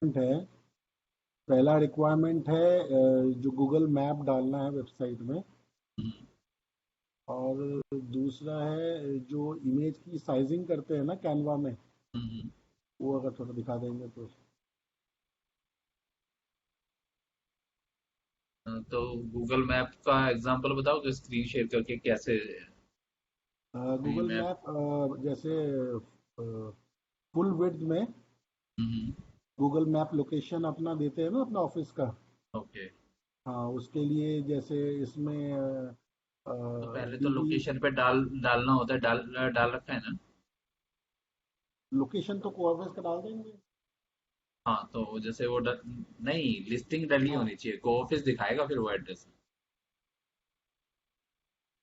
है। पहला रिक्वायरमेंट है जो गूगल मैप डालना है वेबसाइट में। हम्म, और दूसरा है जो इमेज की साइजिंग करते हैं ना कैनवा में, हम्म। वो अगर थोड़ा दिखा देंगे तो। तो गूगल मैप का एग्जांपल बताओ, तो स्क्रीन शेयर करके कैसे गूगल मैप। मैप जैसे फुल विड्थ में हम्म। गूगल मैप लोकेशन अपना देते हैं ना अपना ऑफिस का। ओके। हाँ, उसके लिए जैसे इसमें तो पहले तो डीबी लोकेशन पे डालना होता है, डाल डाल रखा है ना। लोकेशन तो कोऑफिस का डाल देंगे। हाँ, तो जैसे नहीं, लिस्टिंग डली हाँ, होनी चाहिए, को ऑफिस दिखाएगा फिर वो एड्रेस।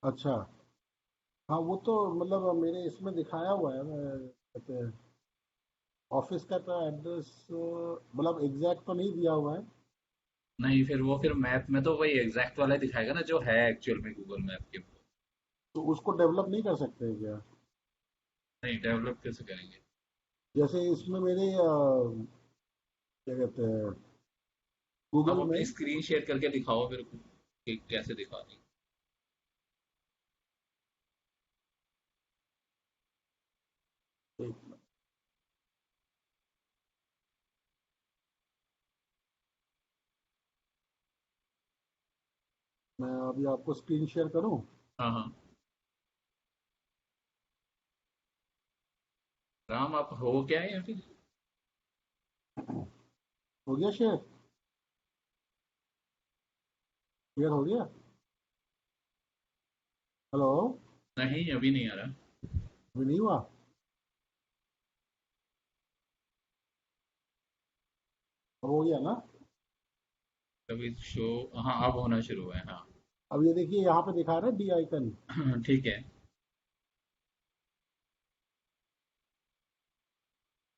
अच्छा। हाँ, वो तो मतलब मेरे इसमें दिखाया हुआ है, कहते हैं ऑफिस का तो एड्रेस, मतलब एग्जैक्ट तो नहीं दिया हुआ है। नहीं, फिर वो फिर मैप में तो वही एग्जैक्ट वाला दिखाएगा ना, जो है एक्चुअल में गूगल मैप के। तो उसको डेवलप नहीं कर सकते हैं क्या? नहीं, डेवलप कैसे करेंगे। जैसे इसमें मेरे क्या कहते हैं आप गूगल अपनी में। स्क्रीन शेयर करके दिखाओ फिर कि कैसे दिखा रही। एक मिनट, मैं अभी आपको स्क्रीन शेयर करूं? हाँ, हाँ। राम, आप हो क्या है या फिर। हो गया शेयर? शेयर हो गया? हेलो? नहीं, अभी नहीं आ रहा। अभी नहीं हुआ? अब हो गया ना? अभी शो। हाँ, अब होना शुरू हुआ है, हाँ। अब ये देखिए यहाँ पे दिखा रहा है डी आइकन। ठीक है।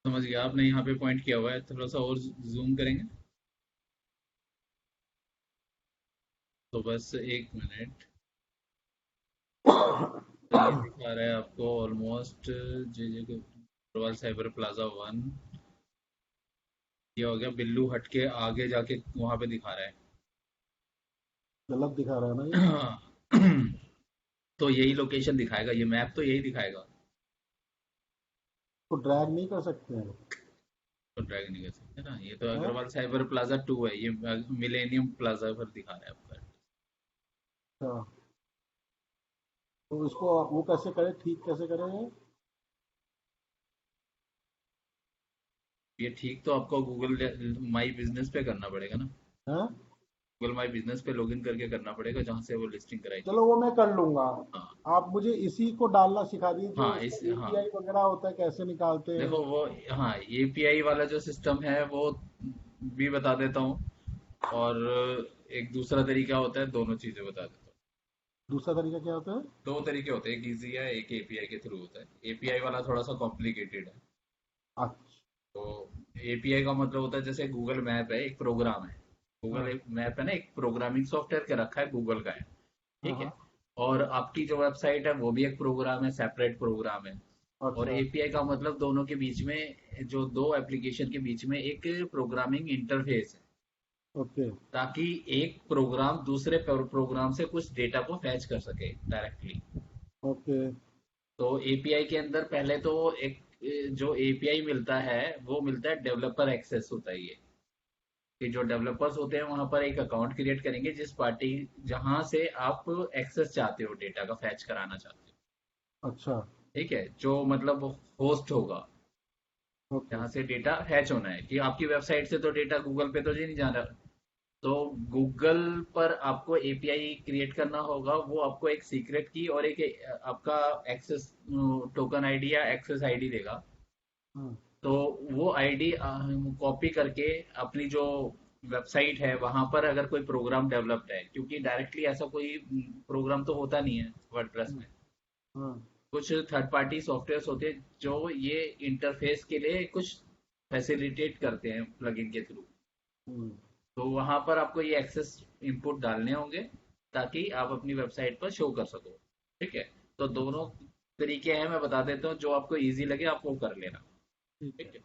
समझ गया, आपने यहाँ पे पॉइंट किया हुआ है, थोड़ा सा और जूम करेंगे। तो बस 1 मिनट। तो ये दिखा रहा है आपको ऑलमोस्ट जे जे अग्रवाल साइबर प्लाजा 1। ये हो गया बिल्लू हट के आगे जाके वहां पे दिखा रहा गलत दिखा रहा है ना ये? है। तो यही लोकेशन दिखाएगा, ये मैप तो यही दिखाएगा। तो ड्रैग नहीं कर सकते हैं? तो ड्रैग नहीं कर सकते ना, ये तो हैं? अग्रवाल साइबर प्लाजा 2 है, ये मिलेनियम प्लाजा पर दिखा रहा है आपका। अच्छा, तो इसको वो कैसे करें, ठीक कैसे करें ये? ये ठीक तो आपको गूगल माई बिजनेस पे करना पड़ेगा ना। हैं? गूगल माई बिजनेस पे लॉगिन करके करना पड़ेगा, जहाँ से वो लिस्टिंग कराई थी। चलो वो मैं कर लूंगा। हाँ, आप मुझे इसी को डालना सिखा दीजिए, जो हाँ, उसका इस हाँ। एपीआई वगैरह होता है कैसे निकालते हैं। देखो वो, हाँ, एपीआई वाला जो सिस्टम है वो भी बता देता हूँ। और एक दूसरा तरीका होता है, दोनों चीजें बता देता हूँ। दूसरा तरीका क्या होता है? दो तरीके होते हैं, एक इजी है, एक एपीआई के थ्रू होता है। एपीआई वाला थोड़ा सा कॉम्प्लिकेटेड है। अच्छा। तो एपीआई का मतलब होता है, जैसे गूगल मैप है, एक प्रोग्राम है। गूगल हाँ, एक मैप है ना, एक प्रोग्रामिंग सॉफ्टवेयर के रखा है, गूगल का है। हाँ, ठीक है। हाँ। और आपकी जो वेबसाइट है वो भी एक प्रोग्राम है, सेपरेट प्रोग्राम है। और अच्छा। एपीआई का मतलब दोनों के बीच में, जो दो एप्लीकेशन के बीच में एक प्रोग्रामिंग इंटरफेस है, ओके। ताकि एक प्रोग्राम दूसरे प्रोग्राम से कुछ डेटा को फैच कर सके डायरेक्टली। ओके। तो एपीआई के अंदर पहले तो एक जो एपीआई मिलता है, वो मिलता है डेवलपर एक्सेस होता है ये। कि जो डेवलपर्स होते हैं वहां पर एक अकाउंट क्रिएट करेंगे, जिस पार्टी जहां से आप एक्सेस चाहते हो, डेटा का फैच कराना चाहते हो। अच्छा। ठीक है, जो मतलब होस्ट होगा, ओके। जहां से डेटा फैच होना है, कि आपकी वेबसाइट से तो डेटा गूगल पे तो जी नहीं जा रहा। तो गूगल पर आपको एपीआई क्रिएट करना होगा, वो आपको एक सीक्रेट की और एक आपका एक्सेस टोकन आईडी या एक्सेस आईडी देगा। हाँ। तो वो आईडी कॉपी करके अपनी जो वेबसाइट है वहां पर, अगर कोई प्रोग्राम डेवलप्ड है, क्योंकि डायरेक्टली ऐसा कोई प्रोग्राम तो होता नहीं है वर्डप्रेस हाँ। में। हाँ। कुछ थर्ड पार्टी सॉफ्टवेयर होते हैं जो ये इंटरफेस के लिए कुछ फैसिलिटेट करते हैं प्लगइन के थ्रू। हम्म, तो वहां पर आपको ये एक्सेस इनपुट डालने होंगे, ताकि आप अपनी वेबसाइट पर शो कर सको। ठीक है। तो दोनों अच्छा। तरीके हैं, मैं बता देता हूँ, जो आपको इजी लगे आप वो कर लेना। ठीक ठीक है। है।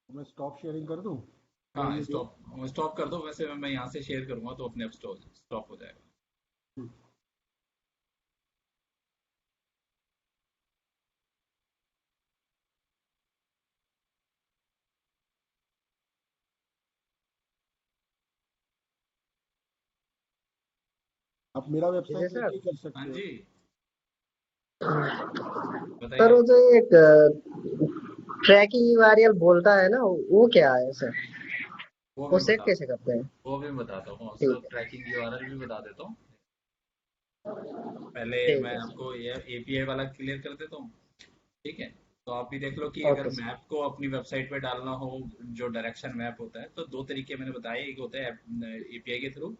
मैं स्टॉप शेयरिंग कर दूं या हाँ, ये स्टॉप स्टॉप कर दो। वैसे मैं यहाँ से शेयर करूंगा तो अपने आप स्टॉप हो जाएगा। आप मेरा जी वेबसाइट सर। लेके ही कर हाँ सकते हो। जी, सर बताइए। वो जो एक ट्रैकिंग यूआरएल बोलता है ना, वो क्या है सर? वो वो मैं सेट बता कैसे करते हैं? वो भी बताता हूँ, उसको ठीक है। ट्रैकिंग यूआरएल भी बता देता हूँ। पहले ठीक मैं है सर। आपको ये एपीआई वाला क्लियर कर देता हूँ। ठीक है। तो आप भी देख लो कि अगर ओके सर। मैप को अपनी वेबसाइट पे डालना हो, जो डायरेक्शन मैप होता है, तो दो तरीके मैंने बताए। एक होता है एपीआई के थ्रू,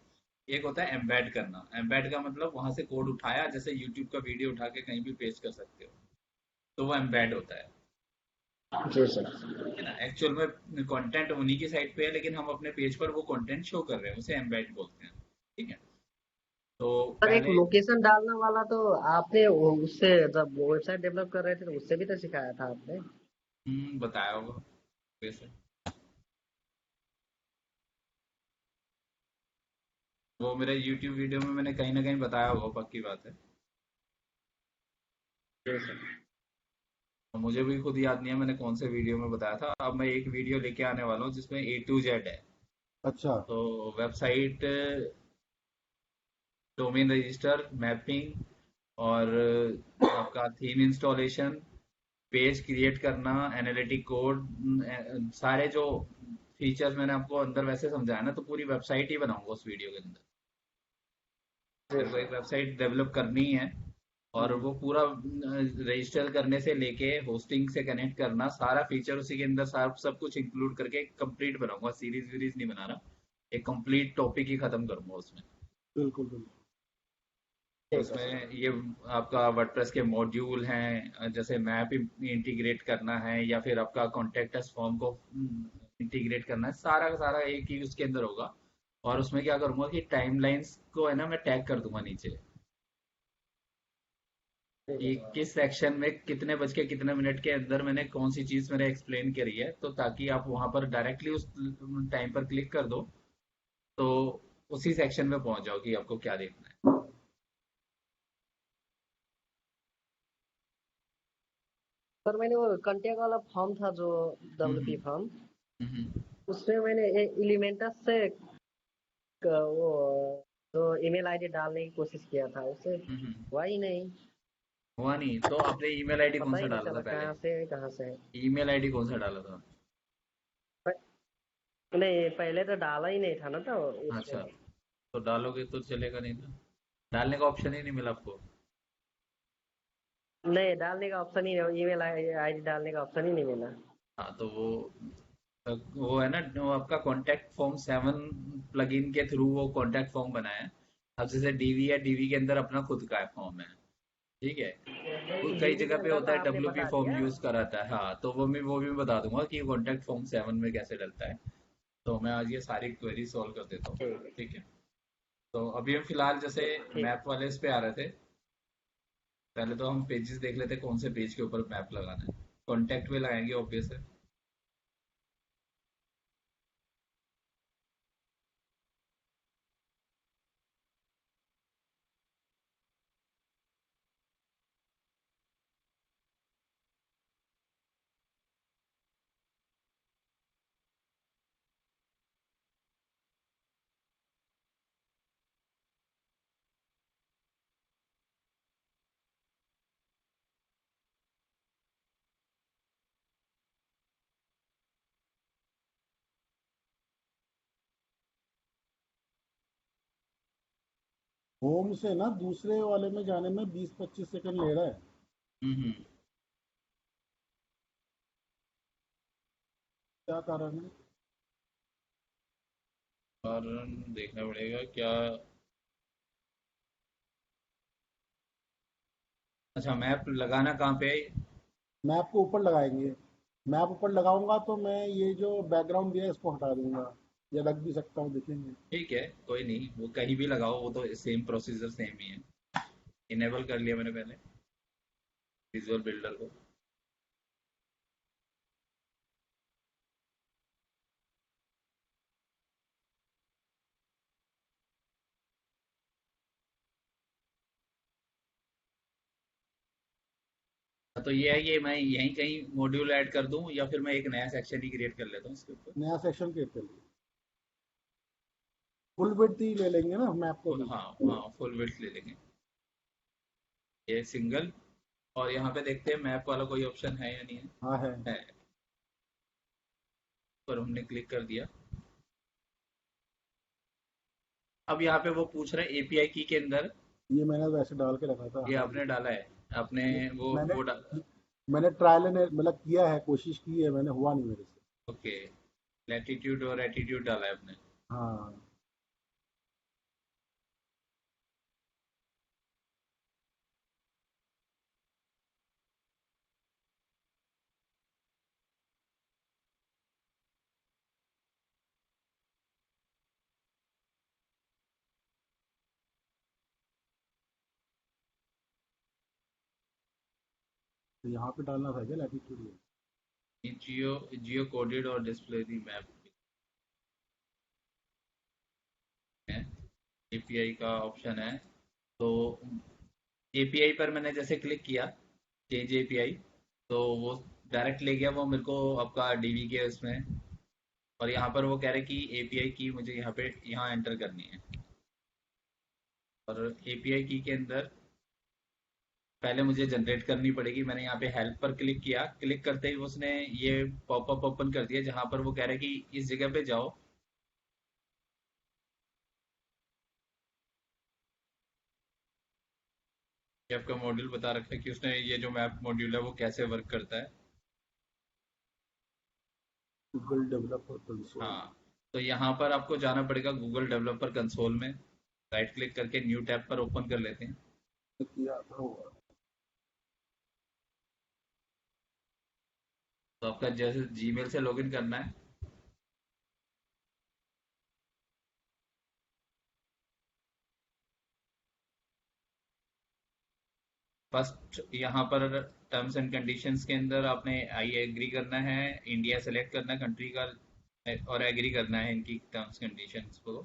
एक होता है एम्बेड करना। एम्बेड का मतलब वहां से कोड उठाया, जैसे यूट्यूब का वीडियो उठा के कहीं भी पेस्ट कर सकते हो, तो वो एम्बेड होता जी सर। है ना। एक्चुअल में कंटेंट उन्हीं की साइट पे है, लेकिन हम अपने पेज पर वो कंटेंट शो कर रहे हैं, उसे एम्बेड बोलते हैं। ठीक है। तो सर एक पहले लोकेशन डालने वाला तो आपने उससे जब वेबसाइट डेवलप कर रहे थे तो उससे भी तो सिखाया था आपने। बताया होगा वैसे। वो मेरे यूट्यूब वीडियो में मैंने कहीं ना कहीं बताया होगा, पक्की बात है। जी सर। और मुझे भी खुद याद नहीं है मैंने कौन से वीडियो में बताया था। अब मैं एक वीडियो लेके आने वाला हूँ जिसमें A to Z है। अच्छा। तो वेबसाइट, डोमेन रजिस्टर, मैपिंग, और आपका थीम इंस्टॉलेशन, पेज क्रिएट करना, एनालिटिक कोड, सारे जो फीचर्स मैंने आपको अंदर वैसे समझाया ना, तो पूरी वेबसाइट ही बनाऊंगा उस वीडियो के अंदर। जी मेरे को एक सर। वेबसाइट डेवलप करनी है, और हम्म। वो पूरा रजिस्टर करने से लेके होस्टिंग से कनेक्ट करना, सारा फीचर उसी के अंदर सब कुछ इंक्लूड करके कंप्लीट बनाऊंगा। सीरीज वीरीज नहीं बना रहा, एक कंप्लीट टॉपिक ही खत्म करूंगा उसमें। बिल्कुल बिल्कुल। ठीक है सर। उसमें ये आपका वर्डप्रेस के मॉड्यूल हैं, जैसे मैप इंटीग्रेट करना है, या फिर आपका कॉन्टेक्ट अस फॉर्म को इंटीग्रेट करना है, सारा का सारा एक ही उसके अंदर होगा। और उसमें क्या करूंगा कि टाइमलाइंस को है ना, मैं टैग कर दूंगा नीचे, ठीक है कि सर। किस सेक्शन में कितने बज के कितने मिनट के अंदर मैंने कौन सी चीज मैंने एक्सप्लेन करी है, तो ताकि आप वहां पर डायरेक्टली उस टाइम पर क्लिक कर दो, तो उसी सेक्शन में पहुंच जाओ कि आपको क्या देखना है। सर मैंने वो कंटेंट वाला फॉर्म था जो हम्म डब्ल्यूपी फॉर्म, हम्म उसमें मैंने एलिमेंटस से वो जो ईमेल आईडी डालने की कोशिश किया था, उसे हम्म। हुआ ही नहीं। हुआ नहीं? तो आपने ईमेल आईडी कौन पता सा ही नहीं डाला था चला पहले? कहाँ से है कहाँ से है। ईमेल आईडी कौन सा डाला था? नहीं पहले तो डाला ही नहीं था ना, तो अच्छा, उसमें तो डालोगे तो चलेगा नहीं ना, डालने का ऑप्शन ही नहीं मिला आपको। नहीं डालने का ऑप्शन ही नहीं, ईमेल आईडी डालने का ऑप्शन ही नहीं मिला। हाँ, तो वो है ना, वो आपका कॉन्टेक्ट फॉर्म 7 प्लगइन के थ्रू वो कॉन्टेक्ट फॉर्म बनाया है। अब जैसे डीवी है, डीवी के अंदर अपना खुद का फॉर्म है। ठीक है। वो कई डीबी के जगह पे अंदर तो होता है आपने डब्ल्यूपी बता फॉर्म दिया। यूज कराता है, हाँ, तो वो भी बता दूंगा कि कॉन्टेक्ट फॉर्म 7 में कैसे डलता है। तो मैं आज ये सारी क्वेरी सॉल्व कर देता हूँ। ठीक है। ठीक है। तो अभी हम फिलहाल जैसे ठीक। मैप वाले इस पे आ रहे थे। पहले तो हम पेजेस देख लेते हैं, कौन से पेज के ऊपर मैप लगाना है। कॉन्टेक्ट पे लगाएंगे, ऑब्वियस है। होम से ना दूसरे वाले में जाने में 20-25 सेकंड ले रहा है। हम्म। क्या कारण है? और देखना पड़ेगा क्या। अच्छा, मैप लगाना कहाँ पे है? मैप को ऊपर लगाएंगे। मैप ऊपर लगाऊंगा तो मैं ये जो बैकग्राउंड दिया है इसको हटा दूंगा, या रख भी सकता हूँ, देखेंगे। ठीक है, कोई नहीं, वो कहीं भी लगाओ, वो तो सेम प्रोसीजर सेम ही है। इनेबल कर लिया मैंने पहले विजुअल बिल्डर को। तो ये है, ये मैं यहीं कहीं मॉड्यूल ऐड कर दूं या फिर मैं एक नया सेक्शन ही क्रिएट कर लेता हूँ इसके ऊपर। नया सेक्शन क्रिएट कर लिए, फुल विड्थ ही ले लेंगे ना मैप को भी। हाँ हाँ, फुल विड्थ ले लेंगे। ये सिंगल, और यहाँ पे देखते हैं मैप वाला कोई ऑप्शन है या नहीं है। हाँ है। है, पर हमने क्लिक कर दिया। अब यहाँ पे वो पूछ रहे हैं एपीआई की के अंदर। ये मैंने वैसे डाल के रखा था, ये हाँ। आपने डाला है, आपने ये मैंने वो डाला। मैंने ट्रायल एंड मतलब किया है, कोशिश की है मैंने, हुआ नहीं मेरे से। ओके, लैटिट्यूड और एटीट्यूड डाला है आपने। हाँ। तो यहाँ पे डालना था क्या लैटिट्यूड? जियो जियो कोडेड और डिस्प्ले दी मैप है, एपीआई का ऑप्शन है। तो एपीआई पर मैंने जैसे क्लिक किया, चेंज एपीआई, तो वो डायरेक्ट ले गया वो मेरे को आपका डीवी के उसमें। और यहाँ पर वो कह रहे कि एपीआई की मुझे यहाँ पे यहाँ एंटर करनी है। और एपीआई की के अंदर पहले मुझे जनरेट करनी पड़ेगी। मैंने यहाँ पे हेल्प पर क्लिक किया, क्लिक करते ही उसने ये पॉपअप ओपन कर दिया जहाँ पर वो कह रहा है कि इस जगह पे जाओ। ये आपका मॉड्यूल बता रखा है कि उसने ये जो मैप मॉड्यूल है वो कैसे वर्क करता है। Google developer console. हाँ, तो यहाँ पर आपको जाना पड़ेगा गूगल डेवलपर कंसोल में, राइट क्लिक करके न्यू टैब पर ओपन कर लेते हैं। किया था हुआ। तो आपका जैसे जीमेल से लॉगिन करना है। फर्स्ट यहाँ पर टर्म्स एंड कंडीशंस के अंदर आपने आई एग्री करना है, इंडिया सेलेक्ट करना है कंट्री का, और एग्री करना है इनकी टर्म्स कंडीशंस को।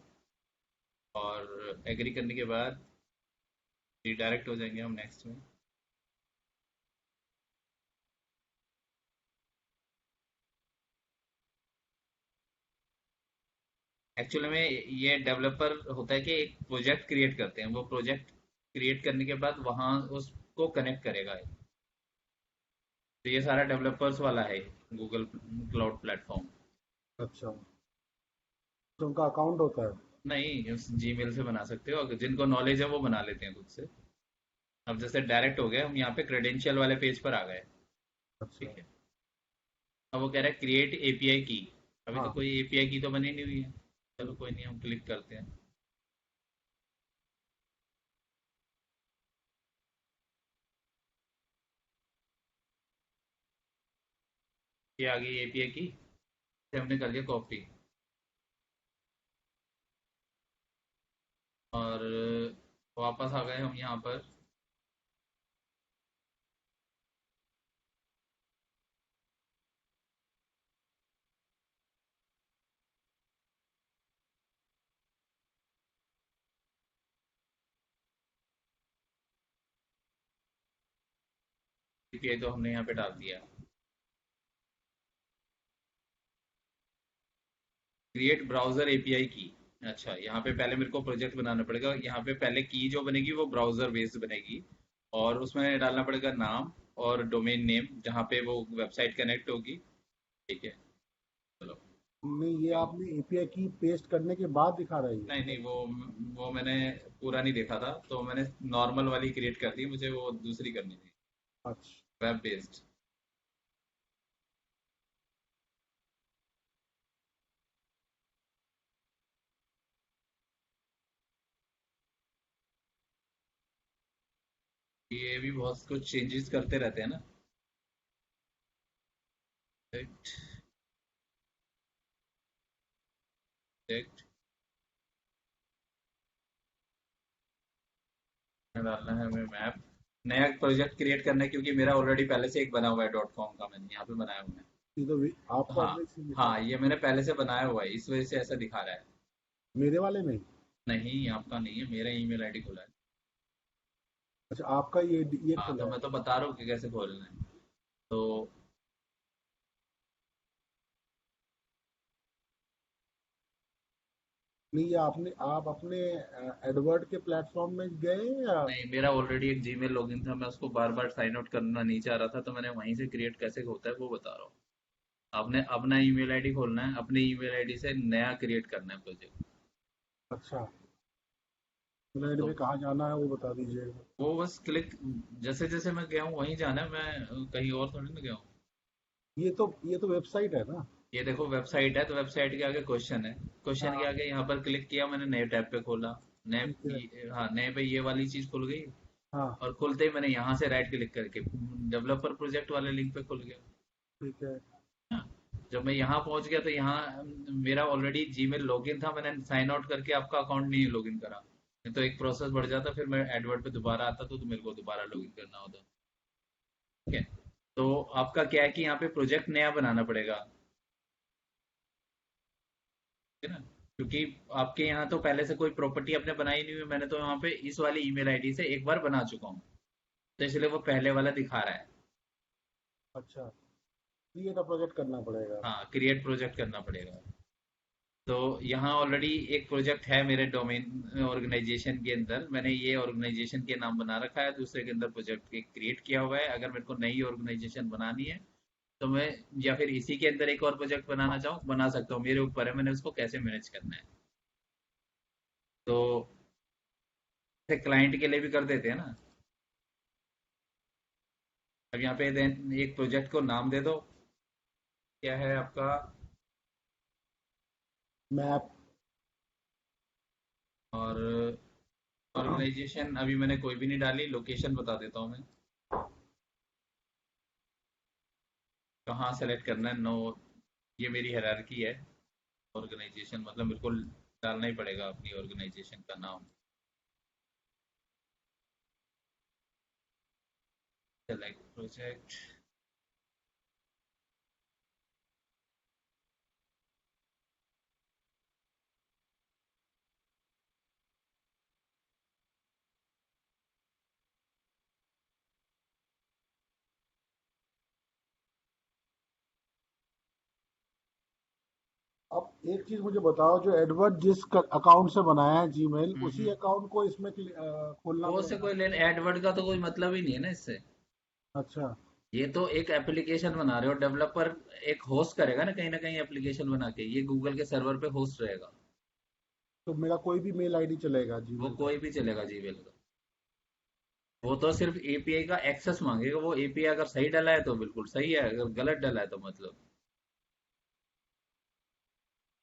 और एग्री करने के बाद रिडायरेक्ट हो जाएंगे हम नेक्स्ट में। एक्चुअली में ये डेवलपर होता है कि एक प्रोजेक्ट क्रिएट करते हैं, वो प्रोजेक्ट क्रिएट करने के बाद वहाँ उसको कनेक्ट करेगा। तो ये सारा डेवलपर्स वाला है गूगल क्लाउड प्लेटफॉर्म। अच्छा, तो उनका अकाउंट होता है। नहीं, उस जीमेल से बना सकते हो, अगर जिनको नॉलेज है वो बना लेते हैं खुद से। अब जैसे डायरेक्ट हो गए हम यहाँ पे क्रेडेंशियल वाले पेज पर आ गए। अच्छा। ठीक है, अब वो कह रहा है क्रिएट एपीआई की। अभी तो हाँ। कोई एपीआई की तो बनी नहीं हुई है। चलो कोई नहीं, हम क्लिक करते हैं। ये आ गई एपीआई की, से हमने कर लिया कॉपी। और वापस आ गए हम यहाँ पर। एपीआई तो हमने यहाँ पे डाल दिया। क्रिएट ब्राउजर एपीआई की। अच्छा, यहाँ पे पहले मेरे को प्रोजेक्ट बनाना पड़ेगा। यहाँ पे पहले की जो बनेगी वो ब्राउजर बेस्ड बनेगी, और उसमें डालना पड़ेगा नाम और डोमेन नेम जहाँ पे वो वेबसाइट कनेक्ट होगी। ठीक है, चलो। नहीं, ये आपने एपीआई की पेस्ट करने के बाद दिखा रहा है ये। नहीं नहीं, वो मैंने पूरा नहीं देखा था, तो मैंने नॉर्मल वाली क्रिएट कर दी, मुझे वो दूसरी करनी थी, अच्छा। Web based. ये भी बहुत कुछ चेंजेस करते रहते हैं ना। टेक्स्ट टेक्स्ट डालना है हमें मैप। नया प्रोजेक्ट क्रिएट करना है क्योंकि मेरा ऑलरेडी पहले से एक बना हुआ है डॉट कॉम का, मैंने यहाँ पे बनाया हुआ है। ये तो आपका हाँ अलग से लिखा हाँ, है। ये मैंने पहले से बनाया हुआ है, इस वजह से ऐसा दिखा रहा है। मेरे वाले में। नहीं, आपका नहीं है, मेरा ईमेल आईडी खुला है। अच्छा, आपका ये हाँ खुला तो है। मैं तो बता रहा हूँ कि कैसे खोलना है। तो नहीं, ये आप अपने एडवर्ड के प्लेटफॉर्म में गए या? नहीं, मेरा ऑलरेडी एक जीमेल लॉगिन था, मैं उसको बार बार साइन आउट करना नहीं चाह रहा था, तो मैंने वहीं से क्रिएट कैसे होता है वो बता रहा हूँ। आपने अपना ईमेल आईडी खोलना है, अपने ईमेल आईडी से नया क्रिएट करना है प्रोजेक्ट। अच्छा, मेल तो में कहाँ जाना है वो बता दीजिएगा। वो बस क्लिक, जैसे जैसे मैं गया हूँ वहीं जाना है, मैं कहीं और थोड़ी ना गया हूँ। ये तो वेबसाइट है ना? ये देखो वेबसाइट है, तो वेबसाइट के आगे क्वेश्चन है, क्वेश्चन के हाँ, आगे यहाँ पर क्लिक किया मैंने, नए टैब पे खोला। ठीक है। हाँ, नए पे ये वाली चीज खुल गई। हाँ, और खुलते ही मैंने यहाँ से राइट क्लिक करके डेवलपर प्रोजेक्ट वाले लिंक पे खुल गया। ठीक है। हाँ, जब मैं यहाँ पहुंच गया तो यहाँ मेरा ऑलरेडी जीमेल लॉगिन था, मैंने साइन आउट करके आपका अकाउंट नहीं लॉगिन करा, नहीं तो एक प्रोसेस बढ़ जाता, फिर मैं एडवर्ड पे दोबारा आता तो मेरे को दोबारा लॉगिन करना होता। ठीक है, तो आपका क्या है कि यहाँ पे प्रोजेक्ट नया बनाना पड़ेगा, है ना, क्योंकि आपके यहाँ तो पहले से कोई प्रॉपर्टी आपने बनाई नहीं हुई, मैंने तो यहाँ पे इस वाली ईमेल आईडी से एक बार बना चुका हूँ, तो इसलिए वो पहले वाला दिखा रहा है। अच्छा, क्रिएट अ प्रोजेक्ट करना पड़ेगा। हाँ, क्रिएट प्रोजेक्ट करना पड़ेगा। तो यहाँ ऑलरेडी एक प्रोजेक्ट है मेरे डोमेन ऑर्गेनाइजेशन के अंदर, मैंने ये ऑर्गेनाइजेशन के नाम बना रखा है, दूसरे के अंदर प्रोजेक्ट क्रिएट किया हुआ है। अगर मेरे को नई ऑर्गेनाइजेशन बनानी है तो मैं, या फिर इसी के अंदर एक और प्रोजेक्ट बनाना चाहूँ बना सकता हूँ, मेरे ऊपर है मैंने उसको कैसे मैनेज करना है। तो क्लाइंट के लिए भी कर देते हैं ना। अब यहाँ पे एक प्रोजेक्ट को नाम दे दो, क्या है आपका, मैप। और ऑर्गेनाइजेशन अभी मैंने कोई भी नहीं डाली, लोकेशन बता देता हूँ मैं, कहाँ सेलेक्ट करना है। नो, ये मेरी हायरार्की है। ऑर्गेनाइजेशन मतलब मेरे को डालना ही पड़ेगा अपनी ऑर्गेनाइजेशन का नाम। Select project. अब एक चीज मुझे बताओ, जो एडवर्ड जिस अकाउंट से बनाया है जीमेल, उसी हम्म। अकाउंट को इसमें खोलना वो से पड़ेगा? कोई लेन एडवर्ड का तो कोई मतलब ही नहीं है ना इससे। अच्छा, ये तो एक एप्लीकेशन बना रहे हो, डेवलपर एक होस्ट करेगा ना कहीं एप्लीकेशन बना के, ये गूगल के सर्वर पे होस्ट रहेगा। तो मेरा कोई भी मेल आईडी चलेगा वो जीमेल का? कोई भी चलेगा जीमेल का, वो तो सिर्फ एपीआई का एक्सेस मांगेगा। वो एपीआई अगर सही डला है तो बिल्कुल सही है, अगर गलत डला है तो मतलब।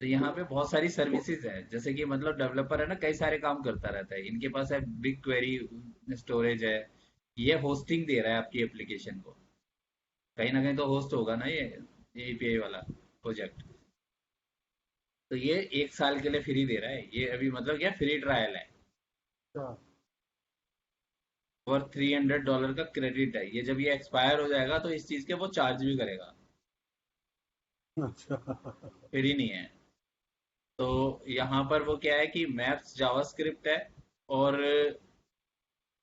तो यहाँ पे बहुत सारी सर्विसेज है, जैसे कि मतलब डेवलपर है ना, कई सारे काम करता रहता है, इनके पास है बिग क्वेरी स्टोरेज है, ये होस्टिंग दे रहा है आपकी एप्लीकेशन को, कहीं ना कहीं तो होस्ट होगा ना ये एपीआई वाला प्रोजेक्ट। तो ये एक साल के लिए फ्री दे रहा है, ये अभी मतलब क्या फ्री ट्रायल है। अच्छा। और $300 का क्रेडिट है, ये जब ये एक्सपायर हो जाएगा तो इस चीज के वो चार्ज भी करेगा, अच्छा। फ्री नहीं है। तो यहाँ पर वो क्या है कि मैप्स जावास्क्रिप्ट है, और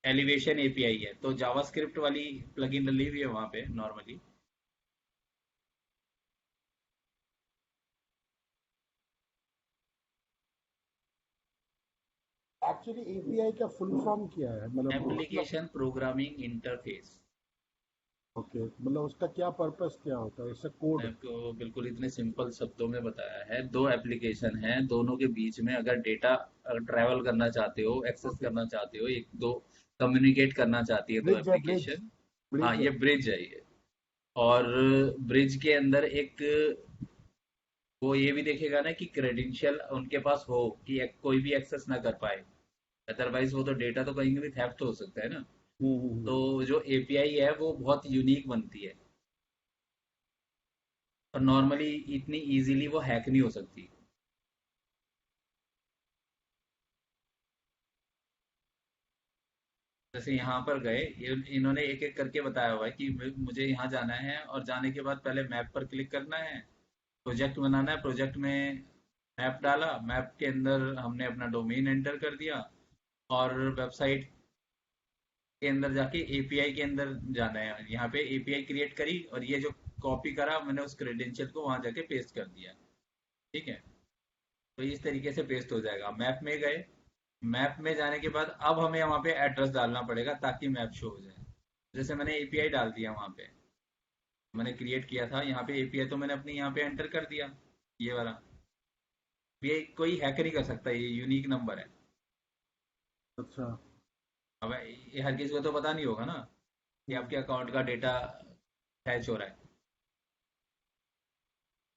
एलिवेशन एपीआई है, तो जावास्क्रिप्ट वाली प्लगइन डली हुई है वहां पे नॉर्मली। एक्चुअली एपीआई का फुल फॉर्म क्या है, मतलब? Application programming interface. ओके, मतलब उसका क्या पर्पस क्या होता है, इससे कोड? आपको बिल्कुल इतने सिंपल शब्दों में बताया है, दो एप्लीकेशन हैं, दोनों के बीच में अगर डेटा ट्रैवल करना चाहते हो, एक्सेस ओके, करना चाहते हो, एक दो कम्युनिकेट करना चाहती है दो ब्रिज है, ब्रिज। एप्लीकेशन। हाँ, ब्रिज है। ये ब्रिज है ये। और ब्रिज के अंदर एक, वो ये भी देखेगा ना कि क्रेडेंशियल उनके पास हो, कि कोई भी एक्सेस ना कर पाए, अदरवाइज वो तो डेटा तो कहीं भी थेफ्ट हो सकता है ना। तो हम्म। जो एपीआई है वो बहुत यूनिक बनती है, और नॉर्मली इतनी इजीली वो हैक नहीं हो सकती। जैसे यहाँ पर गए, इन्होंने एक एक करके बताया हुआ है कि मुझे यहाँ जाना है, और जाने के बाद पहले मैप पर क्लिक करना है, प्रोजेक्ट बनाना है, प्रोजेक्ट में मैप डाला, मैप के अंदर हमने अपना डोमेन एंटर कर दिया, और वेबसाइट के अंदर जाके एपीआई के अंदर जाना है। यहाँ पे एपीआई क्रिएट करी और ये जो कॉपी करा मैंने उस क्रेडेंशियल को वहां जाके पेस्ट कर दिया। ठीक है, तो इस तरीके से पेस्ट हो जाएगा। मैप में गए, मैप में जाने के बाद अब हमें वहाँ पे एड्रेस डालना पड़ेगा ताकि मैप शो हो जाए। जैसे मैंने एपीआई डाल दिया, वहाँ पे मैंने क्रिएट किया था, यहाँ पे एपीआई तो मैंने अपनी यहाँ पे एंटर कर दिया, ये वाला। ये कोई हैक नहीं कर सकता, ये यूनिक नंबर है। अच्छा। अब ये हर किसी को तो पता नहीं होगा ना कि हम्म। आपके अकाउंट का डेटा हैच हो रहा है।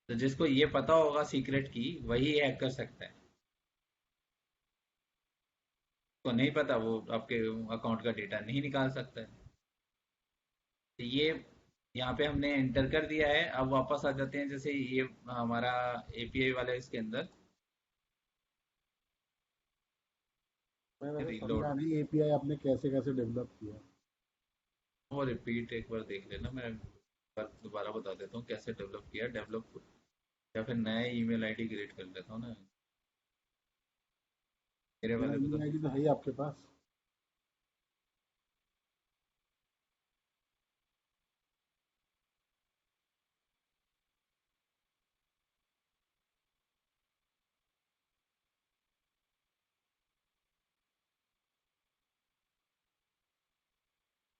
तो जिसको ये पता होगा सीक्रेट की, वही हैक कर सकता है। तो नहीं पता, वो आपके अकाउंट का डेटा नहीं निकाल सकता है। तो ये यहाँ पे हमने एंटर कर दिया है। अब वापस आ जाते हैं, जैसे ये हमारा एपीआई वाला इसके अंदर मैं वैसे रीलोड। समझा नहीं एपीआई आपने कैसे कैसे डेवलप किया। वो रिपीट एक बार देख लेना, मैं दोबारा बता देता हूँ कैसे डेवलप किया। डेवलप या फिर नया ईमेल आईडी क्रिएट कर लेता हूँ ना, मेरे मेरा वाले में तो ईमेल आईडी तो है ही आपके पास।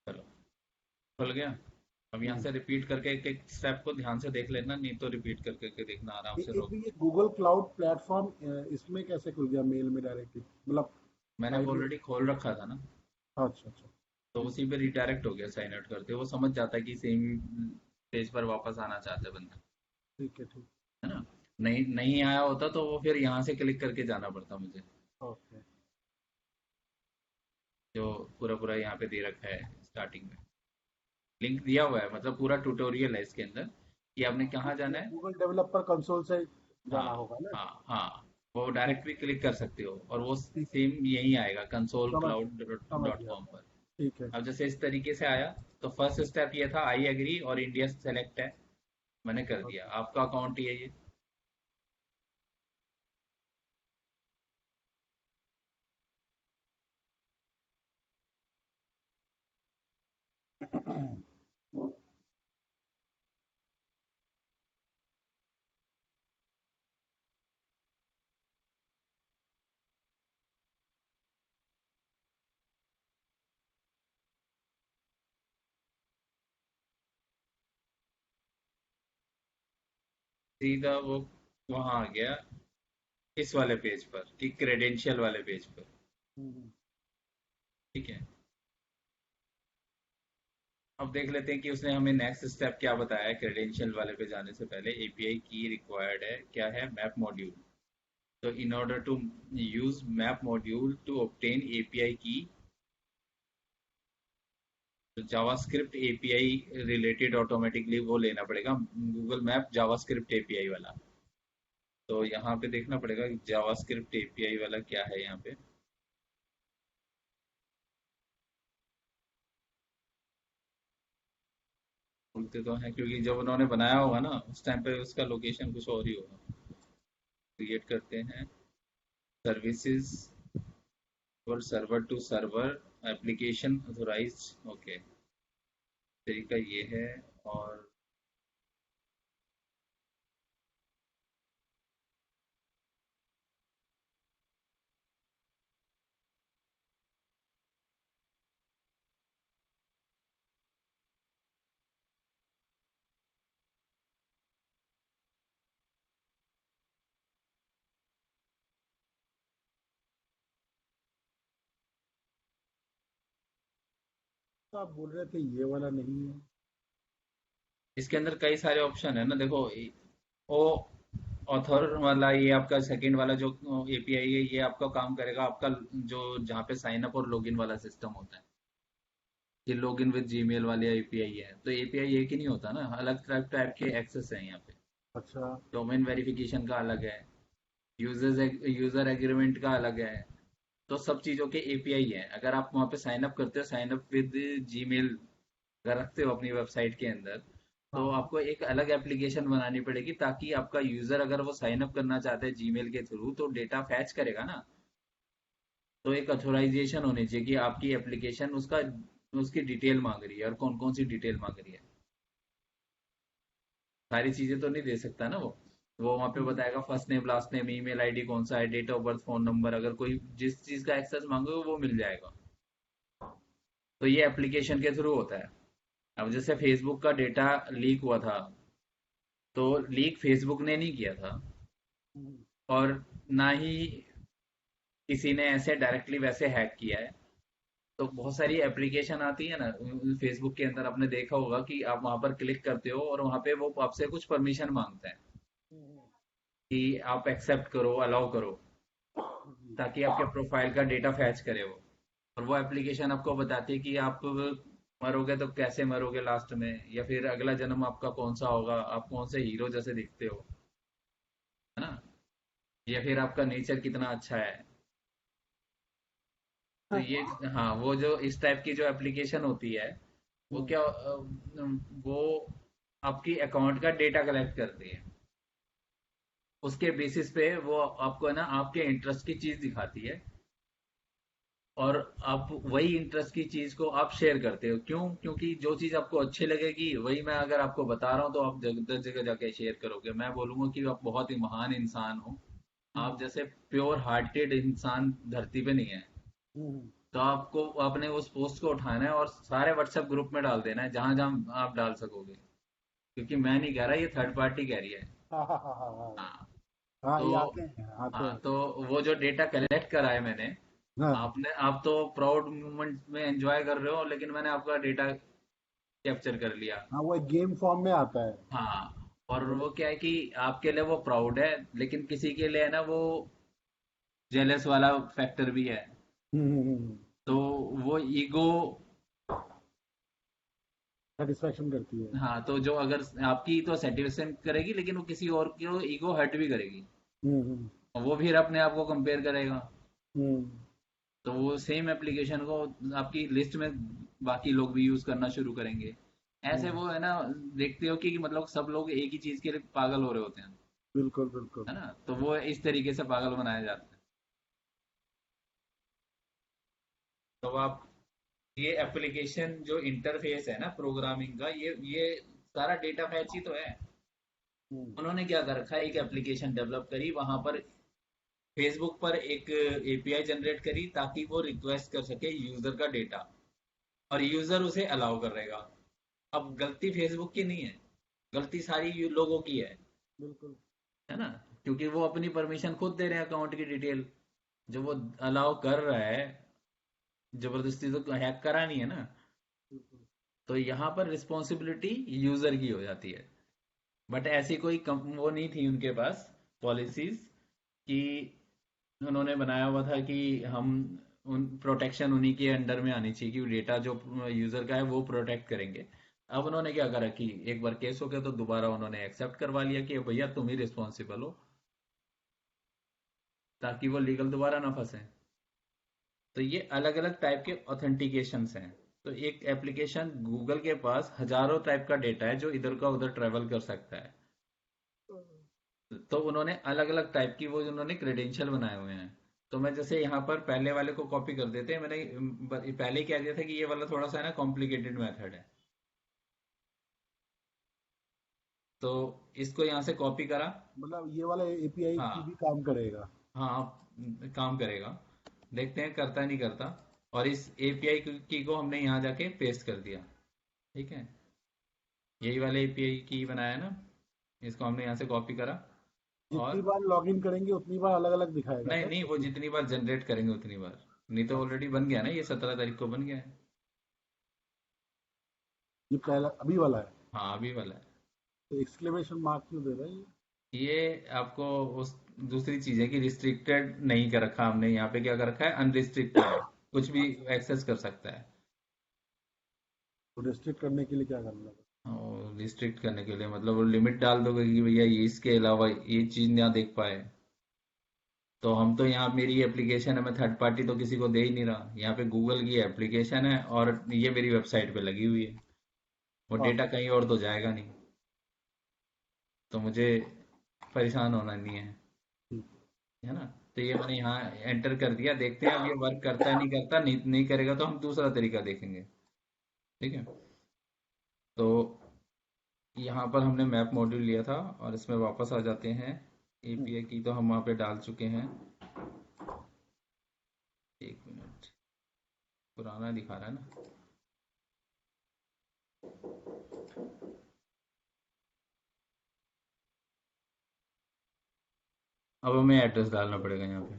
चलो खुल गया। अब यहाँ हम्म। से रिपीट करके एक एक स्टेप को ध्यान से देख लेना, नहीं तो रिपीट करके के देखना आराम से एक रोक। ये गूगल क्लाउड प्लेटफॉर्म इसमें कैसे खुल गया मेल में डायरेक्टली, मतलब मैंने वो आईडी। ऑलरेडी खोल रखा था ना, अच्छा अच्छा। तो ठीक उसी पे रिडायरेक्ट हो गया। साइन आउट करते वो समझ जाता है कि सेम पेज पर वापस आना चाहते हैं बंदा, ठीक है। ठीक। है ना। नहीं नहीं आया होता तो वो फिर यहाँ से क्लिक करके जाना पड़ता मुझे, ओके। जो पूरा पूरा यहाँ पे दे रखा है स्टार्टिंग में। लिंक दिया हुआ है, मतलब पूरा ट्यूटोरियल है इसके अंदर कि आपने कहाँ जाना है। गूगल डेवलपपर कंसोल से हाँ जाना होगा ना। हाँ हाँ, वो ठीक। डायरेक्ट भी क्लिक कर सकते हो और वो ठीक। सेम यही आएगा कंसोल समझ क्लाउड समझ डॉट गया। कॉम पर। ठीक है। अब जैसे इस तरीके से आया, तो फर्स्ट स्टेप ये था आई एग्री और इंडिया सेलेक्ट है, मैंने कर दिया। आपका अकाउंट ही है ये। सीधा वो वहां आ गया इस वाले पेज पर कि क्रेडेंशियल वाले पेज पर। हम्म। ठीक है, अब देख लेते हैं कि उसने हमें नेक्स्ट स्टेप क्या बताया है। क्रेडेंशियल वाले पे जाने से पहले एपीआई की रिक्वायर्ड है, क्या है, मैप मॉड्यूल। तो in order to use map module to obtain API की, तो जावास्क्रिप्ट एपीआई रिलेटेड ऑटोमेटिकली वो लेना पड़ेगा, गूगल मैप जावास्क्रिप्ट एपीआई वाला। तो यहाँ पे देखना पड़ेगा जावास्क्रिप्ट एपीआई वाला क्या है यहाँ पे। बोलते तो हैं क्योंकि जब उन्होंने बनाया होगा ना उस टाइम पे उसका लोकेशन कुछ और ही होगा। क्रिएट करते हैं सर्विसेज और server to server application authorised. Okay, तरीका ये है। और तो आप बोल रहे थे ये वाला नहीं है। इसके अंदर कई सारे ऑप्शन है ना, देखो ओ ऑथर वाला, ये आपका सेकंड वाला जो एपीआई है, ये आपका काम करेगा आपका जो जहाँ पे साइन अप और लॉगिन वाला सिस्टम होता है। ये लॉगिन विद जीमेल वाले एपीआई है, तो एपीआई एक ही नहीं होता ना, अलग टाइप टाइप के एक्सेस है यहाँ पे। अच्छा। डोमेन वेरिफिकेशन का अलग है, यूजर एग्रीमेंट का अलग है। तो सब चीजों के एपीआई है। अगर आप वहाँ पे साइन अप करते हो, साइन अप विद जीमेल अगर रखते हो अपनी वेबसाइट के अंदर, हाँ तो हाँ। आपको एक अलग एप्लीकेशन बनानी पड़ेगी ताकि आपका यूजर अगर वो साइन अप करना चाहता है जीमेल के थ्रू तो डेटा फैच करेगा ना। तो एक अथोराइजेशन होनी चाहिए कि आपकी एप्लीकेशन उसकी डिटेल मांग रही है और कौन कौन सी डिटेल मांग रही है। सारी चीजें तो नहीं दे सकता ना वो वहां पे बताएगा first name last name email ID कौन सा है, date of birth, phone number, अगर कोई जिस चीज का एक्सेस मांगोगे वो मिल जाएगा। तो ये एप्लीकेशन के थ्रू होता है। अब जैसे फेसबुक का डेटा लीक हुआ था, तो लीक फेसबुक ने नहीं किया था, और ना ही किसी ने ऐसे डायरेक्टली वैसे हैक किया है। तो बहुत सारी एप्लीकेशन आती है ना फेसबुक के अंदर, आपने देखा होगा कि आप वहां पर क्लिक करते हो और वहां पे वो आपसे कुछ परमिशन मांगता है कि आप एक्सेप्ट करो, अलाउ करो, ताकि आपके प्रोफाइल का डेटा फैच करे वो। और वो एप्लीकेशन आपको बताती है कि आप मरोगे तो कैसे मरोगे लास्ट में, या फिर अगला जन्म आपका कौन सा होगा, आप कौन से हीरो जैसे दिखते हो, है ना, या फिर आपका नेचर कितना अच्छा है। तो ये, हाँ, वो जो इस टाइप की जो एप्लीकेशन होती है, वो क्या वो आपकी अकाउंट का डेटा कलेक्ट करती है। उसके बेसिस पे वो आपको है ना आपके इंटरेस्ट की चीज दिखाती है, और आप वही इंटरेस्ट की चीज को आप शेयर करते हो। क्यों? क्योंकि जो चीज आपको अच्छी लगेगी वही मैं अगर आपको बता रहा हूँ तो आप जगह जगह जाके शेयर करोगे। मैं बोलूंगा कि आप बहुत ही महान इंसान हो, आप जैसे प्योर हार्टेड इंसान धरती पे नहीं है। तो आपको आपने उस पोस्ट को उठाना है और सारे व्हाट्सएप ग्रुप में डाल देना है, जहां जहां आप डाल सकोगे, क्योंकि मैं नहीं कह रहा, ये थर्ड पार्टी कह रही है। हाँ हाँ हाँ हाँ हाँ हाँ। हाँ, तो ये आते हाँ, हैं। तो वो जो डेटा कलेक्ट करा है मैंने, हाँ आप तो प्राउड मोमेंट में एंजॉय कर रहे हो, लेकिन मैंने आपका डेटा कैप्चर कर लिया। हाँ, वो एक गेम फॉर्म में आता है। हाँ, और बोले। वो क्या है कि आपके लिए वो प्राउड है, लेकिन किसी के लिए है ना वो जेलस वाला फैक्टर भी है। तो वो ईगो, सेटिस्फेक्शन करती है। हाँ, तो जो अगर आपकी तो सेटिस्फेक्शन करेगी, लेकिन वो किसी और की ईगो हर्ट भी करेगी, हम्म। और वो फिर अपने आप को कंपेयर करेगा। हम्म। तो वो सेम एप्लीकेशन को आपकी लिस्ट में बाकी लोग भी यूज करना शुरू करेंगे। ऐसे हम्म, वो है ना, देखते हो कि मतलब सब लोग एक ही चीज के लिए पागल हो रहे होते हैं, बिल्कुल बिल्कुल। है ना, तो वो इस तरीके से पागल बनाया जाता है। तो आप, ये एप्लीकेशन जो इंटरफेस है ना प्रोग्रामिंग का, ये सारा डेटा फैच ही तो है। हम्म। उन्होंने क्या कर रखा है, एक एप्लीकेशन डेवलप करी, वहां पर फेसबुक पर एक एपीआई जनरेट करी, ताकि वो रिक्वेस्ट कर सके यूजर का डेटा, और यूजर उसे अलाउ करेगा। अब गलती फेसबुक की नहीं है, गलती सारी लोगों की बिल्कुल। है ना, क्योंकि वो अपनी परमिशन खुद दे रहे हैं अकाउंट की डिटेल, जो वो अलाउ कर रहा है, जबरदस्ती तो हैक करा नहीं है ना। बिल्कुल। तो यहाँ पर रिस्पॉन्सिबिलिटी यूजर की हो जाती है। बट ऐसी कोई वो नहीं थी उनके पास पॉलिसीज कि उन्होंने बनाया हुआ था कि हम उन प्रोटेक्शन उन्हीं के अंडर में आनी चाहिए, कि डेटा जो यूजर का है वो प्रोटेक्ट करेंगे। अब उन्होंने क्या करा कि एक बार केस हो गया तो दोबारा उन्होंने एक्सेप्ट करवा लिया कि भैया तुम ही रिस्पॉन्सिबल हो, ताकि वो लीगल दोबारा ना फंसे। तो ये अलग अलग टाइप के ऑथेंटिकेशंस हैं। तो एक एप्लीकेशन, गूगल के पास हजारों टाइप का डेटा है जो इधर का उधर ट्रेवल कर सकता है। तो उन्होंने अलग अलग टाइप की वो उन्होंने क्रेडेंशियल बनाए हुए हैं। तो मैं जैसे यहाँ पर पहले वाले को कॉपी कर देते हैं, मैंने पहले ही कह दिया था कि ये वाला थोड़ा सा है ना कॉम्प्लिकेटेड मेथड है। तो इसको यहाँ से कॉपी करा। मतलब ये वाला एपीआई की भी हाँ, काम करेगा। हाँ, काम करेगा, देखते हैं करता नहीं करता। और इस एपीआई की को हमने यहाँ जाके पेस्ट कर दिया। ठीक है, यही वाले एपीआई की बनाया ना, इसको हमने यहाँ से कॉपी करा। जितनी और बार लॉगिन करेंगे उतनी बार अलग अलग दिखाएगा नहीं क्या नहीं, वो cookie? जितनी बार जनरेट करेंगे उतनी बार। नहीं तो अच्छा। ऑलरेडी बन गया ना, ये 17 तारीख को बन गया है। ये पहला अभी वाला है। हाँ, अभी वाला है। तो एक्सक्लेमेशन मार्क क्यों दे रहा है ये? ये आपको उस दूसरी चीज है कि रिस्ट्रिक्टेड नहीं कर रखा हमने, यहाँ पे क्या कर रखा है, अनरिस्ट्रिक्टेड है, कुछ भी एक्सेस कर सकता है। तो रेस्ट्रिक्ट करने के लिए क्या करना है? और रिस्ट्रिक्ट करने के लिए मतलब वो लिमिट डाल दोगे कि भैया ये इसके अलावा ये चीज ना देख पाए। तो हम तो यहाँ, मेरी एप्लीकेशन है, मैं थर्ड पार्टी तो किसी को दे ही नहीं रहा, यहाँ पे गूगल की एप्लीकेशन है और ये मेरी वेबसाइट पे लगी हुई है, वो हाँ। डेटा कहीं और तो जाएगा नहीं। तो मुझे परेशान होना नहीं है ठीक। है ना। तो ये मैंने यहाँ एंटर कर दिया, देखते हैं अब ये वर्क करता है नहीं करता, नहीं करेगा तो हम दूसरा तरीका देखेंगे। ठीक है, तो यहाँ पर हमने मैप मॉड्यूल लिया था और इसमें वापस आ जाते हैं। एपीआई की तो हम वहाँ पे डाल चुके हैं। एक मिनट, पुराना दिखा रहा है ना। अब हमें एड्रेस डालना पड़ेगा यहाँ पे।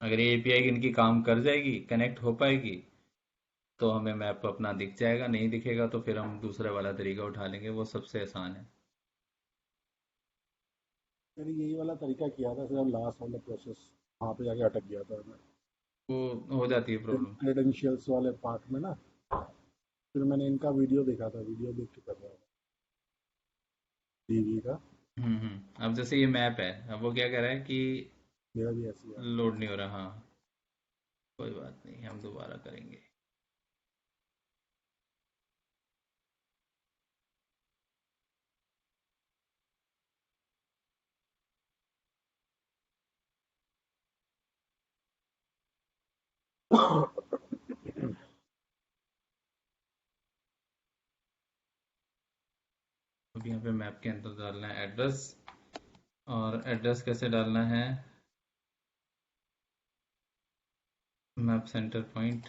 अगर ये एपीआई इनकी काम कर जाएगी, कनेक्ट हो पाएगी, तो हमें मैप अपना दिख जाएगा। नहीं दिखेगा तो फिर हम दूसरा वाला तरीका उठा लेंगे, वो सबसे आसान है। मैंने यही वाला तरीका किया था, सिर्फ लास्ट वाला प्रोसेस वहाँ पे जाके अटक गया था मैं, वो हो जाती है प्रॉब्लम। क्रेडेंशियल्स वाले पार्ट में ना। फिर मैंने इनका वीडियो देखा था, वीडियो देख के कर रहा था टीवी का। अब जैसे ये मैप है, अब वो क्या कर रहा है कि मेरा भी ऐसे ही आ रहा लोड नहीं हो रहा। हाँ, कोई बात नहीं, हम दोबारा करेंगे। अब यहाँ पे मैप के अंदर डालना है एड्रेस, और एड्रेस कैसे डालना है, मैप सेंटर पॉइंट।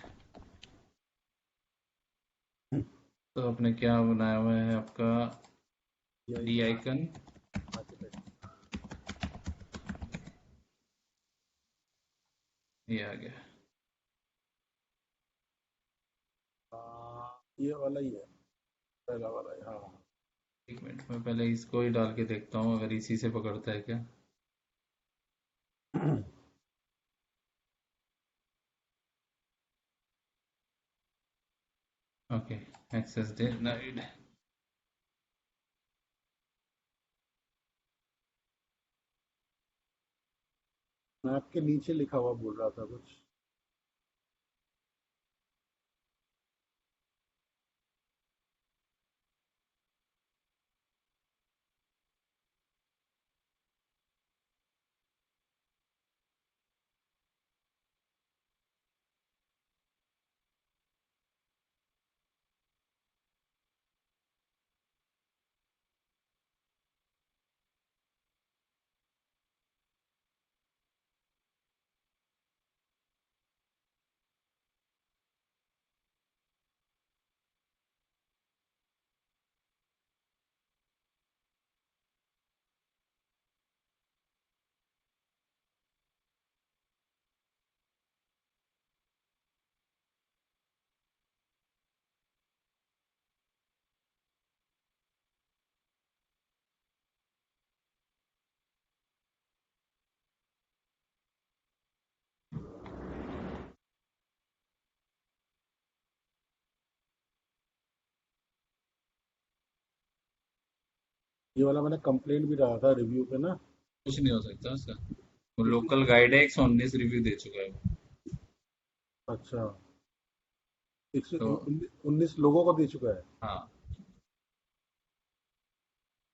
तो आपने क्या बनाया हुआ है आपका, यही डी का आइकन, आर्किटेक्ट। ये आ गया। ये वाला ही है, पहला वाला है, हाँ। एक मिनट में पहले इसको ही डाल के देखता हूँ, अगर इसी से पकड़ता है क्या। Okay, access denied. मैप के नीचे लिखा हुआ बोल रहा था कुछ। ये वाला मैंने कंप्लेंट भी डाला था रिव्यू पे ना। कुछ नहीं हो सकता उसका, वो क्योंकि लोकल गाइड है, 119 रिव्यू दे चुका है वो। अच्छा, एक सौ तो 19 लोगों को दे चुका है। हाँ,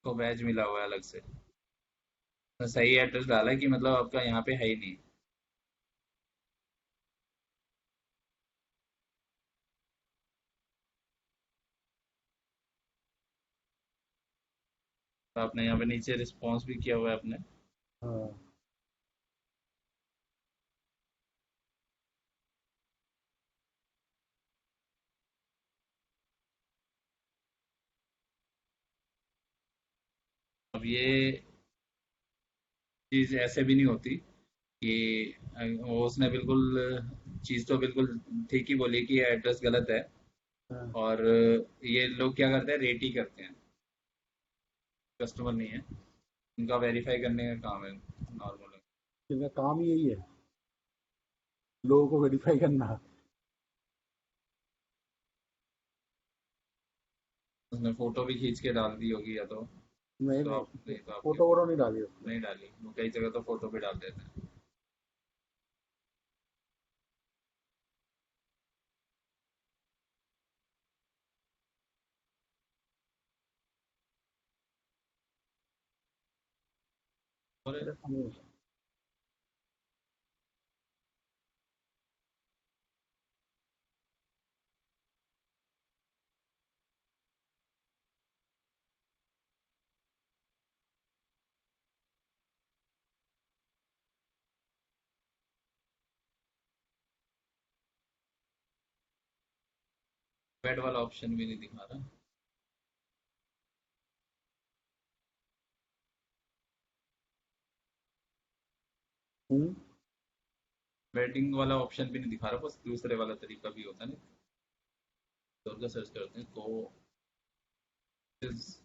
तो बैच मिला हुआ है अलग से। तो सही एड्रेस डाला है कि मतलब आपका यहाँ पे है ही नहीं। तो आपने यहाँ पे नीचे रिस्पॉन्स भी किया हुआ है आपने। हाँ, अब ये चीज़ ऐसे भी नहीं होती कि वो उसने बिल्कुल चीज़ तो बिल्कुल ठीक ही बोली कि एड्रेस गलत है। हाँ। और ये लोग क्या करते हैं, रेट ही करते हैं, कस्टमर नहीं है। उनका वेरीफाई करने का काम है नॉर्मल। इनका काम ही यही है, लोगों को वेरीफाई करना। उसने फोटो भी खींच के डाल दी होगी, या तो नहीं तो नहीं, आप नहीं तो आपके फोटो वोटो फोटो नहीं डाली उसने। नहीं डाली, वो कई जगह तो फोटो भी डाल देते हैं। और बेड वाला ऑप्शन भी नहीं दिखा रहा। हम्म। बेडिंग वाला ऑप्शन भी नहीं दिखा रहा, बस दूसरे वाला तरीका भी होता है ना। तो उनका सर्च करते हैं को इज।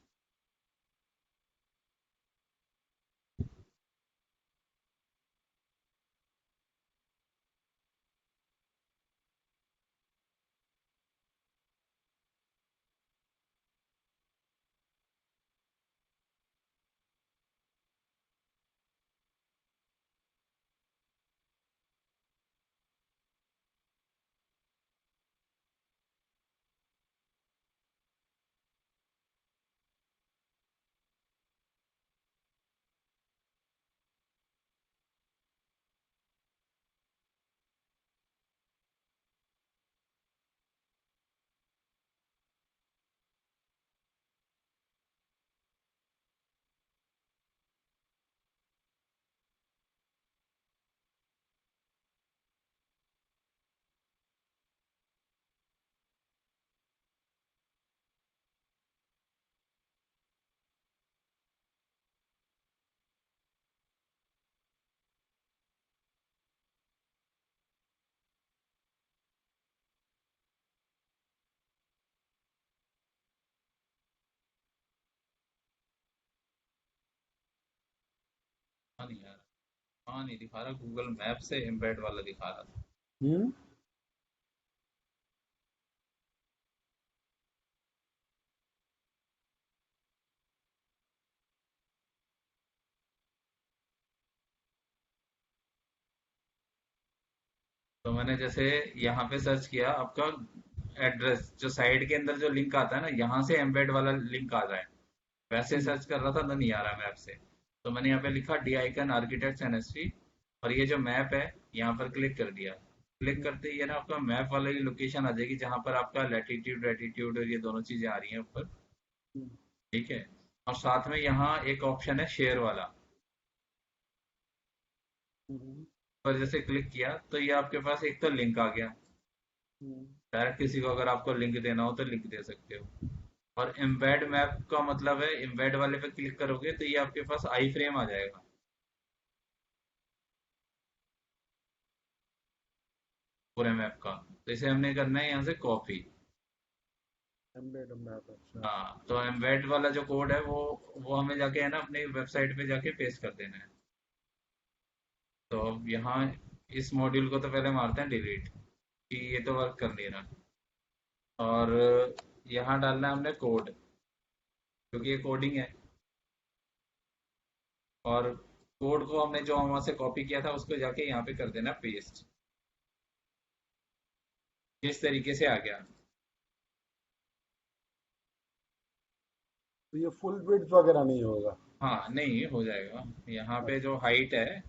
हाँ नहीं यार, हाँ नहीं दिखा रहा, गूगल मैप से एम्बेड वाला दिखा रहा था। हम्म। तो मैंने जैसे यहाँ पे सर्च किया आपका एड्रेस, जो साइड के अंदर जो लिंक आता है ना, यहाँ से एम्बेड वाला लिंक आ रहा है। वैसे हम्म। सर्च कर रहा था तो नहीं आ रहा मैप से। तो मैंने यहाँ पे लिखा डी आइकन आर्किटेक्ट्स एनएसवी, और ये जो मैप है यहाँ पर क्लिक कर दिया। क्लिक करते ही ये ना आपका मैप वाला ही लोकेशन आ जाएगी, जहाँ पर आपका लैटिट्यूड लैटिट्यूड और ये दोनों चीजें आ रही हैं ऊपर। हम्म। ठीक है। और साथ में यहाँ एक ऑप्शन है शेयर वाला, हम्म। पर जैसे क्लिक किया तो ये आपके पास एक तो लिंक आ गया। हम्म। डायरेक्ट किसी को अगर आपको लिंक देना हो तो लिंक दे सकते हो। और एम्बेड मैप का मतलब है, एम्बेड वाले पे क्लिक करोगे तो ये आपके पास आई फ्रेम आ जाएगा पूरे मैप का। तो इसे हमने करना है यहाँ से कॉपी। एम्बेड मैप, अच्छा। हाँ, तो एम्बेड वाला जो कोड है वो हमें जाके है ना अपनी वेबसाइट पे जाके पेस्ट कर देना है। तो अब यहाँ इस मॉड्यूल को तो पहले मारते हैं डिलीट, कि ये तो वर्क कर नहीं रहा। और यहाँ डालना है हमने कोड, क्योंकि ये कोडिंग है। और कोड को हमने जो वहां से कॉपी किया था उसको जाके यहाँ पे कर देना पेस्ट। इस तरीके से आ गया। तो ये फुल विड्थ वगैरह नहीं होगा? हाँ नहीं हो जाएगा। यहाँ पे जो हाइट है,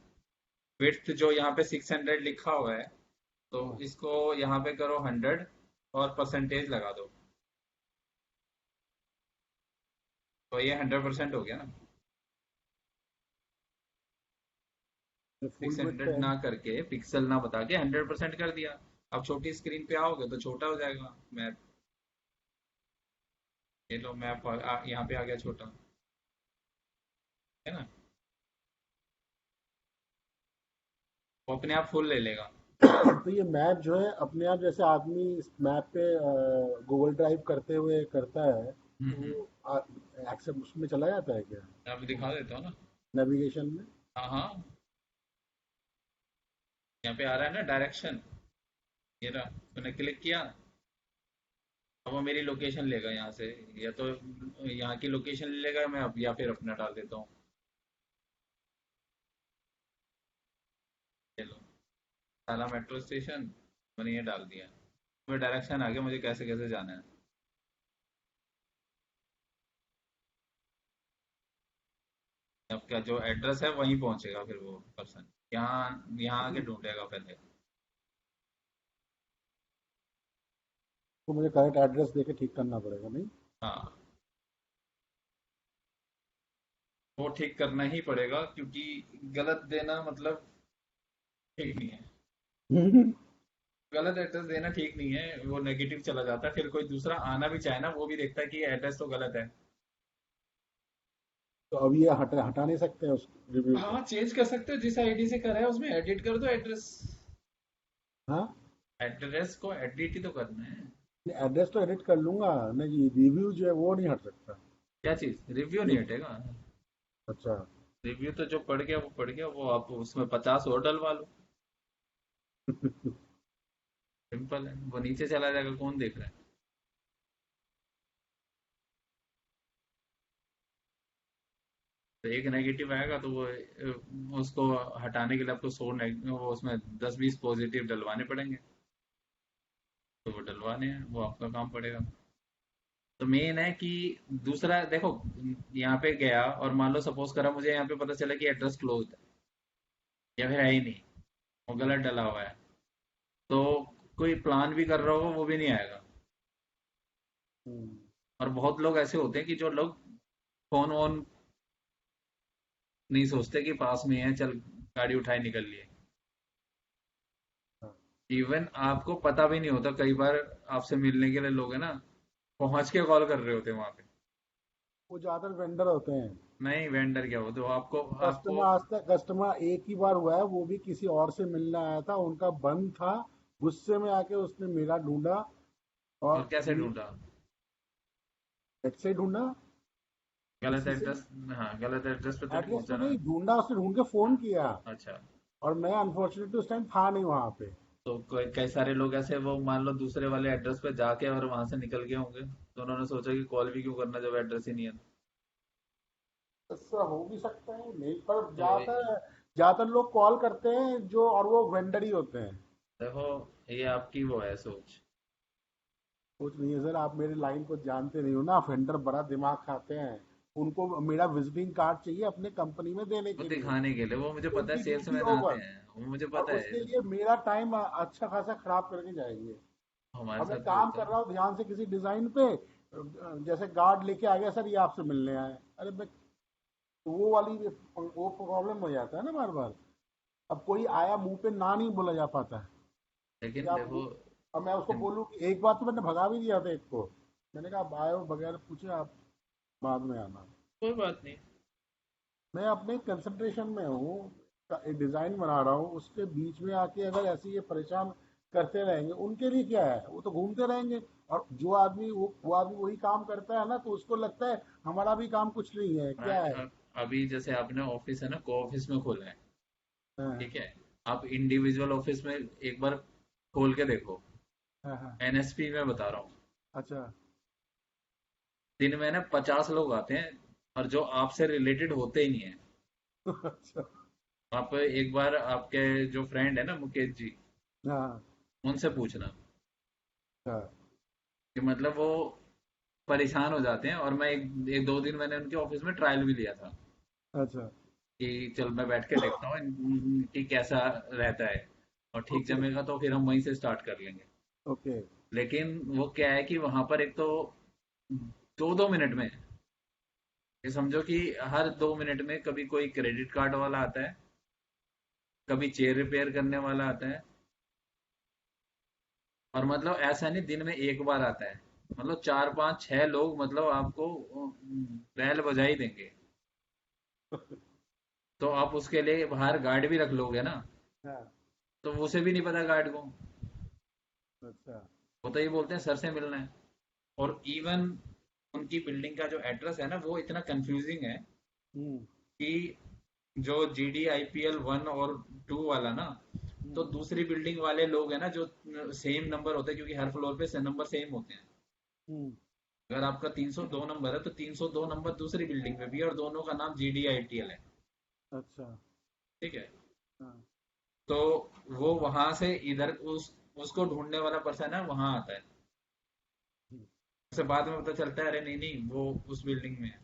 विड्थ जो यहाँ पे 600 लिखा हुआ है, तो हाँ। इसको यहाँ पे करो 100 और परसेंटेज लगा दो, तो ये 100% हो गया ना। ये फुल विड्थ 600 है? ना करके, पिक्सल ना बता के 100% कर दिया। अब छोटी स्क्रीन पे आओगे तो छोटा हो जाएगा मैप। ये लो मैप यहाँ पे आ गया छोटा, है ना। वो अपने आप फुल ले लेगा। तो ये मैप जो है अपने आप, जैसे आदमी इस मैप पे गूगल ड्राइव करते हुए करता है, हम्म। तो एक्सेप्ट उसमें चला जाता है क्या? यहाँ पे दिखा देता हूँ ना। नेविगेशन में? हाँ हाँ, यहाँ पे आ रहा है ना डायरेक्शन, ये रहा। मैंने क्लिक किया, अब वो मेरी लोकेशन लेगा यहाँ से, या तो यहाँ की लोकेशन ले लेगा मैं अब, या फिर अपना डाल देता हूँ। चलो, साला मेट्रो स्टेशन, मैंने ये डाल दिया। मुझे डायरेक्शन आ गया, मुझे कैसे कैसे जाना है। आपका जो एड्रेस है वहीं पहुंचेगा फिर वो पर्सन, यहाँ यहाँ आके ढूंढेगा पहले। तो मुझे करेक्ट एड्रेस देके ठीक करना पड़ेगा नहीं? हाँ, वो ठीक करना ही पड़ेगा, क्योंकि गलत देना मतलब ठीक नहीं है। गलत एड्रेस देना ठीक नहीं है, वो नेगेटिव चला जाता है, फिर कोई दूसरा आना भी चाहे ना वो भी देखता है कि एड्रेस तो गलत है। तो अभी ये हटा नहीं सकते हैं उस रिव्यू को? हाँ, चेंज कर सकते हो, जिस आईडी से करा है उसमें एडिट कर दो एड्रेस। हाँ, एड्रेस को एडिट ही तो करना है। एड्रेस तो एडिट कर लूंगा, नहीं रिव्यू जो है वो नहीं हट सकता? क्या चीज? रिव्यू नहीं हटेगा। अच्छा। रिव्यू तो जो पड़ गया वो पड़ गया, वो आप उसमें 50 और डलवा लो, सिंपल है, वो नीचे चला जाएगा, कौन देख रहा है। तो एक नेगेटिव आएगा तो वो उसको हटाने के लिए आपको 100 वो उसमें 10-20 पॉजिटिव डलवाने पड़ेंगे, तो वो डलवाने हैं, वो आपका काम पड़ेगा। तो मेन है कि दूसरा देखो, यहाँ पे गया और मान लो सपोज करा मुझे यहाँ पे पता चला कि एड्रेस क्लोज है या फिर है ही नहीं, वो गलत डला हुआ है, तो कोई प्लान भी कर रहा होगा वो भी नहीं आएगा। हम्म, और बहुत लोग ऐसे होते हैं कि जो लोग फोन वोन नहीं सोचते कि पास में है, चल गाड़ी उठाए निकल लिए। हाँ। इवन आपको पता भी नहीं होता, कई बार आपसे मिलने के लिए लोग है ना पहुंच के कॉल कर रहे होते हैं वहां पे। वो ज्यादातर वेंडर होते हैं। नहीं, वेंडर क्या होते हो, आपको आपको कस्टमर आज तक कस्टमर एक ही बार हुआ है, वो भी किसी और से मिलने आया था, उनका बंद था, गुस्से में आके उसने मेरा ढूंढा और और कैसे ढूंढा? नेट से ढूंढा गलत किसी से। एड्रेस। हाँ, गलत एड्रेस पे तो नहीं एड्रेस पहुंचा पे ना। नहीं ढूंढा, उसने ढूंढ के फोन किया। अच्छा, और मैं अनफॉर्चुनेटली उस टाइम था नहीं वहां पे। तो कई सारे लोग ऐसे वो मान लो दूसरे वाले एड्रेस पे जाके और वहां से निकल गए होंगे, तो उन्होंने सोचा कि कॉल भी क्यों करना जब एड्रेस ही नहीं है। ऐसा हो भी सकता है, नहीं पर तो ज्यादातर ज्यादातर लोग कॉल करते हैं जो, और वो वेंडर ही होते हैं। देखो, ये आपकी वो है सोच। कुछ नहीं है सर, आप मेरी लाइन को जानते नहीं हो ना, वेंडर बड़ा दिमाग खाते हैं। उनको मेरा विजिटिंग कार्ड चाहिए अपने कंपनी में देने वो के लिए, दिखाने के लिए, वो मुझे पता है, उनकी ड्यूटी सेल्समैन आते ओवर। हैं, वो मुझे और पता उसके है। लिए मेरा टाइम अच्छा खासा खराब करके जाएंगे। हमारे अब मैं साथ भी काम होता कर है। रहा हूँ ध्यान से किसी डिजाइन पे, जैसे गार्ड लेके आ गया, सर ये आपसे मिलने आए, अरे मैं, तो वो वाली वो प्रॉब्लम हो जाता है ना बार बार। अब कोई आया, मुंह पे ना नहीं बोला जा पाता है कि लेकिन आप देखो, अब मैं उसको बोलूँ कि एक बार तो मैंने भगा भी दिया था एक को, मैंने कहा आप आए हो बगैर पूछे, आप बाद में आना। कोई बात नहीं। मैं अपने कंसंट्रेशन में हूँ, एक डिजाइन बना रहा हूँ, उसके बीच में आके अगर ऐसे ये परेशान करते रहेंगे, उनके लिए क्या है, वो तो घूमते रहेंगे। और जो आदमी वो आदमी वही काम करता है ना, तो उसको लगता है हमारा भी काम कुछ नहीं है, क्या है। अभी जैसे आपने ऑफिस है ना, को ऑफिस में खोला है, हाँ ठीक है, आप इंडिविजुअल ऑफिस में एक बार खोल के देखो। हाँ हाँ। एनएसपी में बता रहा हूँ, अच्छा। दिन में ना 50 लोग आते हैं, और जो आपसे रिलेटेड होते ही नहीं है। अच्छा। आप एक बार आपके जो फ्रेंड है ना मुकेश जी, हाँ। उनसे पूछना अच्छा। कि मतलब वो परेशान हो जाते हैं। और मैं एक दो दिन मैंने उनके ऑफिस में ट्रायल भी लिया था अच्छा। कि चल मैं बैठ के देखता हूँ कि कैसा रहता है, और ठीक ओके। जमेगा तो फिर हम वहीं से स्टार्ट कर लेंगे। ओके। लेकिन वो क्या है कि वहां पर एक तो 2-2 मिनट में, ये समझो कि हर 2 मिनट में कभी कोई क्रेडिट कार्ड वाला आता है, कभी चेयर रिपेयर करने वाला आता है, और मतलब ऐसा नहीं दिन में एक बार आता है, मतलब 4-5-6 लोग मतलब आपको बैल बजा ही देंगे। तो आप उसके लिए बाहर गार्ड भी रख लोगे ना, हाँ। तो उसे भी नहीं पता गार्ड को। अच्छा। वो तो ये बोलते हैं सर से मिलना है। और इवन उनकी बिल्डिंग का जो एड्रेस है ना वो इतना कंफ्यूजिंग है हम्म। कि जो GD IPL 1 और 2 वाला ना, तो हम्म। दूसरी बिल्डिंग वाले लोग हैं ना जो सेम नंबर होते हैं, क्योंकि हर फ्लोर पे से नंबर सेम होते हैं। हम्म। अगर आपका 302 नंबर है तो 302 नंबर दूसरी बिल्डिंग में भी है, और दोनों का नाम GDITL है, अच्छा। ठीक है। हाँ। तो वो वहां से इधर उसको ढूंढने वाला पर्सन है वहां आता है, हम्म। उसे बाद में पता चलता है अरे नहीं नहीं वो उस बिल्डिंग में है।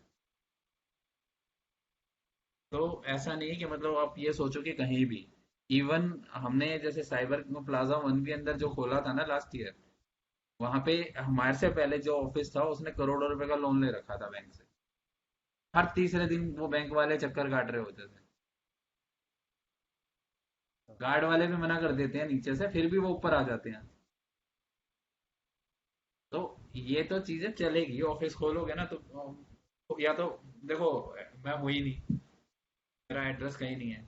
तो ऐसा नहीं है कि मतलब आप ये सोचो कि कहीं भी, इवन हमने जैसे साइबर प्लाजा वन के अंदर जो खोला था ना लास्ट ईयर, वहां पे हमारे से पहले जो ऑफिस था उसने करोड़ों रुपए का लोन ले रखा था बैंक से। हर तीसरे दिन वो बैंक वाले चक्कर काट रहे होते थे। गार्ड वाले भी मना कर देते हैं नीचे से, फिर भी वो ऊपर आ जाते हैं। तो ये तो चीजें चलेगी, ऑफिस खोलोगे ना तो या तो देखो, मैं हूं ही नहीं, मेरा एड्रेस कहीं नहीं है,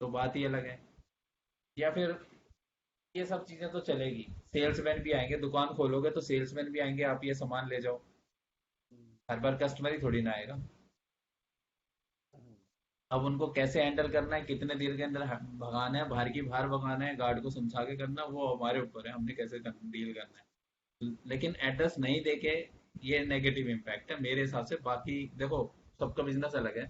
तो बात ही अलग है। या फिर ये सब चीजें तो चलेगी, सेल्समैन भी आएंगे, दुकान खोलोगे तो सेल्समैन भी आएंगे, आप ये सामान ले जाओ। हर बार कस्टमर ही थोड़ी ना आएगा। अब उनको कैसे हैंडल करना है, कितने देर के अंदर भगाना है, बाहर की बाहर भगाना है, गार्ड को समझा के करना, वो हमारे ऊपर है, हमने कैसे डील करना है। लेकिन एड्रेस नहीं देके ये नेगेटिव इम्पैक्ट है मेरे हिसाब से। बाकी देखो, सबका बिजनेस अलग है।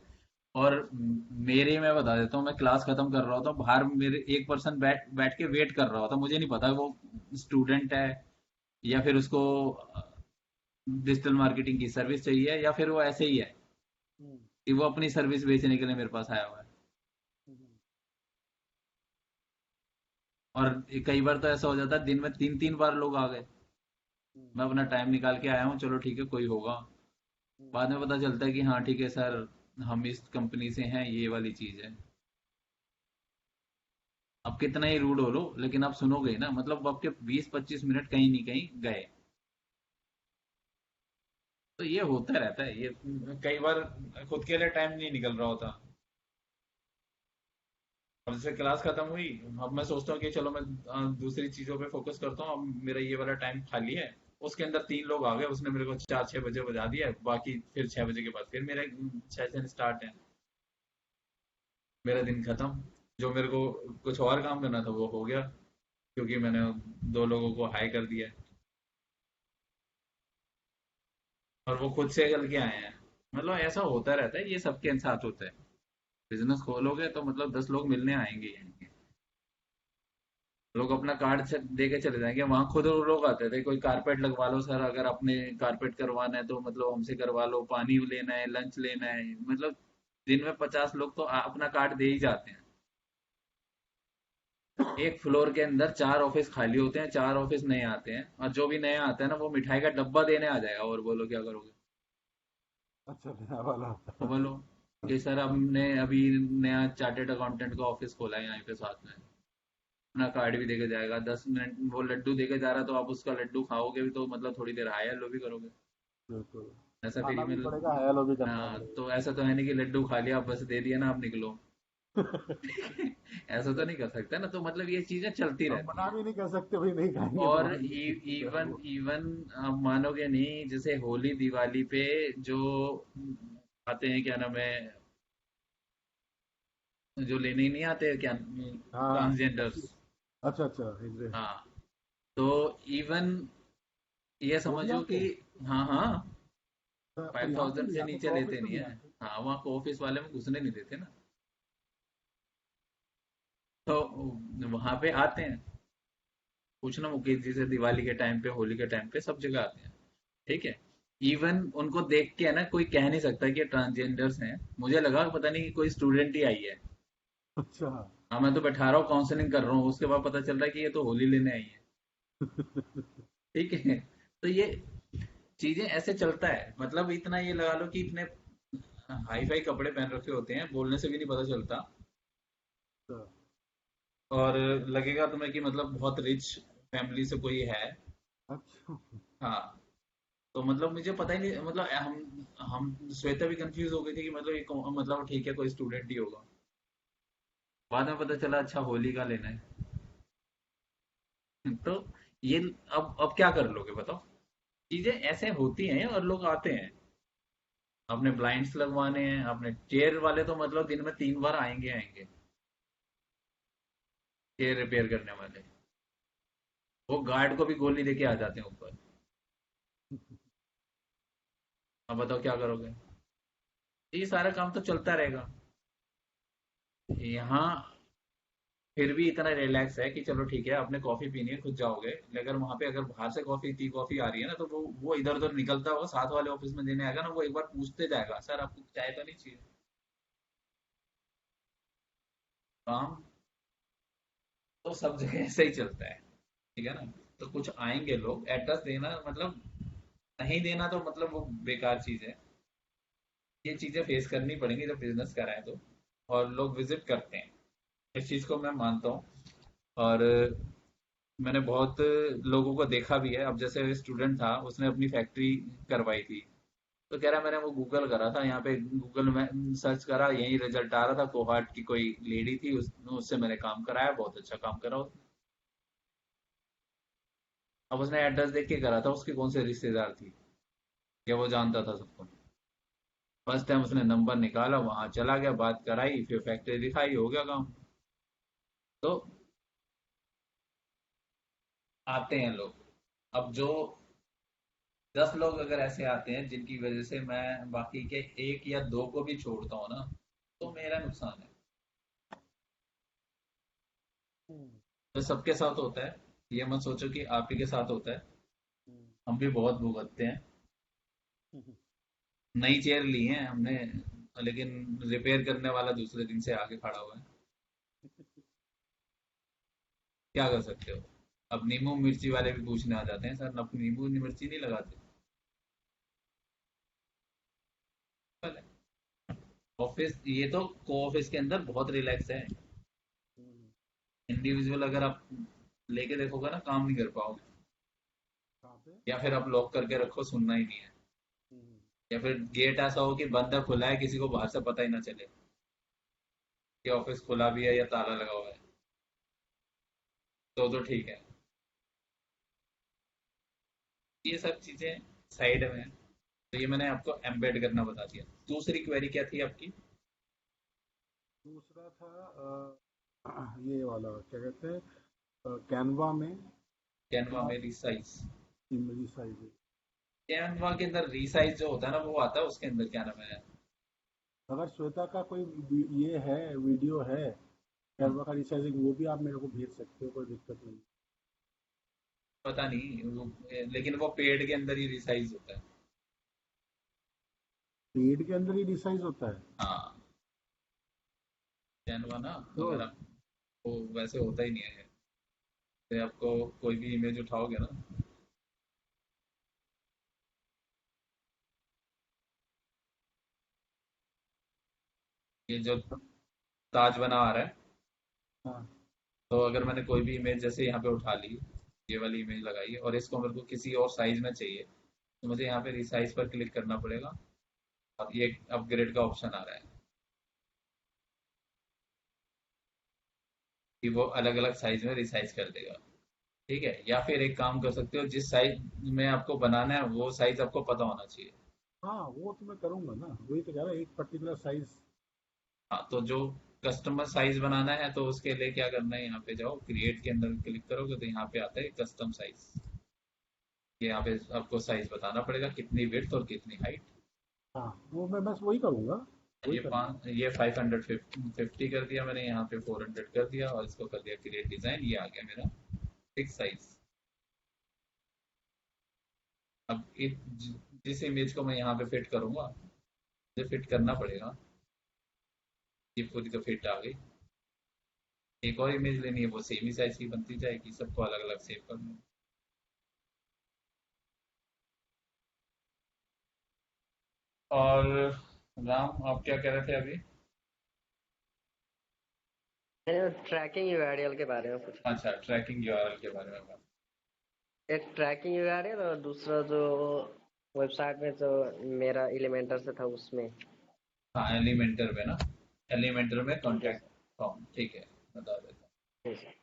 और मेरे मैं बता देता हूँ, मैं क्लास खत्म कर रहा था, बाहर मेरे एक पर्सन बैठ बैठ के वेट कर रहा था, मुझे नहीं पता वो स्टूडेंट है या फिर उसको डिजिटल मार्केटिंग की सर्विस चाहिए, या फिर वो ऐसे ही है कि वो अपनी सर्विस बेचने के लिए मेरे पास आया हुआ है। और कई बार तो ऐसा हो जाता है दिन में 3-3 बार लोग आ गए, मैं अपना टाइम निकाल के आया हूँ, चलो ठीक है कोई होगा। बाद में पता चलता है कि हाँ ठीक है सर, हम इस कंपनी से हैं, ये वाली चीज है। अब कितना ही रूड हो लो, लेकिन आप सुनोगे ही ना, मतलब आपके 20-25 मिनट कहीं नहीं कहीं गए। तो ये होता रहता है ये। कई बार खुद के लिए टाइम नहीं निकल रहा होता। अब जैसे क्लास खत्म हुई, अब मैं सोचता हूँ कि चलो मैं दूसरी चीजों पे फोकस करता हूँ, अब मेरा ये वाला टाइम खाली है। उसके अंदर 3 लोग आ गए, उसने मेरे को 4-6 बजे बजा दिया, बाकी फिर 6 बजे के बाद फिर मेरा सेशन स्टार्ट है। मेरा दिन खत्म। जो मेरे को कुछ और काम करना था वो हो गया, क्योंकि मैंने 2 लोगों को हाई कर दिया और वो खुद से चल के आए हैं। मतलब ऐसा होता रहता है, ये सबके साथ होता है। बिजनेस खोलोगे तो मतलब 10 लोग मिलने आएंगे ही आएंगे। लोग अपना कार्ड दे के चले जाएंगे, वहां खुद वो लोग आते थे, कोई कारपेट लगवा लो सर, अगर अपने कारपेट करवाना है तो मतलब हमसे करवा लो, पानी लेना है, लंच लेना है, मतलब दिन में 50 लोग तो अपना कार्ड दे ही जाते हैं। एक फ्लोर के अंदर 4 ऑफिस खाली होते हैं, 4 ऑफिस नए आते हैं, और जो भी नया आता है ना वो मिठाई का डब्बा देने आ जाएगा, और बोलो क्या करोगे। अच्छा, नया वाला। तो बोलो कि सर हमने अभी नया चार्टेड अकाउंटेंट का ऑफिस खोला है यहाँ पे साथ में, अपना कार्ड भी देके जाएगा। 10 मिनट वो लड्डू देके जा रहा है, तो आप उसका लड्डू खाओगे भी तो मतलब थोड़ी देर हाय हेलो भी करोगे। बिल्कुल। ऐसा फ्री खाना में भी पड़ेगा, हेलो भी करना हाँ, पड़ेगा। तो ऐसा तो है नहीं कि लड्डू खा लिया बस दे दिया ना आप निकलो। ऐसा तो नहीं कर सकते ना, तो मतलब ये चीजें चलती हम रहती मना हैं। भी नहीं कर सकते, भाई नहीं खाएंगे तो और भाई नहीं खाएंगे इवन वो। इवन आप मानोगे नहीं, जैसे होली दिवाली पे जो आते हैं, क्या नाम है, जो लेने नहीं आते हैं, क्या हाँ। ट्रांसजेंडर्स। अच्छा अच्छा, एग्जैक्ट। हाँ, तो इवन ये वो भी समझो आते कि हैं। हाँ हाँ, पर फाइव यहाँ पे थाउजेंड भी से आते, नीचे तो ऑफिस लेते में नहीं भी है। आते। हाँ, वहाँ को ऑफिस वाले में घुसने नहीं देते ना। तो वहां पे आते हैं, पूछना मुकेश जी से, दिवाली के टाइम पे, होली के टाइम पे सब जगह आते हैं। ठीक है। इवन उनको देख के है ना, कोई कह नहीं सकता कि ये ट्रांसजेंडर्स हैं। मुझे लगा पता नहीं कि कोई स्टूडेंट ही आई है। अच्छा। हाँ, मैं तो बैठा रहा हूँ काउंसलिंग कर रहा हूँ, उसके बाद पता चल रहा है कि ये तो होली लेने आई है। ठीक है। तो ये चीजें ऐसे चलता है, मतलब इतना ये लगा लो कि इतने हाई फाई कपड़े पहन रखे होते हैं, बोलने से भी नहीं पता चलता। अच्छा। और लगेगा तुम्हें कि मतलब बहुत रिच फैमिली से कोई है। अच्छा। हाँ, तो मतलब मुझे पता ही नहीं, मतलब हम श्वेता भी कंफ्यूज हो गई थी कि मतलब मतलब ठीक है कोई स्टूडेंट ही होगा। बाद में पता चला अच्छा होली का लेना है। तो ये, अब क्या कर लोगे बताओ। चीजें ऐसे होती हैं और लोग आते हैं। अपने ब्लाइंड्स लगवाने हैं, अपने चेयर वाले तो मतलब दिन में 3 बार आएंगे आएंगे, चेयर रिपेयर करने वाले। वो गार्ड को भी गोली देके आ जाते हैं ऊपर। अब बताओ क्या करोगे। ये सारा काम तो चलता रहेगा। यहाँ फिर भी इतना रिलैक्स है कि चलो ठीक है, आपने कॉफी पीनी है खुद जाओगे, लेकिन वहां पे अगर बाहर से कॉफी आ रही है ना, तो वो इधर उधर निकलता होगा, साथ वाले ऑफिस में देने आएगा ना, वो एक बार पूछते जाएगा, सर आपको चाय तो नहीं चाहिए। काम तो सब जगह ऐसे ही चलता है, ठीक है ना। तो कुछ आएंगे लोग, एड्रेस देना मतलब, नहीं देना तो मतलब वो बेकार चीज है। ये चीजें फेस करनी पड़ेंगी जब बिजनेस कर रहे हैं तो, और लोग विजिट करते हैं, इस चीज को मैं मानता हूँ। और मैंने बहुत लोगों को देखा भी है। अब जैसे स्टूडेंट था, उसने अपनी फैक्ट्री करवाई थी, तो कह रहा मैंने वो गूगल करा था, यहाँ पे गूगल में सर्च करा, यही रिजल्ट आ रहा था, कोहाट की कोई लेडी थी, उससे मैंने काम कराया, बहुत अच्छा काम करा उसने। अब उसने एड्रेस देख के करा था, उसके कौन से रिश्तेदार थी, या वो जानता था सबको। फर्स्ट टाइम उसने नंबर निकाला, वहां चला गया, बात कराई, फिर फैक्ट्री दिखाई, हो गया काम। तो आते हैं लोग। अब जो 10 लोग अगर ऐसे आते हैं जिनकी वजह से मैं बाकी के एक या दो को भी छोड़ता हूँ ना, तो मेरा नुकसान है। हम्म, तो सबके साथ होता है, ये मत सोचो कि आप ही के साथ होता है। हम्म, हम भी बहुत भुगतते हैं। हम्म, नई चेयर ली है हमने, लेकिन रिपेयर करने वाला दूसरे दिन से आके खड़ा हुआ है। क्या कर सकते हो। अब नींबू मिर्ची वाले भी पूछने आ जाते हैं, सर आप नींबू मिर्ची नहीं लगाते। ऑफिस, ये तो को ऑफिस के अंदर बहुत रिलैक्स है। हम्म, इंडिविजुअल अगर आप लेके देखोगे ना, काम नहीं कर पाओगे। कहाँ पे? या फिर आप लॉक करके रखो, सुनना ही नहीं है। हम्म, या फिर गेट ऐसा हो कि बंद है खुला है, किसी को बाहर से पता ही ना चले कि ऑफिस खुला भी है या ताला लगा हुआ है, तो ठीक है। ये सब चीजें साइड में है। तो ये मैंने आपको एम्बेड करना बता दिया। दूसरी क्वेरी क्या थी आपकी? दूसरा था ये वाला क्या कहते हैं, कैनवा में कैनवा क्या में रिसाइज। इमेज साइज है। कैनवा के अंदर रिसाइज जो होता है ना, वो आता है उसके अंदर, क्या नाम है। अगर श्वेता का कोई ये है, वीडियो है हम्म, कैनवा का रिसाइजिंग, वो भी आप मेरे को भेज सकते हो, कोई दिक्कत नहीं। पता नहीं वो, लेकिन वो पेड के अंदर ही रिसाइज होता है। पेड के अंदर ही रिसाइज होता है? हाँ, कैनवा ना, तो अगर आप, वो वैसे होता ही नहीं है। जैसे आपको कोई भी इमेज उठाओगे ना, ये जो ताज बना आ रहा है, हाँ, तो अगर मैंने कोई भी इमेज जैसे यहाँ पे उठा ली, ये वाली इमेज लगाई है, और इसको मेरे को किसी और साइज में चाहिए, तो मुझे यहाँ पे रिसाइज पर क्लिक करना पड़ेगा। और ये अपग्रेड का ऑप्शन आ रहा है कि वो अलग अलग साइज में रिसाइज कर देगा। ठीक है, या फिर एक काम कर सकते हो, जिस साइज में आपको बनाना है वो साइज आपको पता होना चाहिए। हाँ, वो तो मैं करूंगा ना, वही तो कह रहा एक पर्टिकुलर साइज। हाँ, तो जो कस्टमर साइज बनाना है, तो उसके लिए क्या करना है, यहाँ पे जाओ, क्रिएट के अंदर क्लिक करोगे तो यहाँ पे आता है कस्टम साइज। ये यहाँ पे आपको साइज बताना पड़ेगा, कितनी विड्थ और कितनी हाइट। हाँ, वो मैं बस वही करूंगा, वही ये करना। 5, ये 550 कर दिया मैंने, यहाँ पे 400 कर दिया, और इसको कर दिया क्रिएट डिजाइन, ये आ गया मेरा फिक्स साइज। अब जिस इमेज को मैं यहाँ पे फिट करूंगा, मुझे फिट करना पड़ेगा। ये पूरी तो फिट आ गई। एक और इमेज लेनी है, वो सेम ही साइज की बनती जाएगी, सबको अलग अलग सेव करना। और राम, आप क्या कह रहे थे अभी? मैंने ट्रैकिंग यूआरएल के बारे में पूछा। अच्छा, ट्रैकिंग यूआरएल के बारे में बात। एक ट्रैकिंग यूआरएल और दूसरा जो वेबसाइट में जो मेरा एलिमेंटर से था उसमें। हाँ, एलिमेंटर में ना, एलिमेंटर में जी कॉन्टैक्ट सर। फॉर्म, ठीक है, बता देता हूँ। जी सर।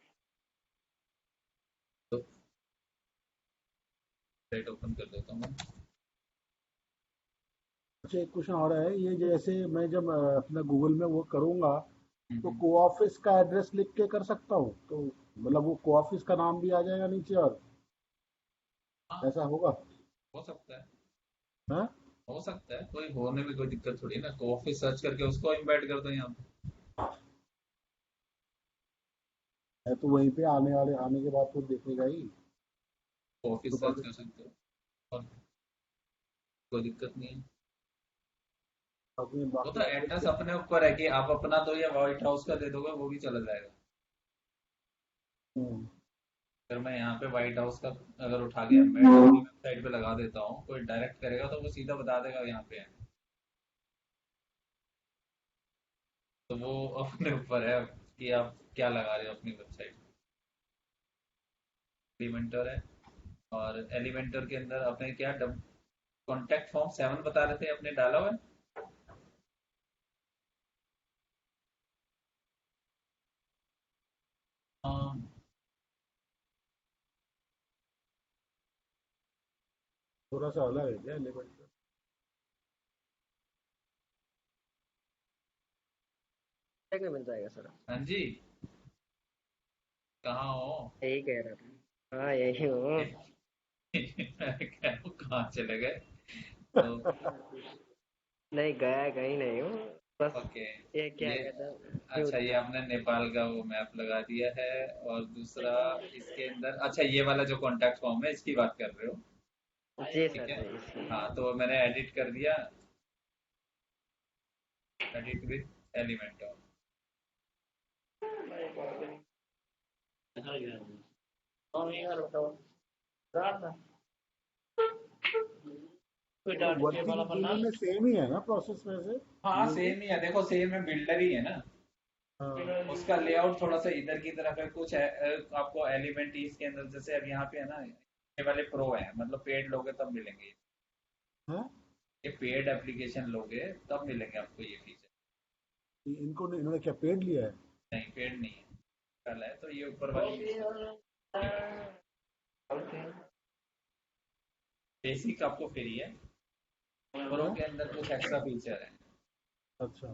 तो साइट ओपन कर देता हूँ मैं। अच्छा, एक क्वेश्चन और है, ये जैसे मैं जब अपना गूगल में वो करूंगा, तो हम्म, को ऑफिस का एड्रेस लिख के कर सकता हूँ, तो मतलब वो को ऑफिस का नाम भी आ जाएगा नीचे, और हाँ, ऐसा होगा? हो सकता है। हाँ, हो सकता है, कोई होने में कोई दिक्कत थोड़ी ना, ऑफिस सर्च करके उसको इम्बेड कर दो यहाँ पे। है तो वहीं पे आने के बाद तो देखेगा ही। तो ऑफिस सर्च पता, कर सकते हो, और कोई दिक्कत नहीं है। बाकी वो बाकी तो एड्रेस अपने ऊपर है कि आप अपना दो या व्हाइट हाउस का दे दोगे वो भी चला जाएगा। हम्म, अगर मैं यहाँ पे व्हाइट हाउस का अगर उठा के मैं वेबसाइट पे लगा देता हूँ, कोई डायरेक्ट करेगा तो वो सीधा बता देगा यहाँ पे है। तो वो अपने ऊपर है कि आप क्या लगा रहे हो अपनी वेबसाइट। एलिमेंटर है, और एलिमेंटर के अंदर आपने क्या कॉन्टेक्ट फॉर्म 7 बता रहे थे अपने डाला हुआ है। हाँ, थोड़ा सा अलग है क्या एलिमेंट? तक में मिल जाएगा सर। हाँ जी। कहाँ हो? यही कह रहा था। हाँ यही हूँ। कहाँ चले गए? तो नहीं गया, कहीं नहीं हूँ। बस ओके। ये क्या ये कहते हैं, अच्छा, म्यूट ये था। आपने नेपाल का वो मैप लगा दिया है। और दूसरा इसके अंदर, अच्छा ये वाला जो कॉन्टैक्ट फॉर्म है इसकी बात कर रहे हो? जी ठीक सर है। जी इसलिए। हाँ तो मैंने एडिट कर दिया, एडिट विद एलिमेंट। कोई तो डाटा के वाला वर्किंग पन्ना। दोनों में सेम ही है ना प्रोसेस में से हाँ ये तो? सेम ही है, देखो सेम है, बिल्डर ही है ना। हाँ। उसका लेआउट थोड़ा सा इधर की तरफ है, कुछ है, आपको एलिमेंट इसके अंदर जैसे अब यहाँ पे है ना, ये वाले प्रो है, मतलब पेड लोगे तब मिलेंगे। हाँ, ये पेड एप्लीकेशन लोगे तब मिलेंगे आपको ये फीचर। इनको इन्होंने क्या पेड लिया है? नहीं पेड नहीं है, कल है तो ये ऊपर वाली ये वाली बेसिक आपको फ्री है। प्रो हाँ, के अंदर कुछ एक्स्ट्रा फीचर है। अच्छा।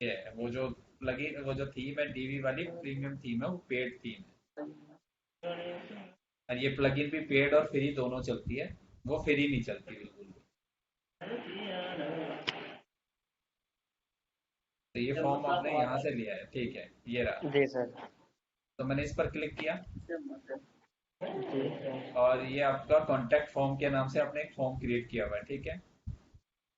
ये है वो जो प्लगइन, वो जो थीम है डीवी वाली प्रीमियम थीम है, वो पेड थीम है। और ये प्लगइन भी पेड और फ्री दोनों चलती है, वो फ्री नहीं चलती बिल्कुल भी। तो ये फॉर्म आपने यहाँ से लिया है, ठीक है, ये रहा। जी सर। तो मैंने इस पर क्लिक किया, जी और ये आपका कॉन्टैक्ट फॉर्म के नाम से आपने एक फॉर्म क्रिएट किया हुआ है, ठीक है।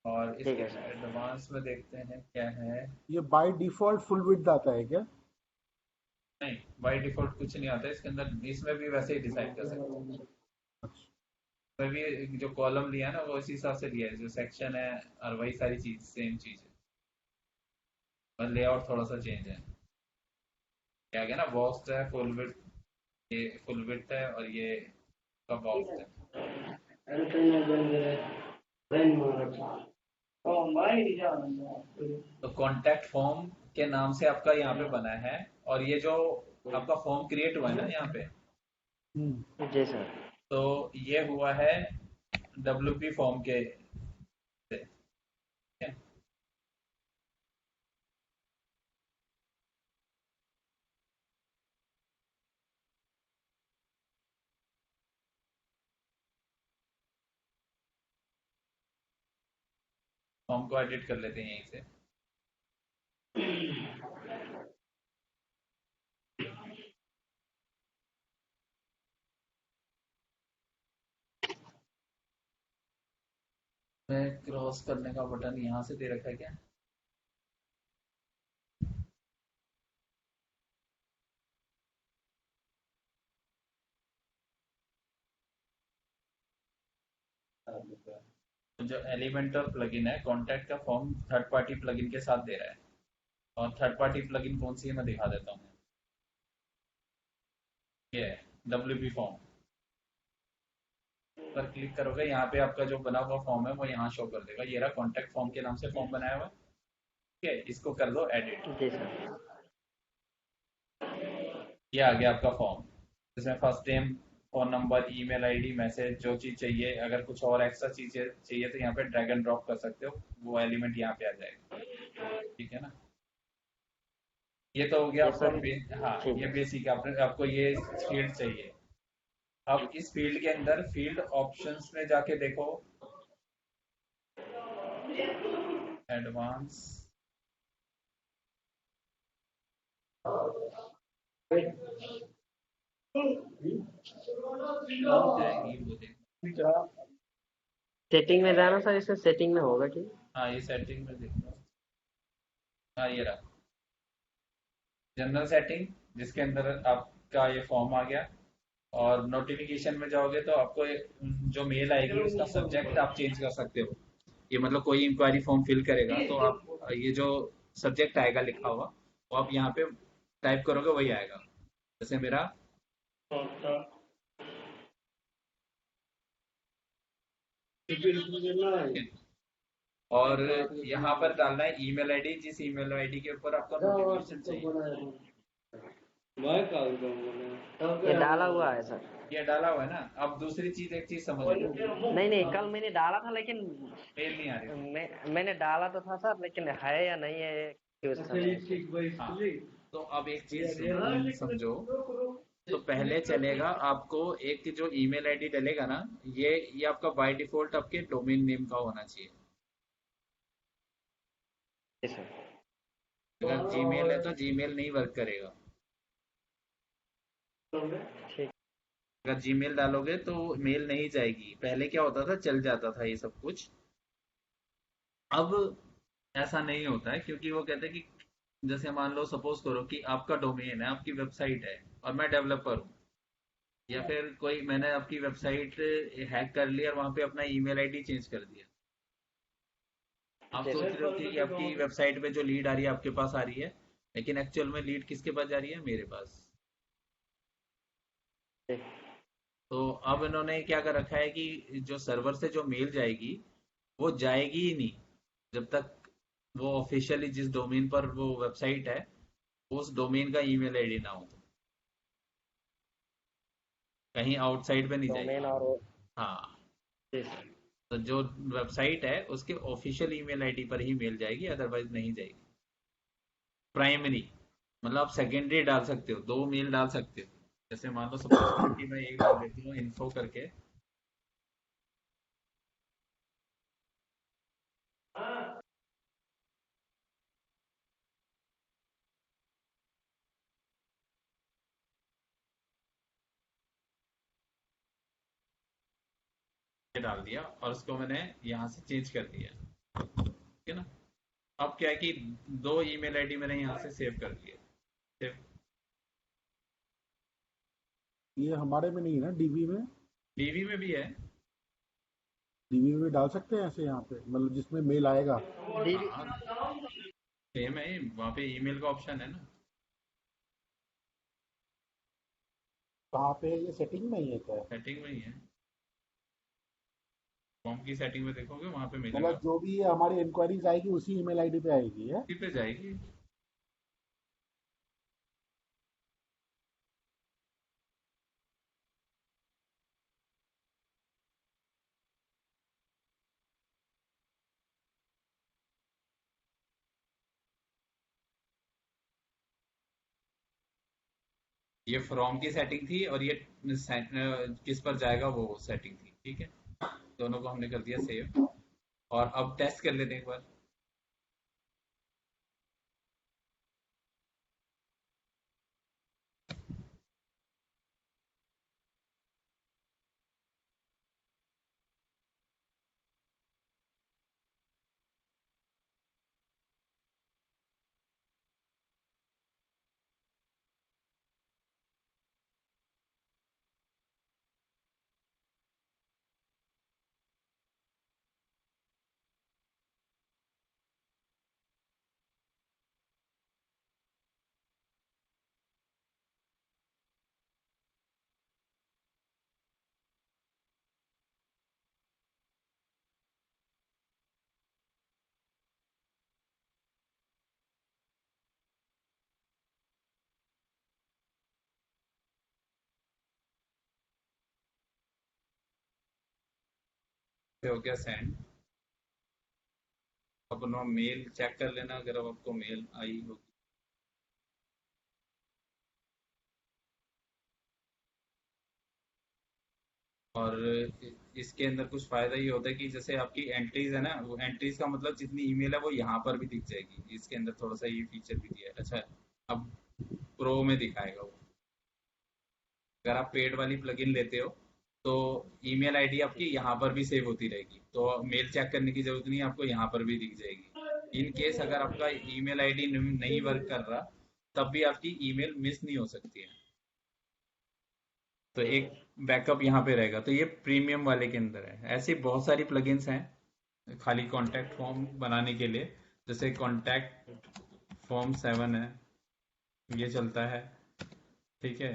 और ठीक इसके है सर। एडवांस में देखते हैं क्या है। ये बाय डिफॉल्ट फुल विड्थ आता है क्या? नहीं, बाय डिफॉल्ट कुछ नहीं आता है इसके अंदर, इसमें भी वैसे ही डिसाइड कर सकते हो। अच्छा। इसमें भी जो कॉलम लिया है ना वो इसी हिसाब से लिया है, जो सेक्शन है और वही सारी चीज सेम चीज है, बस लेआउट थोड़ा सा चेंज है। क्या गया ना, बॉक्स है फुल विड्थ, ये फुल विड्थ है और ये का बॉक्स है। तो कॉन्टैक्ट फॉर्म के नाम से आपका यहाँ पे बना है, और ये जो आपका फॉर्म क्रिएट हुआ है ना यहाँ पे, हम्म। जी सर। तो ये हुआ है डब्ल्यूपी फॉर्म के से, ठीक है। फॉर्म को एडिट कर लेते हैं यहीं से। मैं क्रॉस करने का बटन यहाँ से दे रखा है क्या? तो जो एलिमेंटर प्लगइन है, कॉन्टैक्ट का फॉर्म थर्ड पार्टी प्लगइन के साथ दे रहा है। और थर्ड पार्टी प्लगइन कौन सी है मैं दिखा देता हूँ। ये है डब्ल्यूपी फॉर्म, पर क्लिक करोगे यहाँ पे आपका जो बना हुआ फॉर्म है वो यहाँ शो कर देगा, ये रहा कॉन्टैक्ट फॉर्म के नाम से फॉर्म बनाया हुआ है। ठीक है, इसको कर दो एडिट। जी सर। ये आ गया आपका फॉर्म, इसमें first name, phone number, email ID, message, जो चीज चाहिए। अगर कुछ और एक्स्ट्रा चीजें चाहिए तो यहाँ पे ड्रैग एंड ड्रॉप कर सकते हो, वो एलिमेंट यहाँ पे आ जाएगा। ठीक है ना। ये तो हो गया जी आपका सर। हाँ ठीक ये है। बेसिक, आपने आपको ये फील्ड चाहिए। अब इस फील्ड के अंदर फील्ड ऑप्शंस में जाके देखो, एडवांस, मिल जाएगी वो देखो। सेटिंग में जाना सर, इसमें सेटिंग में होगा कि? हाँ, ये सेटिंग में देखो। हाँ, ये रहा जनरल सेटिंग, जिसके अंदर आपका ये फॉर्म आ गया। और नोटिफिकेशन में जाओगे तो आपको जो मेल आएगी उसका सब्जेक्ट आप चेंज कर सकते हो। ये मतलब कोई इंक्वायरी फॉर्म फिल करेगा तो आप ये जो सब्जेक्ट आएगा लिखा हुआ वो आप यहाँ पे टाइप करोगे वही आएगा। जैसे मेरा और यहाँ पर डालना है ईमेल आईडी, जिस ईमेल आईडी के ऊपर आपका नोटिफिकेशन चाहिए। ये डाला हुआ है सर। ये डाला हुआ है ना। अब दूसरी चीज, एक चीज समझ लो। नहीं नहीं, कल मैंने डाला था लेकिन मेल नहीं आ रही। मैंने डाला तो था सर, लेकिन है या नहीं है ये क्वेश्चन। हाँ, तो अब एक चीज समझो। तो पहले चलेगा आपको एक जो ईमेल आईडी डलेगा ना, ये आपका बाय डिफॉल्ट आपके डोमेन नेम का होना चाहिए। अगर जीमेल है तो जीमेल नहीं वर्क करेगा। ठीक। अगर जीमेल डालोगे तो मेल नहीं जाएगी। पहले क्या होता था, चल जाता था ये सब कुछ। अब ऐसा नहीं होता है, क्योंकि वो कहते हैं कि जैसे मान लो, सपोज करो कि आपका डोमेन है, आपकी वेबसाइट है और मैं डेवलपर हूँ, या फिर कोई मैंने आपकी वेबसाइट हैक कर लिया और वहां पे अपना ईमेल आईडी चेंज कर दिया। आप सोच रहे हो कि आपकी वेबसाइट पे जो लीड आ रही है आपके पास आ रही है, लेकिन एक्चुअल में लीड किसके पास जा रही है? मेरे पास। तो अब इन्होंने क्या कर रखा है कि जो सर्वर से जो मेल जाएगी वो जाएगी ही नहीं जब तक वो ऑफिशियली जिस डोमेन पर वो वेबसाइट है उस डोमेन का ईमेल आईडी ना हो, कहीं आउटसाइड पे नहीं डोमेन जाएगी। और हाँ, जी। तो जो वेबसाइट है उसके ऑफिशियल ईमेल आईडी पर ही मेल जाएगी, अदरवाइज नहीं जाएगी। प्राइमरी मतलब आप सेकेंडरी डाल सकते हो, दो मेल डाल सकते हो। जैसे मान लो, सपोज करो कि मैं एक डाल देती हूँ इन्फो करके। ये डाल दिया और उसको मैंने यहाँ से चेंज कर दिया, ठीक है ना। अब क्या है कि दो ईमेल आईडी मैंने यहाँ से सेव कर दिए। सेव ये हमारे में नहीं है ना, डीबी में? डीवी में भी है। डीबी में भी डाल सकते हैं ऐसे यहाँ पे, मतलब जिसमें मेल आएगा? हाँ, सेम है, वहाँ पे ईमेल का ऑप्शन है ना। कहाँ पे है ये, सेटिंग में ही है क्या? सेटिंग में ही है। फॉर्म की सेटिंग में देखोगे वहाँ पे मतलब मिलेगा। जो भी हमारी इंक्वायरीज आएगी उसी ईमेल आईडी पे आएगी है? उसी पे जाएगी। ये फ्रॉम की सेटिंग थी और ये किस पर जाएगा वो सेटिंग थी, ठीक है। दोनों को हमने कर दिया सेव। और अब टेस्ट कर लेते हैं एक बार। हो गया सेंड। अपना मेल चेक कर लेना अगर अब आपको मेल आई हो। और इसके अंदर कुछ फायदा ये होता है कि जैसे आपकी एंट्रीज है ना, वो एंट्रीज का मतलब जितनी ईमेल है वो यहाँ पर भी दिख जाएगी। इसके अंदर थोड़ा सा ये फीचर भी दिया है। अच्छा, अब प्रो में दिखाएगा वो। अगर आप पेड वाली प्लगइन लेते हो तो ईमेल आईडी आपकी यहाँ पर भी सेव होती रहेगी, तो मेल चेक करने की जरूरत नहीं, आपको यहाँ पर भी दिख जाएगी। इन केस अगर आपका ईमेल आईडी नहीं वर्क कर रहा, तब भी आपकी ईमेल मिस नहीं हो सकती है। तो एक बैकअप यहाँ पे रहेगा। तो ये प्रीमियम वाले के अंदर है। ऐसी बहुत सारी प्लगइन्स हैं खाली कॉन्टैक्ट फॉर्म बनाने के लिए। जैसे कॉन्टैक्ट फॉर्म 7 है, ये चलता है, ठीक है।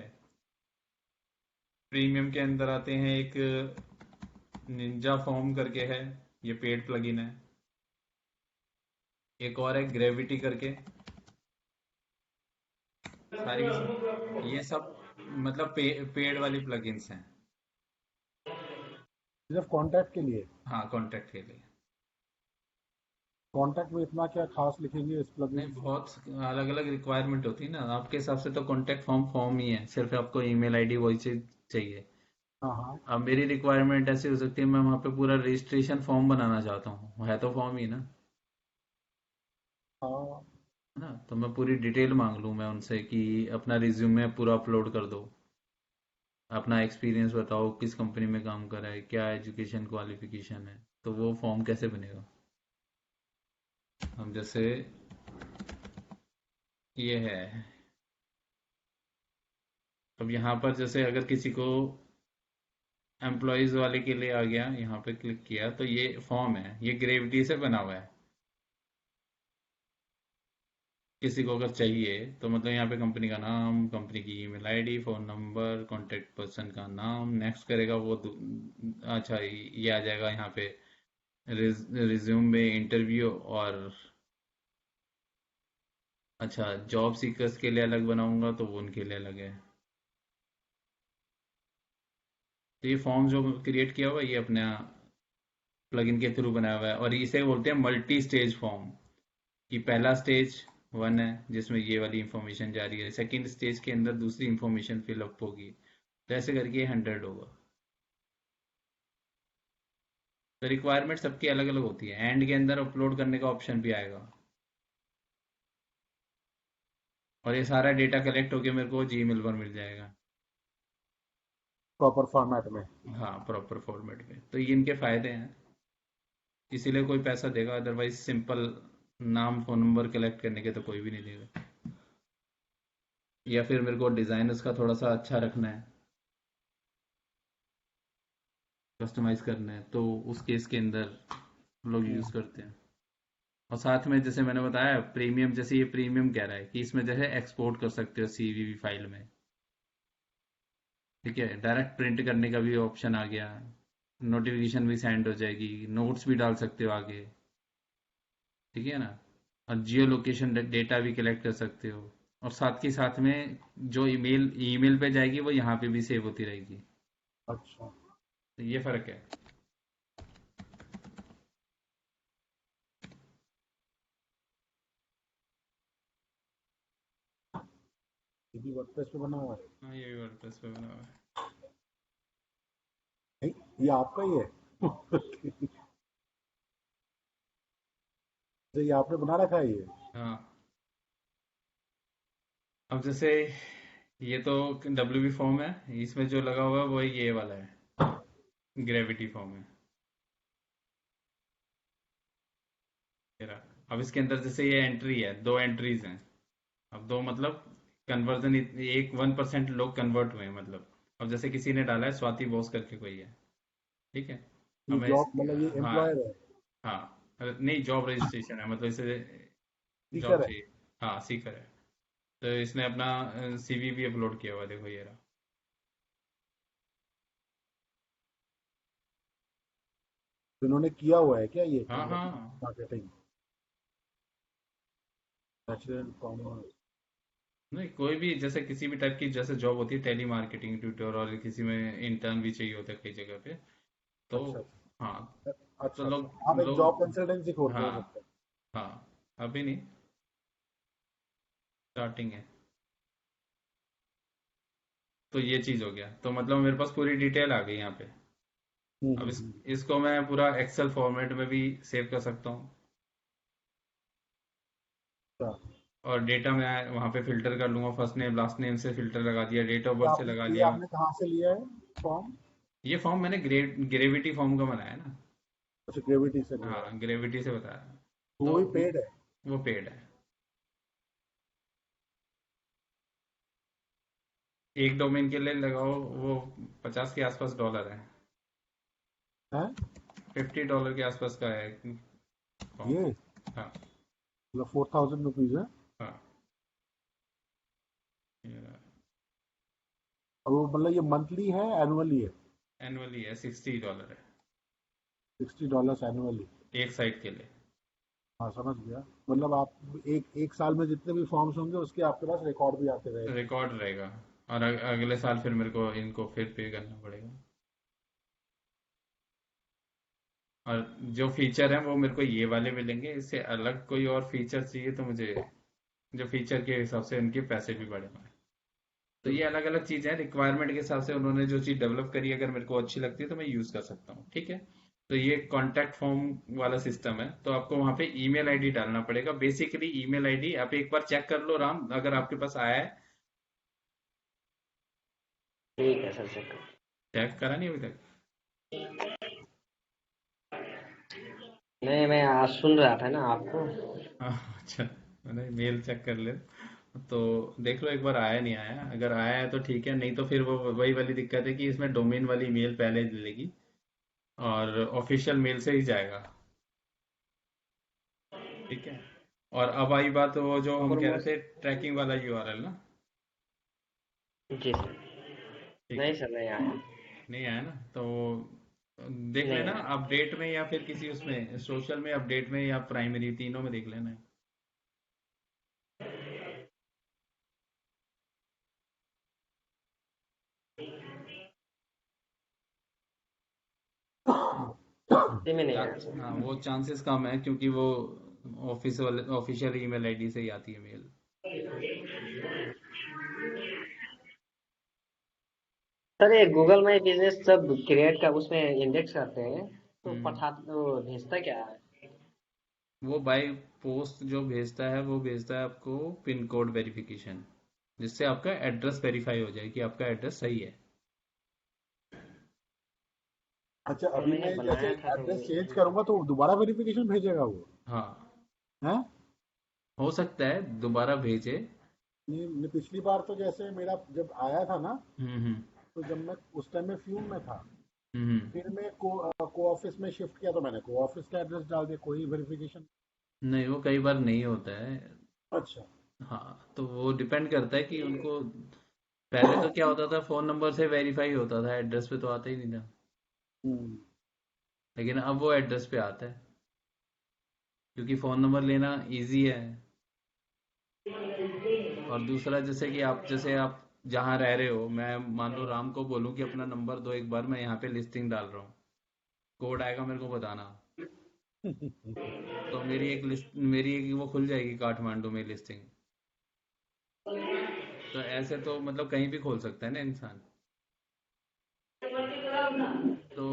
प्रीमियम के अंदर आते हैं, एक निंजा फॉर्म करके है, ये पेड प्लगइन है। एक और है ग्रेविटी करके। सारी ये सब मतलब पेड वाली प्लगइन्स हैं। सिर्फ कॉन्टैक्ट के लिए? हाँ, कॉन्टैक्ट के लिए। कॉन्टैक्ट में इतना क्या खास लिखेंगे इस नहीं, प्लगइन से? बहुत अलग अलग रिक्वायरमेंट होती है ना। आपके हिसाब से तो कॉन्टैक्ट फॉर्म फॉर्म ही है, सिर्फ आपको ईमेल आईडी वही चाहिए। हाँ हाँ अब मेरी रिक्वायरमेंट ऐसी हो सकती है, मैं वहाँ पे पूरा रजिस्ट्रेशन फॉर्म बनाना चाहता हूँ, है तो फॉर्म ही ना, हाँ। है ना। तो मैं पूरी डिटेल मांग लूँ मैं उनसे कि अपना रिज्यूमे पूरा अपलोड कर दो, अपना एक्सपीरियंस बताओ, किस कंपनी में काम करा है, क्या एजुकेशन क्वालिफिकेशन है। तो वो फॉर्म कैसे बनेगा? हम जैसे ये है, अब यहाँ पर जैसे अगर किसी को एम्प्लॉयज वाले के लिए आ गया, यहाँ पे क्लिक किया तो ये फॉर्म है, ये ग्रेविटी से बना हुआ है। किसी को अगर चाहिए तो मतलब यहाँ पे कंपनी का नाम, कंपनी की email ID, phone number, contact person का नाम, नेक्स्ट करेगा वो अच्छा ये आ जाएगा यहाँ पे। रिज्यूम में इंटरव्यू और अच्छा जॉब सीकर्स के लिए अलग बनाऊंगा तो वो उनके लिए अलग है। तो ये फॉर्म जो क्रिएट किया हुआ है ये अपने प्लगइन के थ्रू बनाया हुआ है, और इसे बोलते हैं मल्टी स्टेज फॉर्म। कि पहला स्टेज 1 है जिसमें ये वाली इंफॉर्मेशन जा रही है, सेकंड स्टेज के अंदर दूसरी इंफॉर्मेशन फिलअप होगी, तो ऐसे करके 100 होगा। तो रिक्वायरमेंट सबकी अलग अलग होती है। एंड के अंदर अपलोड करने का ऑप्शन भी आएगा, और ये सारा डेटा कलेक्ट होके मेरे को जीमेल पर मिल जाएगा। प्रॉपर फॉर्मेट में? हाँ, प्रॉपर फॉर्मेट में। तो ये इनके फायदे हैं, इसीलिए कोई पैसा देगा, अदरवाइज सिंपल नाम फोन नंबर कलेक्ट करने के तो कोई भी नहीं देगा। या फिर मेरे को डिजाइन उसका थोड़ा सा अच्छा रखना है, कस्टमाइज करना है, तो उस केस के अंदर लोग यूज करते हैं। और साथ में जैसे मैंने बताया प्रीमियम, जैसे ये प्रीमियम कह रहा है कि इसमें जैसे एक्सपोर्ट कर सकते हो सीवीवी फाइल में, ठीक है। डायरेक्ट प्रिंट करने का भी ऑप्शन आ गया, नोटिफिकेशन भी सेंड हो जाएगी, नोट्स भी डाल सकते हो आगे, ठीक है ना। और जियो लोकेशन डेटा भी कलेक्ट कर सकते हो, और साथ के साथ में जो ईमेल ईमेल पे जाएगी वो यहाँ पे भी सेव होती रहेगी। अच्छा। तो ये फर्क है। ये भी वर्डप्रेस पे बना हुआ है? हाँ, ये भी वर्डप्रेस पे बना हुआ है। नहीं, ये आपका ही है? तो ये आपने बना रखा है ये? हाँ, अब जैसे ये तो डब्ल्यू फॉर्म है, इसमें जो लगा हुआ है वो ये वाला है, ग्रेविटी फॉर्म है। ये रहा। अब इसके अंदर जैसे ये एंट्री है, 2 एंट्रीज हैं। अब दो मतलब कन्वर्जन, एक 1% लोग कन्वर्ट हुए हैं मतलब। अब जैसे किसी ने डाला है स्वाति बोस करके कोई है, ठीक है। ये अब मैं जॉब मतलब ये हाँ एम्प्लॉयर है? हाँ, नहीं जॉब रजिस्ट्रेशन है, मतलब इसे जॉब स्पीकर है? चाहिए। हाँ, सीकर है। तो इसने अपना सीवी भी अपलोड किया हुआ है, देखो ये रहा। तो इन्होंने किया हुआ है क्या ये, हाँ मतलब हाँ। मार्केटिंग? Bachelor commerce? नहीं, कोई भी जैसे किसी भी टाइप की जैसे जॉब होती है, टेली मार्केटिंग ट्यूटर, और किसी में इंटर्न भी चाहिए होता है कई जगह पे, तो अच्छा हाँ। तो अच्छा अच्छा, लोग आप एक जॉब लोग कंसल्टेंसी खोलते हाँ हो मतलब? हाँ, अभी नहीं, स्टार्टिंग है। तो ये चीज हो गया, तो मतलब मेरे पास पूरी डिटेल आ गई यहाँ पे। अब हम्म। इसको मैं पूरा एक्सेल फॉर्मेट में भी सेव कर सकता हूँ, अच्छा। और डेटा मैं वहाँ पे फिल्टर कर लूंगा, फर्स्ट नेम लास्ट नेम से फिल्टर लगा दिया, डेट ऑफ ये बर्थ से आपने लगा ये लिया। आपने कहाँ से लिया है फॉर्म? ये फॉर्म मैंने ग्रेविटी फॉर्म का बनाया ना। अच्छा, ग्रेविटी से लिया है। हाँ, ग्रेविटी से बताया। तो तो वो भी पेड है? वो पेड है। एक डोमेन के लिए लगाओ, वो 50 के आसपास डॉलर है। हैं? $50 के आसपास का है फॉर्म। ये हाँ। मतलब 4000 रुपीज है? हाँ। ये और वो मतलब ये मंथली है, एनुअली है? एनुअली है, $60 है $60 एनुअली? एक साइट के लिए। हाँ, समझ गया। मतलब आप एक एक साल में जितने भी फॉर्म्स होंगे उसके आपके पास रिकॉर्ड भी आते रहेंगे। रिकॉर्ड रहेगा। और अगले साल फिर मेरे को इनको फिर पे करना पड़ेगा। और जो फीचर है वो मेरे को ये वाले मिलेंगे, इससे अलग कोई और फीचर चाहिए तो मुझे जो फीचर के हिसाब से इनके पैसे भी बढ़ेंगे। तो ये अलग अलग चीजें हैं, रिक्वायरमेंट के हिसाब से उन्होंने जो चीज डेवलप करी है, अगर मेरे को अच्छी लगती है तो मैं यूज कर सकता हूँ, ठीक है। तो ये कॉन्टैक्ट फॉर्म वाला सिस्टम है, तो आपको वहां पे ईमेल आईडी डालना पड़ेगा। बेसिकली ईमेल आईडी आप एक बार चेक कर लो राम, अगर आपके पास आया है। ठीक है सर, चेक। चेक करा नहीं अभी तक? नहीं, मैं आज सुन रहा था ना आपको। हाँ। अच्छा, मैंने मेल चेक कर ले। तो देख लो एक बार आया नहीं आया, अगर आया है तो ठीक है, नहीं तो फिर वो वही वाली दिक्कत है कि इसमें डोमेन वाली मेल पहले मिलेगी और ऑफिशियल मेल से ही जाएगा, ठीक है। और अब आई बात वो जो हम और कह रहे मोस्ट। थे, ट्रैकिंग वाला यूआरएल ना। जी सर। ठीक नहीं है। सर, नहीं आया। नहीं आया ना, तो देख नहीं लेना आया। अपडेट में या फिर किसी उसमें सोशल में अपडेट में या प्राइमरी, तीनों में देख लेना। इसी में नहीं आया हाँ, सर। वो चांसेस कम है क्योंकि वो ऑफिशियल ईमेल आईडी से ही आती है मेल। सर, ये गूगल माई बिजनेस जब क्रिएट का उसमें इंडेक्स करते हैं तो हम्म। पठा वो भेजता क्या है? वो बाय पोस्ट जो भेजता है वो भेजता है आपको पिन कोड वेरिफिकेशन, जिससे आपका एड्रेस वेरीफाई हो जाए कि आपका एड्रेस सही है। अच्छा, सर, अभी मैंने मैं जैसे बनाया था तो एड्रेस चेंज करूंगा तो दोबारा वेरिफिकेशन भेजेगा वो? हाँ, हैं? हो सकता है दोबारा भेजे। नहीं, पिछली बार तो जैसे मेरा जब आया था ना, हम्म। तो जब मैं उस टाइम में फ्यूम में था, हम्म। फिर मैं को ऑफिस में शिफ्ट किया तो मैंने को ऑफिस का एड्रेस डाल दिया, कोई वेरिफिकेशन। नहीं, वो कई बार नहीं होता है। अच्छा। हाँ, तो वो डिपेंड करता है कि उनको पहले तो क्या होता था, फोन नंबर से वेरीफाई होता था, एड्रेस पे तो आता ही नहीं था। हम्म। लेकिन अब वो एड्रेस पे आता है, क्योंकि फोन नंबर लेना इजी है। और दूसरा, जैसे आप जहाँ रह रहे हो, मैं मान लो राम को बोलूँ कि अपना नंबर दो एक बार, मैं यहाँ पे लिस्टिंग डाल रहा हूँ, कोड आएगा मेरे को बताना, तो मेरी एक वो खुल जाएगी काठमांडू में लिस्टिंग। तो ऐसे तो मतलब कहीं भी खोल सकता है ना इंसान। तो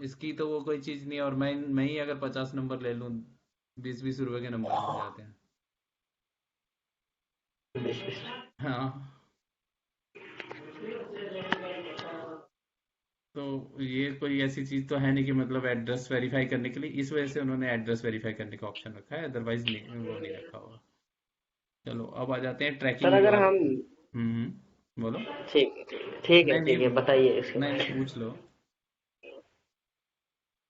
इसकी तो वो कोई चीज नहीं है, और मैं ही अगर 50 नंबर ले लूँ, 20-20 रुपए के नंबर मिल जाते हैं। हाँ। तो ये कोई ऐसी चीज तो है नहीं कि मतलब एड्रेस वेरीफाई करने के लिए, इस वजह से उन्होंने एड्रेस वेरीफाई करने का ऑप्शन रखा है, अदरवाइज नहीं, वो नहीं रखा होगा। चलो अब आ जाते हैं सर, ट्रैकिंग अगर यूआर। हम। बोलो। ठीक है, ठीक है, नहीं नहीं, ठीक है, बताइए इसके नहीं नहीं, बाद। पूछ लो,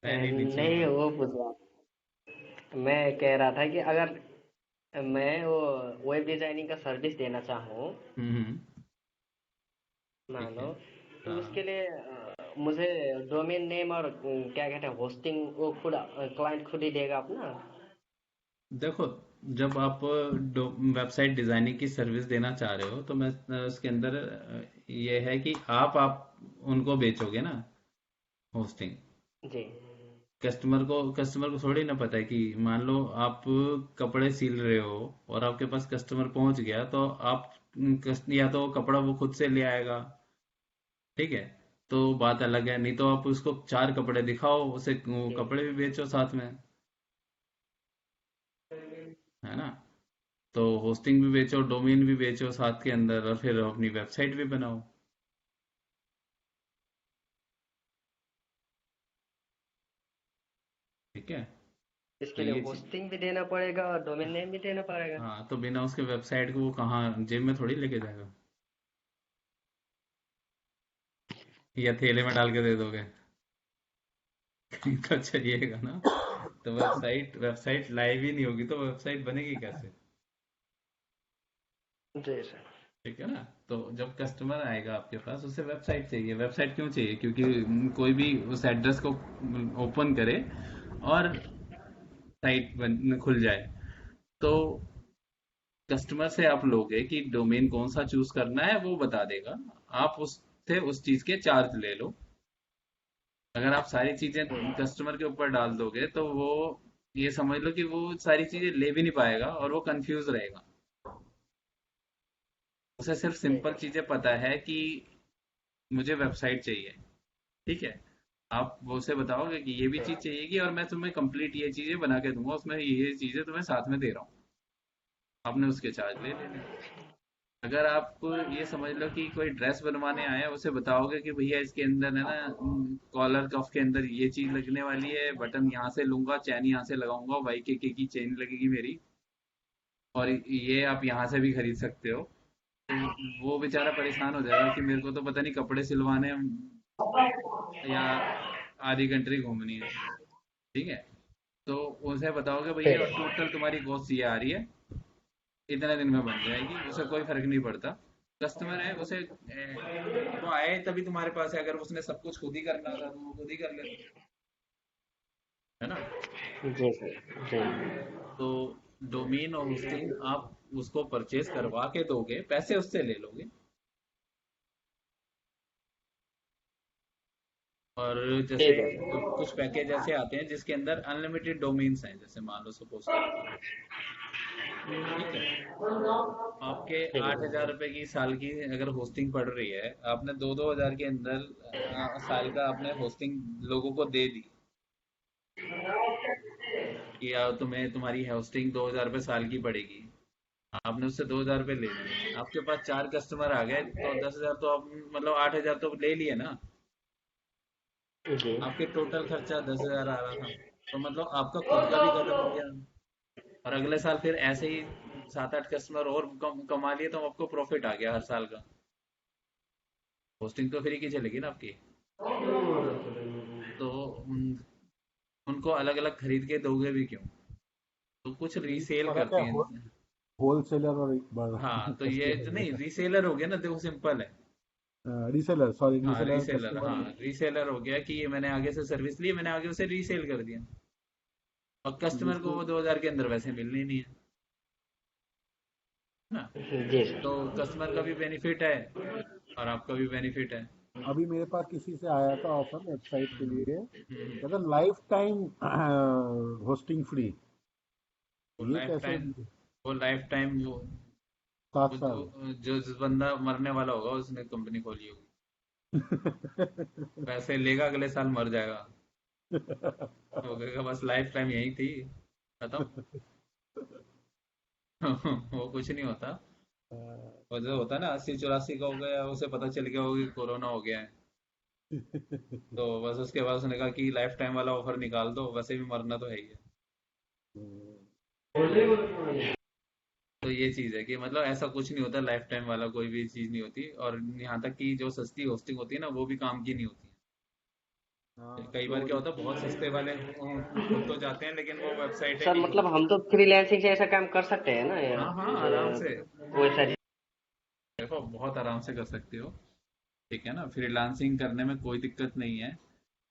पहले नीचे ही नहीं, है। वो पूछ रहा था। मैं कह रहा था कि अगर मैं वो वेब डिजाइनिंग का सर्विस देना चाहूँ, हम्म। मान ठीक है। लो, तो हाँ, उसके लिए मुझे डोमेन नेम और क्या कहते हैं होस्टिंग, वो खुद क्लाइंट खुद ही देगा अपना? देखो, जब आप वेबसाइट डिजाइनिंग की सर्विस देना चाह रहे हो, तो मैं उसके अंदर ये है कि आप उनको बेचोगे ना होस्टिंग। जी। कस्टमर को थोड़ी ना पता है कि मान लो आप कपड़े सिल रहे हो और आपके पास कस्टमर पहुंच गया, तो आप या तो कपड़ा वो खुद से ले आएगा, ठीक है, तो बात अलग है, नहीं तो आप उसको 4 कपड़े दिखाओ, उसे वो जी। कपड़े भी बेचो साथ में, है ना। तो होस्टिंग भी बेचो, डोमेन भी बेचो साथ के अंदर, और फिर अपनी वेबसाइट भी बनाओ। ठीक है। तो इसके लिए ये चीज, होस्टिंग भी देना पड़ेगा और डोमेन नेम भी देना पड़ेगा। हाँ, तो बिना उसके वेबसाइट को वो कहाँ जेब में थोड़ी लेके जाएगा, या थैले में डाल के दे दोगे। तो चाहिएगा ना। तो वेबसाइट वेबसाइट लाइव ही नहीं होगी तो वेबसाइट बनेगी कैसे। जी सर। ठीक है ना। तो जब कस्टमर आएगा आपके पास, उसे वेबसाइट चाहिए। वेबसाइट क्यों चाहिए? क्योंकि कोई भी उस एड्रेस को ओपन करे और साइट बन खुल जाए। तो कस्टमर से आप लोगे कि डोमेन कौन सा चूज करना है, वो बता देगा। आप उससे उस चीज के चार्ज ले लो। अगर आप सारी चीजें कस्टमर के ऊपर डाल दोगे तो वो, ये समझ लो कि वो सारी चीजें ले भी नहीं पाएगा और वो कंफ्यूज रहेगा। उसे सिर्फ ठीक सिंपल है। चीजें पता है कि मुझे वेबसाइट चाहिए। ठीक है। आप वो उसे बताओगे कि ये भी चीज चाहिएगी और मैं तुम्हें कंप्लीट ये चीजें बना के दूंगा, उसमें ये चीजें तुम्हें साथ में दे रहा हूँ। आपने उसके चार्ज ले लेने। अगर आप ये समझ लो कि कोई ड्रेस बनवाने आए हैं, उसे बताओगे कि भैया इसके अंदर है ना, कॉलर कफ के अंदर ये चीज लगने वाली है, बटन यहाँ से लूंगा, चैन यहाँ से लगाऊंगा, YKK की चेन लगेगी मेरी, और ये आप यहाँ से भी खरीद सकते हो। तो वो बेचारा परेशान हो जाएगा कि मेरे को तो पता नहीं कपड़े सिलवाने हैं या आधी कंट्री घूमनी है। ठीक है। तो उसे बताओगे भैया ठीक है। टोटल तुम्हारी कॉस्ट ये आ रही है, इतने दिन में बन जाएगी, उसे कोई फर्क नहीं पड़ता। कस्टमर है, उसे वो आए तभी तुम्हारे पास है। अगर उसने सब कुछ खुद ही करना था तो वो खुद ही कर लेता, है ना। जी सर। जी। तो डोमेन और होस्टिंग आप उसको परचेज करवा के दोगे, पैसे उससे ले लोगे। और जैसे ठीक है सर। कुछ पैकेज ऐसे आते हैं जिसके अंदर अनलिमिटेड डोमेन्स हैं, जैसे मान लो सपोज करो। ठीक है। आपके ठीक है 8,000 रुपए की साल की अगर होस्टिंग पड़ रही है, आपने 2-2 हजार के अंदर साल का आपने होस्टिंग लोगों को दे दी, कि यार तुम्हें तुम्हारी होस्टिंग 2,000 रुपये साल की पड़ेगी। आपने उससे 2,000 रुपये ले लिए, आपके पास 4 कस्टमर आ गए तो 10,000 तो आप, मतलब 8,000 तो ले लिए ना। सर। जी। आपके टोटल खर्चा 10,000 आ रहा था, तो मतलब आपका खुद का भी खत्म हो गया। और अगले साल फिर ऐसे ही 7-8 कस्टमर और कमा लिए तो आपको प्रॉफिट आ गया हर साल का। होस्टिंग तो फ्री की चलेगी ना आपकी। तो उनको अलग अलग खरीद के दोगे भी क्यों? तो कुछ यही तो रीसेल फर्क है करती हैं। होलसेलर और हाँ, तो ये कस्टमर नहीं, का। रीसेलर हो गया ना, देखो सिंपल है। रीसेलर, सॉरी, हाँ रीसेलर रीसेलर, कस्टमर। हाँ रीसेलर हो गया कि ये मैंने आगे से सर्विस ली, मैंने आगे उसे रीसेल कर दिया। और कस्टमर को जिसको वो 2,000 के अंदर वैसे मिलनी नहीं है ना। जी सर। तो कस्टमर का भी बेनिफिट है और आपका भी बेनिफिट है। अभी मेरे पास किसी से आया था ऑफर वेबसाइट के हम्म, लिए, हम्म। कहता लाइफ टाइम होस्टिंग फ्री। वो ये लाइफ कैसे? टाइम, वो लाइफ टाइम वो, 7 साल। जो जिस बंदा मरने वाला होगा उसने कंपनी खोली होगी, पैसे लेगा, अगले साल मर जाएगा। हो गएगा बस, लाइफ टाइम यही थी, खत्म। वो कुछ नहीं होता। वो जो होता है ना 80-84 का हो गया, उसे पता चल गया होगा कि कोरोना हो गया है, तो बस उसके बाद उसने कहा कि लाइफ टाइम वाला ऑफर निकाल दो, वैसे भी मरना तो है ही है। तो तो ये चीज है कि मतलब ऐसा कुछ नहीं होता, लाइफ टाइम वाला कोई भी चीज नहीं होती। और यहाँ तक कि जो सस्ती होस्टिंग होती है ना, वो भी काम की नहीं होती है। हाँ, कई बार जो क्या होता है, बहुत सस्ते वाले खुल तो जाते हैं लेकिन वो वेबसाइटें सर नहीं मतलब खुलती। हम तो फ्रीलांसिंग से ऐसा काम कर सकते हैं ना हाँ हाँ, आराम से। वैसा। देखो बहुत आराम से कर सकते हो। ठीक है ना, फ्रीलांसिंग करने में कोई दिक्कत नहीं है।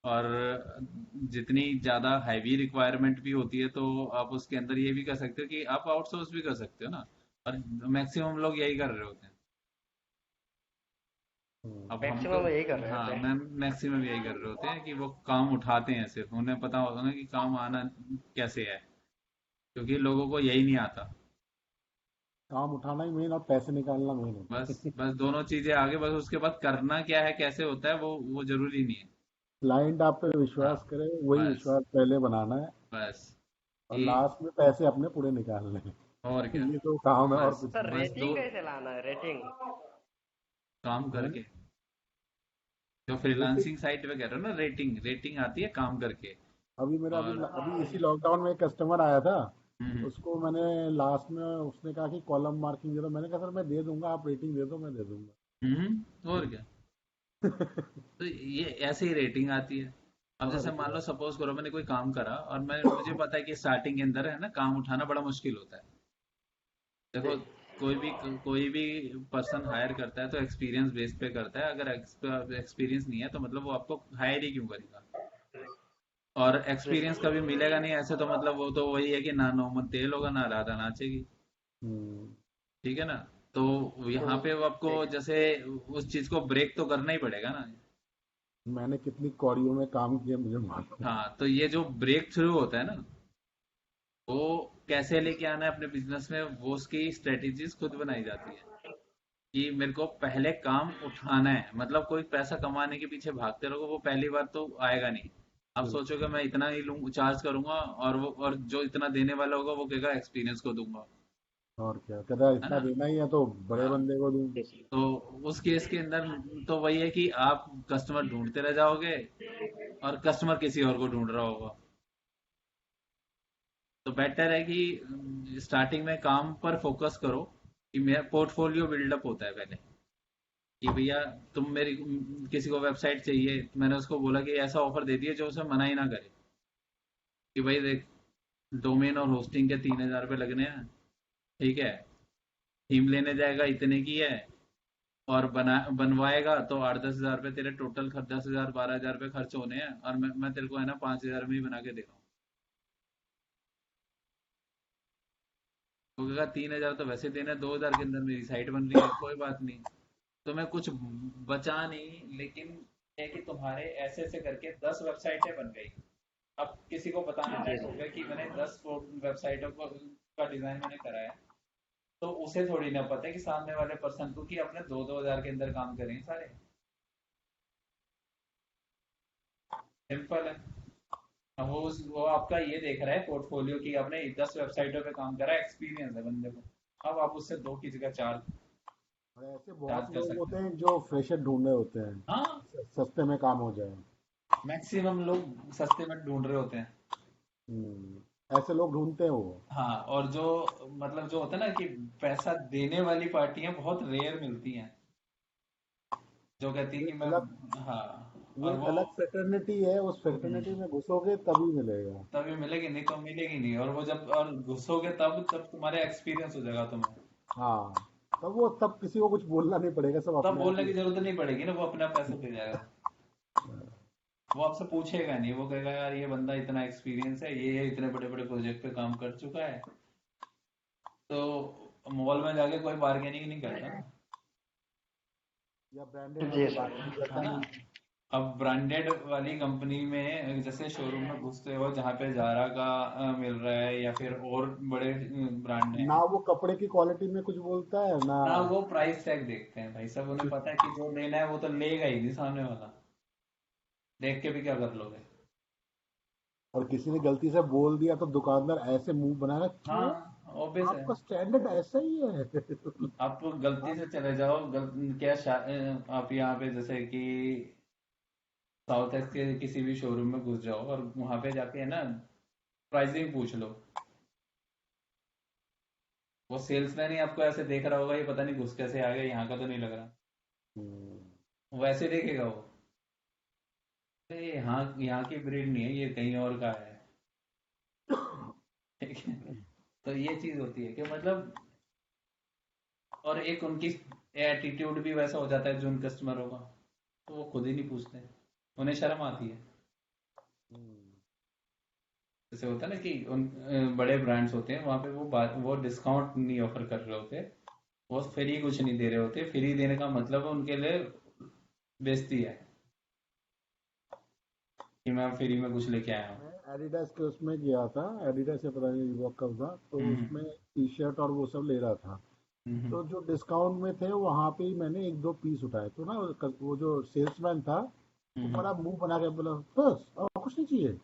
और जितनी ज़्यादा हैवी रिक्वायरमेंट भी होती है तो आप उसके अंदर ये भी कर सकते हो कि आप आउटसोर्स भी कर सकते हो ना। और मैक्सिमम लोग यही कर रहे होते हैं। अब हम तो, मैक्सिमम यही कर रहे हाँ, होते हैं। मैम मैक्सिमम यही कर रहे होते हैं कि वो काम उठाते हैं, सिर्फ उन्हें पता होता है ना कि काम आना कैसे है, क्योंकि लोगों को यही नहीं आता। काम उठाना ही मेन और पैसे निकालना मेन बस है। बस दोनों चीजें आगे, बस उसके बाद करना क्या है, कैसे होता है, वो जरूरी नहीं है। क्लाइंट आप पे हाँ, विश्वास करे, वही बस विश्वास पहले बनाना है, बस और कि, लास्ट में पैसे अपने पूरे निकालने और हैं। क्या, ये तो काम है और बस कुछ सर नहीं। बस दो रेटिंग कैसे लाना है, रेटिंग? काम है करके। जो रेटिंग। फ्रीलांसिंग साइट पे कह रहे हो ना, रेटिंग रेटिंग आती है काम करके। अभी मेरा अभी और अभी इसी लॉकडाउन में एक कस्टमर आया था। हम्म उसको मैंने लास्ट में, उसने कहा कि कॉलम मार्किंग दे दो। मैंने कहा सर मैं दे दूंगा, आप रेटिंग दे दो, मैं दे दूंगा। और क्या। तो ये ऐसे ही रेटिंग आती है। अब और जैसे मान क्या। लो सपोज करो मैंने कोई काम करा और मैं मुझे पता है कि स्टार्टिंग के अंदर है ना काम उठाना बड़ा मुश्किल होता है। देखो, कोई भी पर्सन हायर करता है तो एक्सपीरियंस बेस पे करता है। अगर एक्सपीरियंस नहीं है तो मतलब वो आपको हायर ही क्यों करेगा। और जी एक्सपीरियंस कभी मिलेगा नहीं ऐसे तो मतलब वो तो वही है कि ना नौमन तेल होगा ना राधा नाचेगी। हम्म, ठीक है ना। तो यहाँ पे वो आपको जैसे उस चीज को ब्रेक तो करना ही पड़ेगा ना। मैंने कितनी कौड़ियों में काम किया मुझे मालूम है। हाँ, तो ये जो ब्रेक थ्रू होता है ना, वो कैसे लेके आना है अपने बिजनेस में, वो उसकी स्ट्रेटेजीज खुद बनाई जाती है। कि मेरे को पहले काम उठाना है, मतलब कोई पैसा कमाने के पीछे भागते रहोगे वो पहली बार तो आएगा नहीं। आप बिल्कुल। सोचोगे मैं इतना ही लूँ चार्ज करूंगा, और जो इतना देने वाला होगा वो कहेगा एक्सपीरियंस को दूंगा। और क्या कहता है, है इतना ना। देना ही है तो बड़े हाँ, बंदे को दूं। जी तो उस केस के अंदर तो वही है कि आप कस्टमर ढूंढते रह जाओगे और कस्टमर किसी और को ढूंढ रहा होगा। तो बेटर है कि स्टार्टिंग में काम पर फोकस करो। कि मेरा पोर्टफोलियो बिल्डअप होता है पहले। कि भैया तुम मेरी किसी को वेबसाइट चाहिए तो मैंने उसको बोला कि ऐसा ऑफर दे दिए जो उसे मना ही ना करे। कि भाई देख, डोमेन और होस्टिंग के 3,000 रुपये लगने हैं। ठीक है। थीम लेने जाएगा इतने की है। और बनवाएगा तो 8-10 हज़ार रुपये तेरे टोटल 10,000 12,000 रुपये खर्च होने हैं, और मैं तेरे को है ना 5,000 में ही बना के दे रहा हूँ। तो कहेगा 3,000 तो वैसे देने, 2,000 के अंदर मेरी साइट बन रही है, कोई बात नहीं। तो मैं कुछ बचा नहीं, लेकिन है कि तुम्हारे ऐसे ऐसे करके 10 वेबसाइटें बन गई। अब किसी को बताना जी नेट हो गया कि मैंने 10 वेबसाइटों को का डिजाइन मैंने करा है। तो उसे थोड़ी ना पता है कि सामने वाले पर्सन को कि अपने 2-2 हज़ार के अंदर काम करेंगे सारे। सिंपल है। अब वो आपका ये देख रहा है पोर्टफोलियो की आपने 10 वेबसाइटों पे काम करा, एक्सपीरियंस है बंदे को। अब आप उससे दो की जगह चार और ऐसे बहुत चार्ज कर लोग सकते होते हैं। हैं जो फ्रेशर ढूंढ रहे होते हाँ, हैं, सस्ते में काम हो जाए। मैक्सिमम लोग सस्ते में ढूंढ रहे होते हैं। ऐसे लोग ढूंढते हैं वो। हाँ, और जो मतलब जो होता है ना कि पैसा देने वाली पार्टियां बहुत रेयर मिलती हैं, जो कहती है ये कि मैं। अलग हाँ। ये और एक वो अलग फ्रेटर्निटी है, उस फ्रेटर्निटी में घुसोगे तभी मिलेगा। तभी मिलेगी, नहीं तो मिलेगी नहीं। और वो जब और घुसोगे तब जब तुम्हारे एक्सपीरियंस हो जाएगा तुम्हें। हाँ, तब किसी को कुछ बोलना नहीं पड़ेगा, सब तब अपने आप बोलने ही। की जरूरत नहीं पड़ेगी ना, वो अपना पैसा दे जाएगा। वो आपसे पूछेगा नहीं, वो कहेगा यार ये बंदा इतना एक्सपीरियंस है, ये इतने बड़े बड़े प्रोजेक्ट पे काम कर चुका है। तो मॉल में जाके कोई बार्गेनिंग नहीं करता ना। या ब्रांडेड में जी तो सर। बार्गेनिंग है करता ना। नहीं। अब ब्रांडेड वाली कंपनी में जैसे शोरूम में घुसते हो जहाँ पे जारा का मिल रहा है या फिर और बड़े ब्रांड ना हैं। वो कपड़े की क्वालिटी में कुछ बोलता है ना। ना वो प्राइस टैग देखते हैं भाई, सब उन्हें पता है कि जो लेना है वो तो लेगा ही नहीं सामने वाला। देख के भी क्या कर लोगे। और किसी ने गलती से बोल दिया तो दुकानदार ऐसे मुंह बनाएगा, क्यों? हाँ, ऑब्वियस है। आपका स्टैंडर्ड ऐसा ही है। आप गलती से चले जाओ आप यहाँ पे जैसे कि साउथ एक्स के किसी भी शोरूम में घुस जाओ और वहां पे जाके है ना प्राइसिंग पूछ लो। वो सेल्समैन ही आपको ऐसे देख रहा होगा, ये पता नहीं घुस कैसे आ गया, यहाँ का तो नहीं लग रहा। हम्म, वैसे देखेगा वो। अरे यहाँ यहाँ की ब्रीड नहीं है, ये कहीं और का है। ठीक है। तो ये चीज होती है कि मतलब, और एक उनकी एटीट्यूड भी वैसा हो जाता है जो उन कस्टमरों का। तो वो खुद ही नहीं पूछते, उन्हें शर्म आती है। हम्म, जैसे होता है ना कि उन बड़े ब्रांड्स होते हैं वहां पे वो डिस्काउंट नहीं ऑफर कर रहे होते। वो फ्री कुछ नहीं दे रहे होते, फ्री देने का मतलब उनके लिए बेइज्जती है कि मैं फ्री में कुछ लेके आया हूँ। मैं एडिडास के उसमें गया था। एडिडास से पता नहीं रिबॉक का था, तो हम्म उसमें टी शर्ट और वो सब ले रहा था। हम्म तो जो डिस्काउंट में थे वहां पे ही मैंने एक दो पीस उठाए, तो ना वो जो सेल्समैन था वो हम्म बड़ा मुंह बना के बोला, बस और कुछ नहीं चाहिए।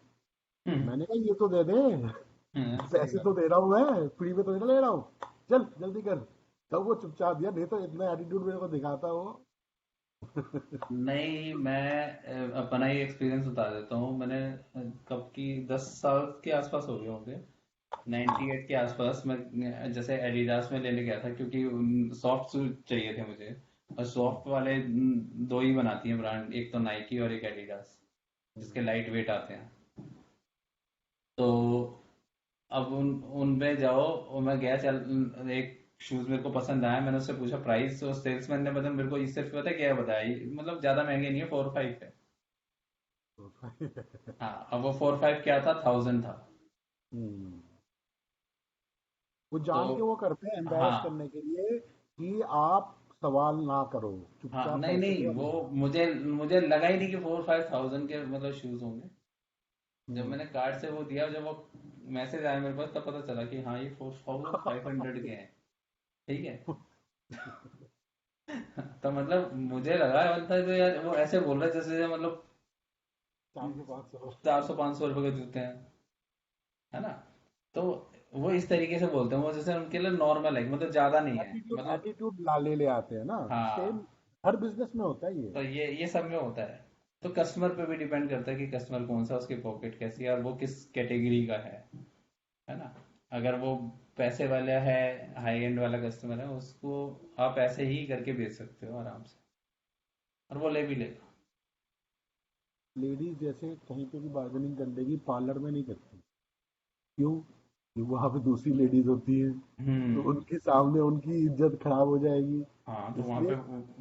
हम्म मैंने कहा ये तो दे दे, सही पैसे तो बात। दे रहा हूँ, मैं फ्री में तो नहीं ले रहा हूँ, चल जल्दी कर। तब वो चुपचाप दिया, नहीं तो इतना एटीट्यूड मेरे को दिखाता वो। नहीं, मैं अपना ही एक्सपीरियंस बता देता हूँ। मैंने कब की 10 साल के आसपास हो गए होंगे, 98 के आसपास मैं जैसे एडिडास में लेने गया था, क्योंकि सॉफ्ट शूज चाहिए थे मुझे। और सॉफ्ट वाले दो ही बनाती हैं ब्रांड, एक तो नाइकी और एक एडिडास, जिसके लाइट वेट आते हैं। तो अब उनमें जाओ, और मैं गया, चल एक शूज मेरे को पसंद आया, मैंने उससे पूछा प्राइस, और सेल्समैन ने बताया मेरे को, इससे पता है क्या बताया, मतलब ज्यादा महंगे नहीं है, 4-5 है। हाँ, अब वो 4-5 क्या था, 1000 था। हम्म, वो तो जान के वो करते हैं एम्बेरस हाँ, करने के लिए कि आप सवाल ना करो, हाँ, चुपचाप नहीं पैसे नहीं, दो और वो निकलो। मुझे मुझे लगा ही नहीं कि 4-5 thousand के मतलब शूज होंगे। जब हम्म। मैंने कार्ड से वो दिया, जब वो मैसेज आया मेरे पास, तब पता चला कि हाँ, ये 4500 के हैं। ठीक है। तो मतलब मुझे लगा मतलब, तो यार वो ऐसे बोल रहा है जैसे मतलब 400-500। 400-500 रुपए के जूते हैं, है ना। तो वो इस तरीके से बोलते हैं, वो जैसे उनके लिए नॉर्मल है, मतलब ज्यादा नहीं है, एटीट्यूड मतलब। एटीट्यूड ला ले ले आते हैं ना। सेम हाँ, हर बिजनेस में होता है ये। तो ये सब में होता है। तो कस्टमर पे भी डिपेंड करता है कि कस्टमर कौन सा, उसकी पॉकेट कैसी है, और वो किस कैटेगरी का है ना। अगर वो पैसे वाला है, हाई एंड वाला कस्टमर है, उसको आप ऐसे ही करके बेच सकते हो आराम से, और वो ले भी लेगा। लेडीज जैसे कहीं पे भी बार्गेनिंग कर लेगी, पार्लर में नहीं करती। क्यों? क्योंकि वहां पे दूसरी लेडीज होती हैं, तो हम्म। उनके सामने उनकी इज्जत खराब हो जाएगी। हाँ, तो इसलिए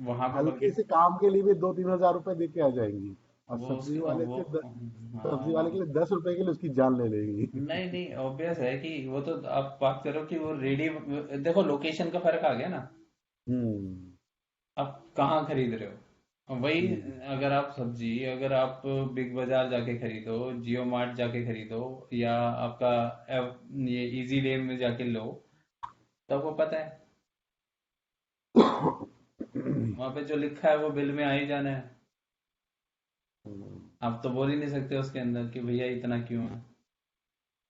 वहां पे बल्कि हल्के से काम के लिए भी 2-3 हजार रुपए दे के आ जाएंगी, और वो सब्जी उसके वाले वो से सब्जी वाले हाँ, के लिए 10 रुपए के लिए उसकी जान ले लेगी। नहीं नहीं, ऑब्वियस है कि वो तो आप बात करो कि वो रेडी, देखो लोकेशन का फर्क आ गया ना। हम्म। आप कहाँ खरीद रहे हो, वही। हम्म। अगर आप सब्जी, अगर आप बिग बाजार जाके खरीदो, जियो मार्ट जाके खरीदो, या आपका ये इजी डे में जाके लो, तो आपको पता है वहां पे जो लिखा है वो बिल में आ ही जाना है। आप तो बोल ही नहीं सकते उसके अंदर कि भैया इतना क्यों है।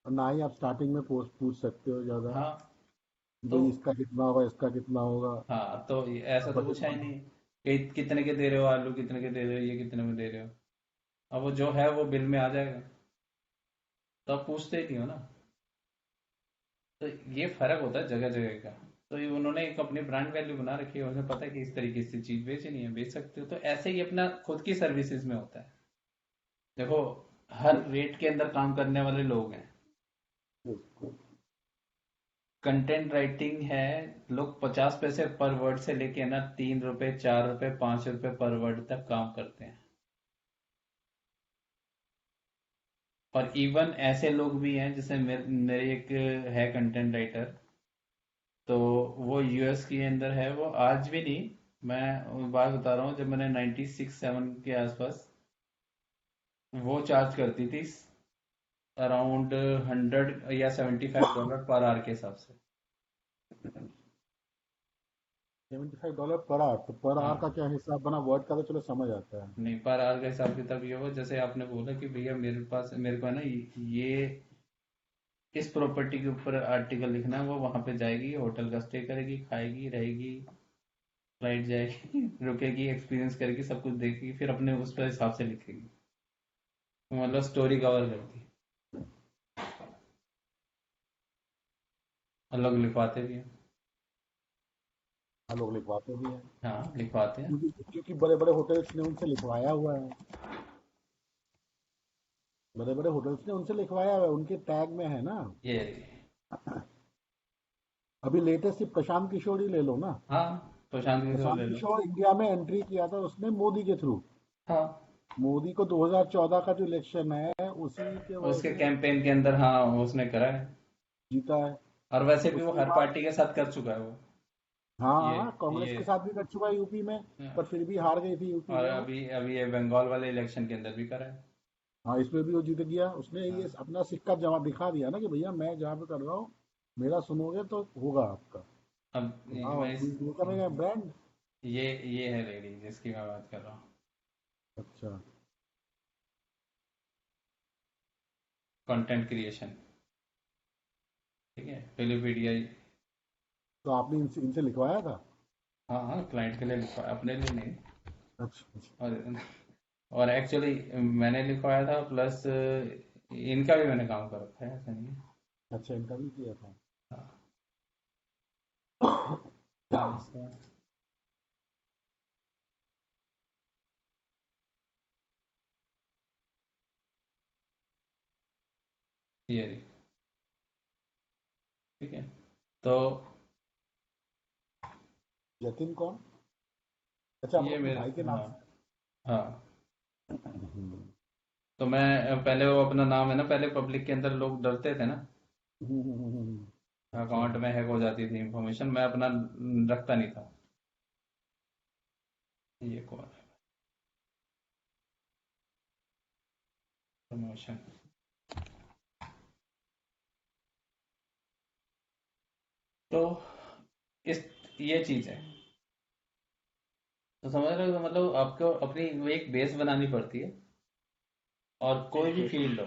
और ना ही आप स्टार्टिंग में पोस्ट पूछ सकते हो ज्यादा, हाँ, कि तो भाई इसका कितना होगा, इसका कितना होगा। हाँ, तो ऐसा तो बजट पूछा ही बना। नहीं कि कितने के दे रहे हो आलू, कितने के दे रहे हो, ये कितने में दे रहे हो। अब वो जो है वो बिल में आ जाएगा, तो आप पूछते ही नहीं हो ना। तो ये फर्क होता है जगह जगह का। तो ये उन्होंने एक अपनी ब्रांड वैल्यू बना रखी है, उन्हें पता है कि इस तरीके से चीज बेचनी है, बेच सकते हो। तो ऐसे ही अपना खुद की सर्विसेज में होता है। देखो, हर रेट के अंदर काम करने वाले लोग हैं। कंटेंट राइटिंग है, लोग 50 पैसे पर वर्ड से लेके ना 3 रुपए, 4 रुपए, 5 रुपए पर वर्ड तक काम करते हैं। और इवन ऐसे लोग भी हैं, जैसे मेरे एक है कंटेंट राइटर, तो वो यूएस के अंदर है, वो आज भी नहीं, मैं बात बता रहा हूँ, जब मैंने 96-7 के आसपास, वो चार्ज करती थी अराउंड 100 या $75 पर आवर के हिसाब से। $75 पर आवर, तो पर आवर का हाँ, क्या हिसाब बना? वर्ड का तो चलो समझ आता है। नहीं, पर आवर का हिसाब किताब ये हुआ, जैसे आपने बोला कि भैया मेरे को है ना, ये इस प्रॉपर्टी के ऊपर आर्टिकल लिखना है, वो वहां पे जाएगी, होटल का स्टे करेगी, खाएगी, रहेगी, फ्लाइट जाएगी, रुकेगी, एक्सपीरियंस करेगी, सब कुछ देखेगी, फिर अपने उस पर हिसाब से लिखेगी। मतलब स्टोरी कवर करती है। और लोग लिखवाते भी हैं। हाँ, लोग लिखवाते भी हैं, हाँ, लिखवाते हैं। क्योंकि बड़े बड़े होटल्स ने उनसे लिखवाया हुआ है। बड़े बड़े होटल्स ने उनसे लिखवाया हुआ है, उनके टैग में है ना। ये अभी लेटेस्ट प्रशांत किशोर ही ले लो ना। हाँ, प्रशांत किशोर प्रशांत ले लो। किशोर इंडिया में एंट्री किया था उसने मोदी के थ्रू। हाँ, मोदी को 2014 का जो इलेक्शन है उसी के वजह उसके से कैंपेन के अंदर, हाँ, उसने करा है। जीता है। और वैसे भी वो उसके हर बाद पार्टी के साथ कर चुका है वो। हाँ ये हाँ, कांग्रेस ये के साथ भी कर चुका है यूपी में, पर फिर भी हार गई थी यूपी और में वो। अभी अभी ये बंगाल वाले इलेक्शन के अंदर भी करा है। हाँ, इसमें भी वो जीत गया, उसने ये हाँ, अपना सिक्का जमा दिखा दिया ना कि भैया मैं जहाँ पे कर रहा हूँ, मेरा सुनोगे तो होगा आपका। अब हाँ, मैं इस बिकमिंग ए ब्रांड। ये है लेडी जिसकी मैं बात कर रहा हूँ। अच्छा। Content creation. ठीक है, फिलिपीडिया। तो आपने इनसे इनसे लिखवाया था? हाँ हाँ, क्लाइंट के लिए लिखा, अपने लिए नहीं। अच्छा अच्छा। और एक्चुअली मैंने लिखवाया था, प्लस इनका भी मैंने काम कर रखा है, ऐसा नहीं है। अच्छा, इनका भी किया था। हाँ, ऐसा ये रही, ठीक है। तो जतिन कौन? अच्छा, आप ये अपने मेरे, भाई के नाम हाँ से। हाँ। हम्म, तो मैं पहले, वो अपना नाम है ना, पहले पब्लिक के अंदर लोग डरते थे ना, अच्छा। अकाउंट में हैक हो जाती थी इंफॉर्मेशन, मैं अपना रखता नहीं था। ये कौन है, प्रमोशन। तो इस ये चीज है। तो समझ रहे हो, तो मतलब आपको अपनी वो एक बेस बनानी पड़ती है। और कोई भी जी सर। फील्ड हो,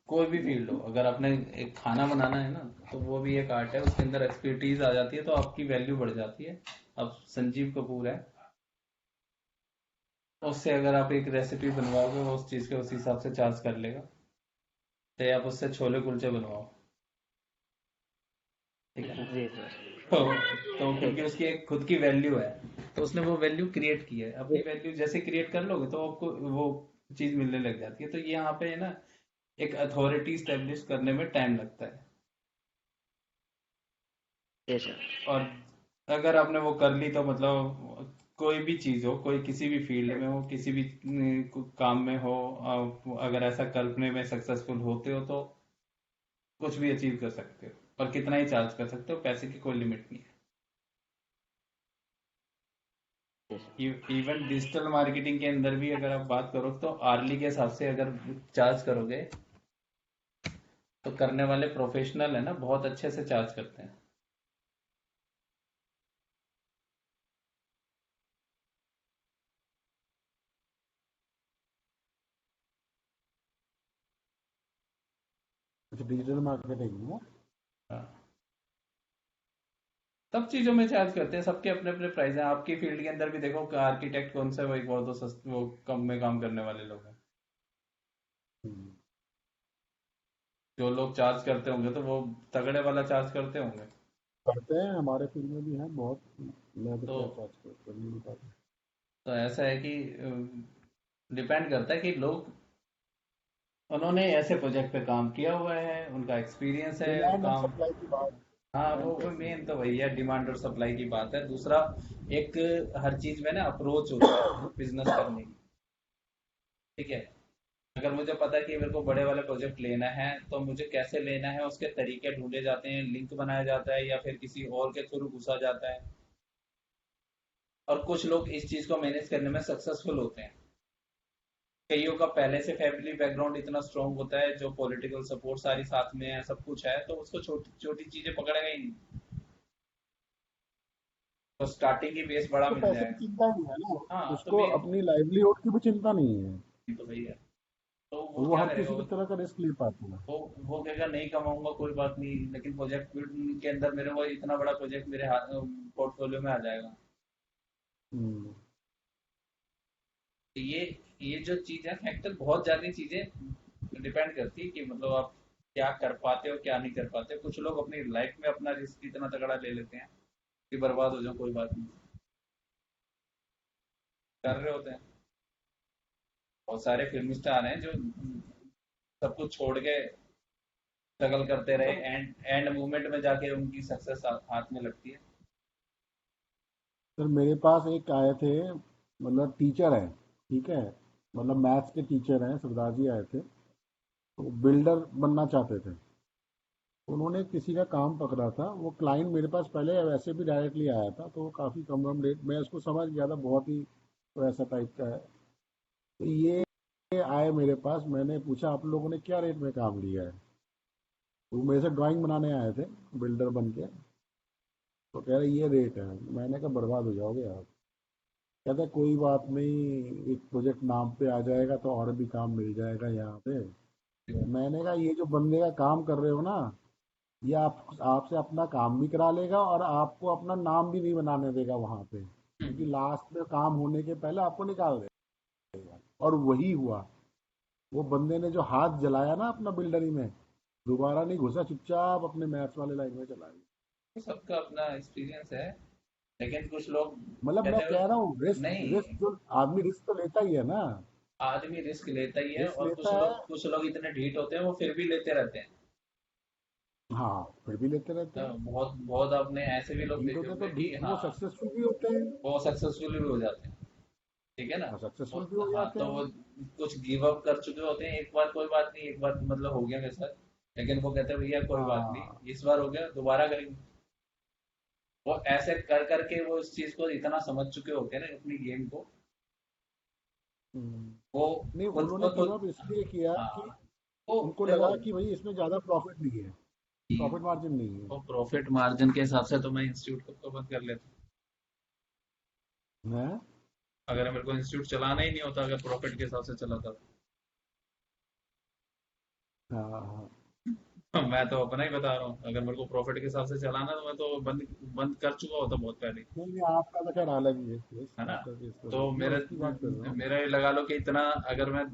कोई भी फील्ड हो, अगर आपने एक खाना बनाना है ना, तो वो भी एक आर्ट है, उसके अंदर एक्सपर्टीज आ जाती है, तो आपकी वैल्यू बढ़ जाती है। अब संजीव कपूर है, उससे अगर आप एक रेसिपी बनवाओगे, वो उस चीज के उस हिसाब से चार्ज कर लेगा। चाहे आप उससे छोले कुलचे बनवाओ, ठीक है। जी सर। तो ठीक क्योंकि है। उसकी एक खुद की वैल्यू है, तो उसने वो वैल्यू क्रिएट की है। अपनी जी वैल्यू जैसे क्रिएट कर लोगे, तो आपको वो चीज मिलने लग जाती है। तो ये यहाँ पे है ना, एक अथॉरिटी स्टेब्लिश करने में टाइम लगता है। जी सर। और अगर आपने वो कर ली, तो मतलब कोई भी चीज हो, कोई किसी भी फील्ड में हो, किसी भी काम में हो, अगर ऐसा करने में सक्सेसफुल होते हो, तो कुछ भी अचीव कर सकते हो, और कितना ही चार्ज कर सकते हो, पैसे की कोई लिमिट नहीं जी सर। है। इवन डिजिटल मार्केटिंग के अंदर भी अगर आप बात करो, तो आर्ली के हिसाब से अगर चार्ज करोगे, तो करने वाले प्रोफेशनल है ना, बहुत अच्छे से चार्ज करते हैं। अच्छा, डिजिटल मार्केटिंग में। हाँ, सब चीजों में चार्ज करते हैं, सबके अपने अपने प्राइस हैं। आपकी फील्ड के अंदर भी देखो, आर्किटेक्ट कौन सा है, वही बहुत वो कम में काम करने वाले लोग हैं। हम्म, जो लोग चार्ज करते होंगे, तो वो तगड़े वाला चार्ज करते होंगे। करते हैं, हमारे फील्ड में भी हैं बहुत। मैं तो तो क्या चार्ज कर नहीं पाता। ऐसा है कि डिपेंड करता है कि लोग, उन्होंने ऐसे प्रोजेक्ट पे काम किया हुआ है, उनका एक्सपीरियंस है डिमांड एंड काम। सप्लाई की बात। हाँ, डिमांड वो कैसी मेन है? तो वही है, डिमांड और सप्लाई की बात है। दूसरा, एक हर चीज में ना अप्रोच होती है बिजनेस करने की, ठीक है। अगर मुझे पता है कि मेरे को बड़े वाले प्रोजेक्ट लेना है, तो मुझे कैसे लेना है, उसके तरीके ढूंढे जाते हैं, लिंक बनाया जाता है, या फिर किसी और के थ्रू घुसा जाता है। और कुछ लोग इस चीज को मैनेज करने में सक्सेसफुल होते हैं। कईयों का पहले से फैमिली बैकग्राउंड इतना स्ट्रांग होता है, जो पॉलिटिकल सपोर्ट सारी साथ में है, सब कुछ है, तो उसको छोटी छोटी चीजें पकड़ेगा ही नहीं। तो स्टार्टिंग की बेस बड़ा उसको मिल पैसे की जाएगा। चिंता ही नहीं है ना। हाँ, तो उसको मेन अपनी लाइवलीहुड की भी चिंता नहीं है। तो वही है। तो वो वो क्या हर करेगा, किसी भी तरह का रिस्क ले पाता है। वो कहेगा नहीं कमाऊंगा कोई बात नहीं, लेकिन प्रोजेक्ट के अंदर मेरे को इतना बड़ा प्रोजेक्ट मेरे हाथ पोर्टफोलियो में आ जाएगा। हम्म। तो ये जो चीज है, फैक्टर बहुत ज्यादा चीजें डिपेंड करती है कि मतलब आप क्या कर पाते हो, क्या नहीं कर पाते हो। कुछ लोग अपनी लाइफ में अपना रिस्क इतना तगड़ा ले लेते हैं कि बर्बाद हो जाओ कोई बात नहीं, कर रहे होते हैं। बहुत सारे फिल्म स्टार हैं जो सब कुछ छोड़ के स्ट्रगल करते रहे, सर एंड एंड मूवमेंट में जाके उनकी सक्सेस हाथ में लगती है। सर मेरे पास एक आए थे, मतलब टीचर हैं, ठीक है, मतलब मैथ्स के टीचर हैं, सरदार जी आए थे। तो बिल्डर बनना चाहते थे। उन्होंने किसी का काम पकड़ा था, वो क्लाइंट मेरे पास पहले वैसे भी डायरेक्टली आया था, तो वो काफ़ी कम रेट, मैं उसको समझ गया था, बहुत ही वैसा टाइप का है। तो ये आए मेरे पास, मैंने पूछा आप लोगों ने क्या रेट में काम लिया है। वो मेरे से ड्राइंग बनाने आए थे, बिल्डर बन के। तो कह रहे ये रेट है। मैंने कहा बर्बाद हो जाओगे आप। कहता कोई बात नहीं, एक प्रोजेक्ट नाम पे आ जाएगा तो और भी काम मिल जाएगा यहाँ पे। मैंने कहा ये जो बंदे का काम कर रहे हो ना, ये आप आपसे अपना काम भी करा लेगा और आपको अपना नाम भी नहीं बनाने देगा वहाँ पे। क्योंकि लास्ट में काम होने के पहले आपको निकाल देगा। और वही हुआ, वो बंदे ने जो हाथ जलाया ना अपना बिल्डरी में, दोबारा नहीं घुसा, चुपचाप अपने मैथ्स वाले लाइन में चला गया। तो सबका अपना एक्सपीरियंस है, लेकिन कुछ लोग मतलब मैं कहते कह रहा हैं हूँ, रिस्क नहीं। रिस्क जो आदमी रिस्क तो लेता ही है ना। आदमी रिस्क लेता ही है, रिस्क और लेता है। कुछ लोग इतने ढीठ होते हैं वो फिर भी लेते रहते हैं। हाँ, फिर भी लेते रहते तो हैं। बहुत बहुत आपने ऐसे भी लोग ढीठ देखे होते हैं होंगे तो कि वो हाँ, सक्सेसफुल भी होते हैं। वो सक्सेसफुल भी हो जाते हैं, ठीक है ना। और सक्सेसफुल भी हो हाँ, जाते तो हैं। वो कुछ गिव अप कर चुके होते हैं, एक बार कोई बात नहीं, एक बार मतलब हो गया मेरे साथ, लेकिन वो कहते हैं भैया कोई बात हाँ। नहीं, इस बार हो गया दोबारा करेंगे। वो ऐसे कर करके वो इस चीज को इतना समझ चुके होते हैं ना अपनी गेम को, हम्म। वो नहीं, खुद उन्होंने को गिव खुद। अप इसलिए किया कि हाँ, वो उनको देखो लगा कि भाई इसमें ज्यादा प्रॉफिट नहीं है, प्रॉफिट मार्जिन नहीं है। वो प्रॉफिट मार्जिन के हिसाब से तो मैं इंस्टीट्यूट को बंद कर लेता। मैं अगर मेरे को इंस्टीट्यूट चलाना ही नहीं होता, अगर प्रॉफिट के हिसाब से चलाता हाँ हाँ। तो मैं तो अपना ही बता रहा हूँ, अगर मेरे को प्रॉफिट के हिसाब से चलाना तो मैं तो बंद बंद कर चुका होता बहुत पहले, नहीं नहीं, आपका तो खैर अलग ही है केस, है ना। आपका केस तो तो अलग है। मैं मेरा उसकी बात कर रहा हूँ। मेरा ये लगा लो कि इतना, अगर मैं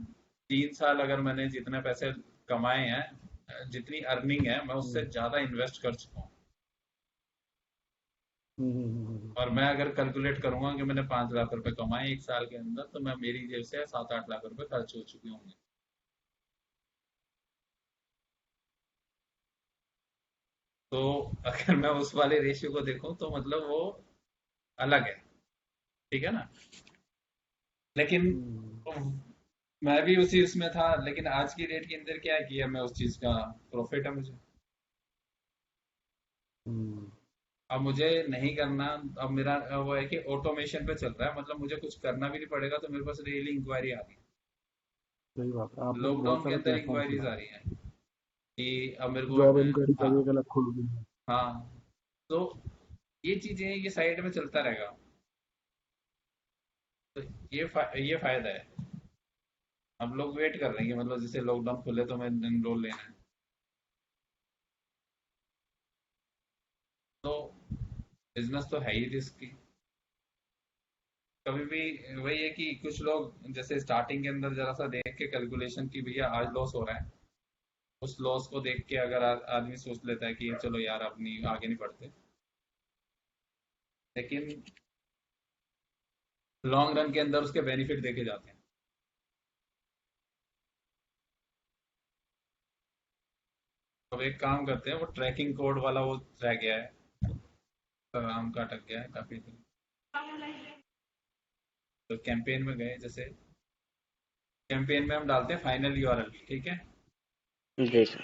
3 साल अगर मैंने जितने पैसे कमाए हैं, जितनी अर्निंग है, मैं उससे हम्म ज्यादा इन्वेस्ट कर चुका हूँ। हम्म। और मैं अगर कैलकुलेट करूंगा कि मैंने 5 लाख रुपए कमाए 1 साल के अंदर, तो मैं मेरी जेब से 7-8 लाख रुपए खर्च हो चुके होंगे। तो अगर मैं उस वाले रेशियो को देखूं तो मतलब वो अलग है, ठीक है ना। लेकिन हम्म। मैं भी उसी उसमें था, लेकिन आज की डेट के अंदर क्या किया, मैं उस चीज का प्रॉफिट है मुझे। हम्म। अब मुझे नहीं करना। अब मेरा वो है कि ऑटोमेशन पे चल रहा है, मतलब मुझे कुछ करना भी नहीं पड़ेगा, तो मेरे पास डेली इंक्वायरी आ रही है। सही बात है, आपने तो बहुत लॉकडाउन के सारे अंदर प्लेटफॉर्म इंक्वायरीज आ खुला रही हैं कि अब मेरे है। को जॉब इंक्वायरी का हाँ, भी एक अलग खोल दिया है। हाँ। तो ये चीजें ये साइड में चलता रहेगा। तो ये फायदा है। अब लोग वेट कर रहे हैं कि मतलब जैसे लॉकडाउन खुले तो मैं एनरोल लेना है। तो बिजनेस तो है ही रिस्की। कभी भी वही है कि कुछ लोग जैसे स्टार्टिंग के अंदर जरा सा देख के कैलकुलेशन की भैया आज लॉस हो रहा है, उस लॉस को देख के अगर आदमी सोच लेता है कि चलो यार अब नहीं, आगे नहीं बढ़ते, लेकिन लॉन्ग रन के अंदर उसके बेनिफिट देखे जाते हैं। अब एक काम करते हैं, वो ट्रैकिंग कोड वाला वो रह गया है, काम का अटक गया है काफी दिन। तो कैंपेन में गए, जैसे कैंपेन में हम डालते हैं फाइनल यूआरएल, ठीक है। जी सर।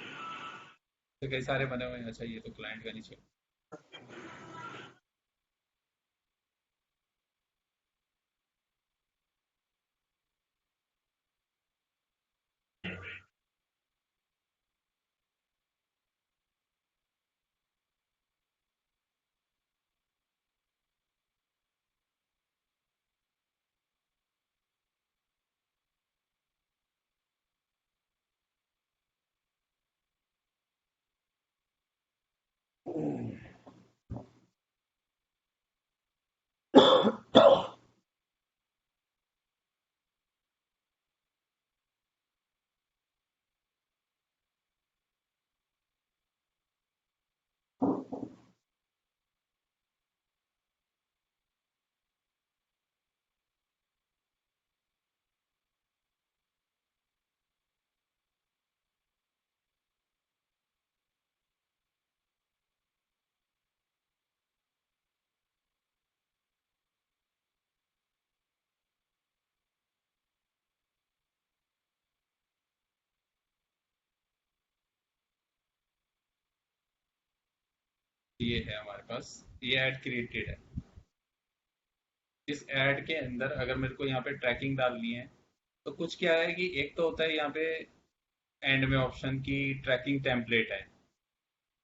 तो कई सारे बने हुए हैं, अच्छा ये तो क्लाइंट का नीचे। ये है हमारे पास, ये ऐड क्रिएटेड है। इस ऐड के अंदर अगर मेरे को यहाँ पे ट्रैकिंग डालनी है, तो कुछ क्या है कि एक तो होता है यहाँ पे एंड में ऑप्शन की ट्रैकिंग टेम्पलेट है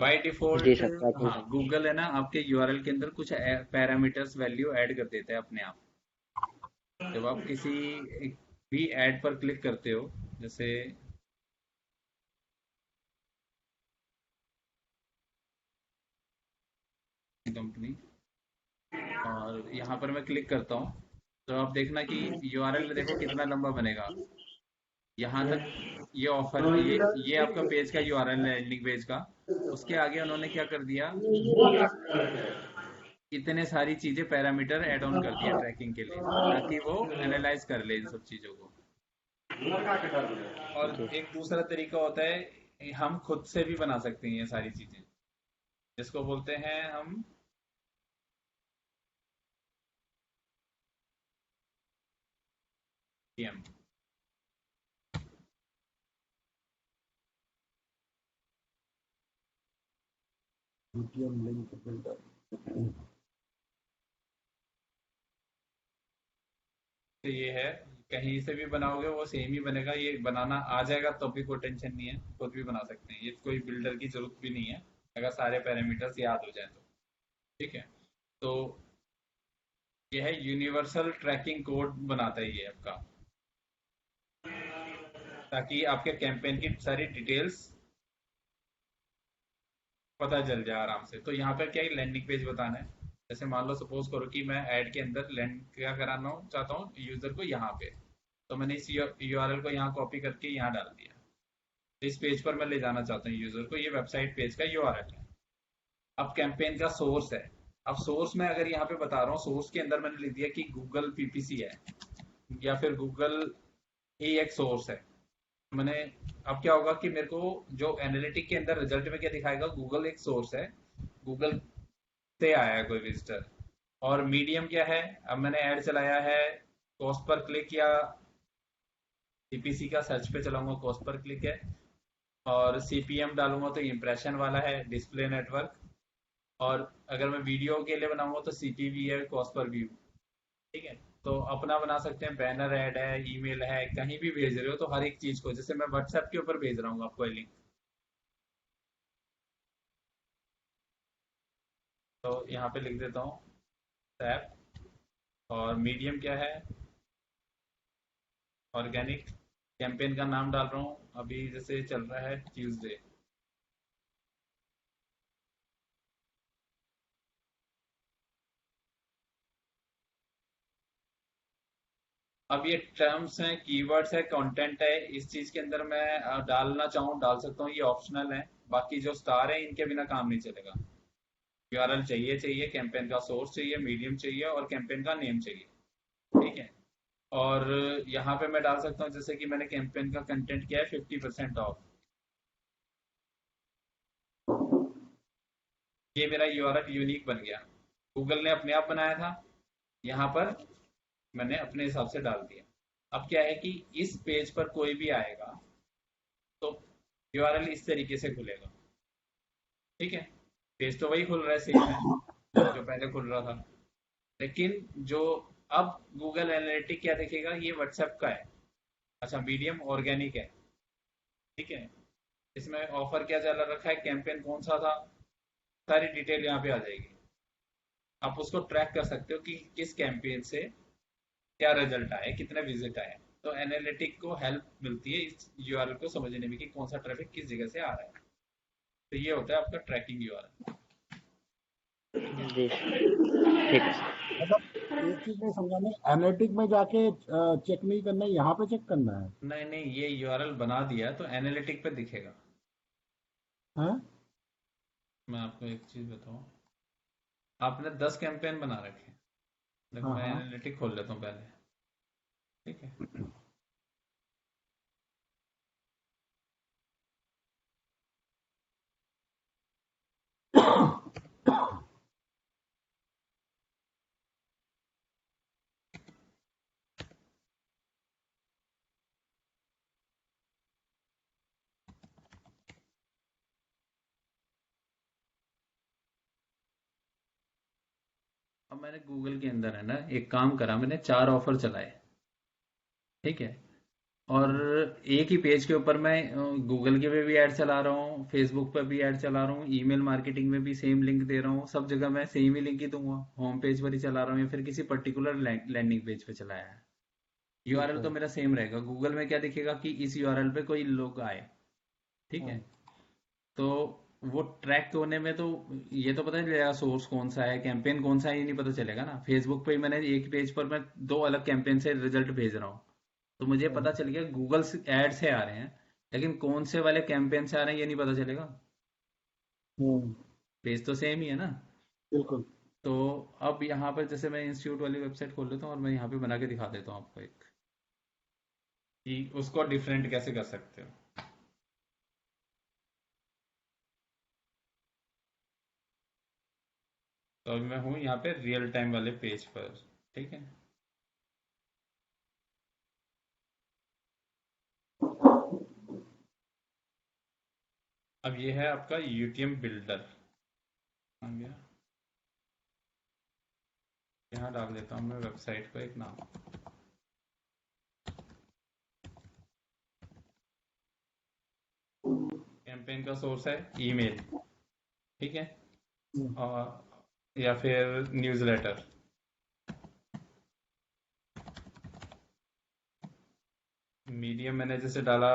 बाय जी डिफॉल्ट। सर, ट्रैकिंग हाँ, है। गूगल है ना, आपके यूआरएल के अंदर कुछ पैरामीटर्स वैल्यू ऐड कर देता है अपने आप। जब आप किसी एक भी ऐड पर क्लिक करते हो, जैसे कंपनी, और यहाँ पर मैं क्लिक करता हूँ तो आप देखना कि यूआरएल देखो कितना लंबा बनेगा। यहाँ तक ये ऑफर, ये आपका पेज का यूआरएल है, लैंडिंग पेज का। उसके आगे उन्होंने क्या कर दिया, इतने सारी चीजें पैरामीटर ऐड ऑन कर दिया ट्रैकिंग के लिए, ताकि वो एनालाइज कर ले इन सब चीजों को। और जी। एक दूसरा तरीका होता है, हम खुद से भी बना सकते हैं ये सारी चीजें, जिसको बोलते हैं हम टीएम। UTM link builder. तो ये है, कहीं से भी बनाओगे वो सेम ही बनेगा, ये बनाना आ जाएगा तो भी कोई टेंशन नहीं है, खुद भी बना सकते हैं, ये कोई बिल्डर की जरूरत भी नहीं है अगर सारे पैरामीटर्स याद हो जाए तो। ठीक है, तो ये है यूनिवर्सल ट्रैकिंग कोड बनाता है ये आपका, ताकि आपके कैंपेन की सारी डिटेल्स पता चल जाए आराम से। तो यहाँ पर क्या लैंडिंग पेज बताना है, जैसे मान लो सपोज करो कि मैं ऐड के अंदर लैंड क्या कराना चाहता हूँ यूजर को यहाँ पे, तो मैंने इस यूआरएल को यहाँ कॉपी करके यहाँ डाल दिया। इस पेज पर मैं ले जाना चाहता हूँ यूजर को, ये वेबसाइट पेज का यूआरएल है। अब कैंपेन का सोर्स है, अब सोर्स में अगर यहाँ पे बता रहा हूँ, सोर्स के अंदर मैंने लिख दिया कि गूगल पीपीसी है या फिर गूगल ही एक सोर्स है। मैंने, अब क्या होगा कि मेरे को जो एनालिटिक के अंदर रिजल्ट में क्या दिखाएगा, गूगल एक सोर्स है, गूगल से आया है कोई विजिटर। और मीडियम क्या है, अब मैंने ऐड चलाया है, कॉस्ट पर क्लिक या सीपीसी का सर्च पे चलाऊंगा, कॉस्ट पर क्लिक है। और सीपीएम डालूंगा तो इम्प्रेशन वाला है, डिस्प्ले नेटवर्क। और अगर मैं वीडियो के लिए बनाऊंगा तो सीपीवी है, कॉस्ट पर व्यू। ठीक है, तो अपना बना सकते हैं, बैनर ऐड है, ईमेल है, कहीं भी भेज रहे हो तो हर एक चीज को, जैसे मैं व्हाट्सएप के ऊपर भेज रहा हूँ आपको लिंक, तो यहाँ पे लिख देता हूँ टैप। और मीडियम क्या है, ऑर्गेनिक। कैंपेन का नाम डाल रहा हूँ, अभी जैसे चल रहा है ट्यूसडे। अब ये टर्म्स हैं, कीवर्ड्स है, कंटेंट है, इस चीज के अंदर मैं डालना चाहूँ डाल सकता हूँ, ये ऑप्शनल है। बाकी जो स्टार है इनके बिना काम नहीं चलेगा। यूआरएल चाहिए चाहिए, कैंपेन का सोर्स चाहिए, मीडियम चाहिए और कैंपेन का नेम चाहिए। ठीक है, और यहाँ पे मैं डाल सकता हूँ जैसे कि मैंने कैंपेन का कंटेंट किया है 50% ऑफ। ये मेरा यूआरएल यूनिक बन गया, गूगल ने अपने आप बनाया था, यहाँ पर मैंने अपने हिसाब से डाल दिया। अब क्या है कि इस पेज पर कोई भी आएगा तो यूआरएल इस तरीके से खुलेगा। ठीक है, पेज तो वही खुल रहा है, सेम है जो पहले खुल रहा था, लेकिन जो अब गूगल एनालिटिक क्या देखेगा, ये व्हाट्सएप का है। अच्छा, मीडियम ऑर्गेनिक है। ठीक है, इसमें ऑफर क्या चल रखा है, कैंपेन कौन सा था, सारी डिटेल यहाँ पे आ जाएगी। आप उसको ट्रैक कर सकते हो कि किस कैंपेन से क्या रिजल्ट आए, कितने विजिट आए। तो एनालिटिक को हेल्प मिलती है इस यूआरएल को समझने में कि कौन सा ट्रैफिक किस जगह से आ रहा है। तो ये होता है आपका ट्रैकिंग यूआरएल। ठीक है, जी ठीक है सर। मतलब एक चीज नहीं समझा, नहीं एनालिटिक में जाके चेक नहीं करना है, यहाँ पे चेक करना है। नहीं नहीं, ये यूआरएल बना दिया तो एनालिटिक पे दिखेगा। हाँ मैं आपको एक चीज बताऊं, आपने 10 कैंपेन बना रखे हैं। देखो हाँ मैं हाँ। एनालिटिक खोल लेता हूँ पहले। ठीक है, अब मैंने गूगल के अंदर है ना एक काम करा, मैंने 4 ऑफर चलाए। ठीक है, और एक ही पेज के ऊपर मैं गूगल के पे भी ऐड चला रहा हूँ, फेसबुक पे भी ऐड चला रहा हूँ, ईमेल मार्केटिंग में भी सेम लिंक दे रहा हूँ, सब जगह मैं सेम ही लिंक ही दूंगा। होम पेज पर ही चला रहा हूँ या फिर किसी पर्टिकुलर लैंडिंग पेज पे चलाया है, ठीक यूआरएल है। तो मेरा सेम रहेगा। गूगल में क्या दिखेगा कि इस यूआरएल पे कोई लोग आए। ठीक है, हाँ तो वो ट्रैक होने में तो ये तो पता चलेगा सोर्स कौन सा है, कैंपेन कौन सा है, ये नहीं पता चलेगा ना। फेसबुक पे ही मैंने एक पेज पर मैं दो अलग कैंपेन से रिजल्ट भेज रहा हूँ, तो मुझे पता चल गया गूगल से एड से आ रहे हैं, लेकिन कौन से वाले कैंपेन से आ रहे हैं ये नहीं पता चलेगा। हम्म, पेज तो सेम ही है ना। बिल्कुल। तो अब यहाँ पर जैसे मैं इंस्टीट्यूट वाली वेबसाइट खोल लेता हूँ और मैं यहाँ पे बना के दिखा देता हूँ आपको एक, कि उसको डिफरेंट कैसे कर सकते हो। तो अभी मैं हूँ यहाँ पे रियल टाइम वाले पेज पर, ठीक है। अब ये है आपका यूटीएम बिल्डर आ गया। यहाँ डाल देता हूँ मैं वेबसाइट का एक नाम। कैंपेन का सोर्स है ईमेल, ठीक है, हम्म, और या फिर न्यूज़लेटर। मीडियम मैंने जैसे डाला,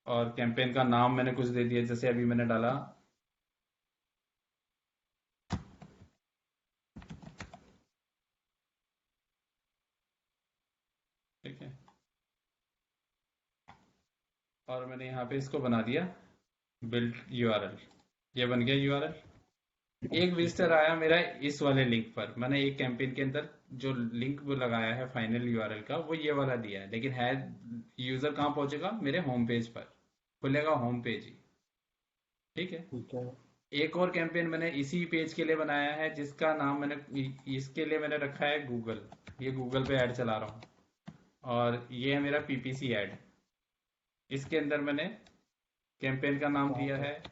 और कैंपेन का नाम मैंने कुछ दे दिया, जैसे अभी मैंने डाला ठीक है, और मैंने यहाँ पे इसको बना दिया बिल्ड यूआरएल। ये बन गया यूआरएल। एक विजिटर आया मेरा इस वाले लिंक पर, मैंने एक कैंपेन के अंदर जो लिंक वो लगाया है फाइनल यूआरएल का, वो ये वाला दिया है, लेकिन है यूजर कहाँ पहुंचेगा, मेरे होम पेज पर खुलेगा, होम पेज ही, ठीक है। ठीक है। एक और कैंपेन मैंने इसी पेज के लिए बनाया है, जिसका नाम मैंने इसके लिए मैंने रखा है गूगल। ये गूगल पे ऐड चला रहा हूँ, और ये है मेरा पीपीसी ऐड। इसके अंदर मैंने कैंपेन का नाम दिया हाँ, है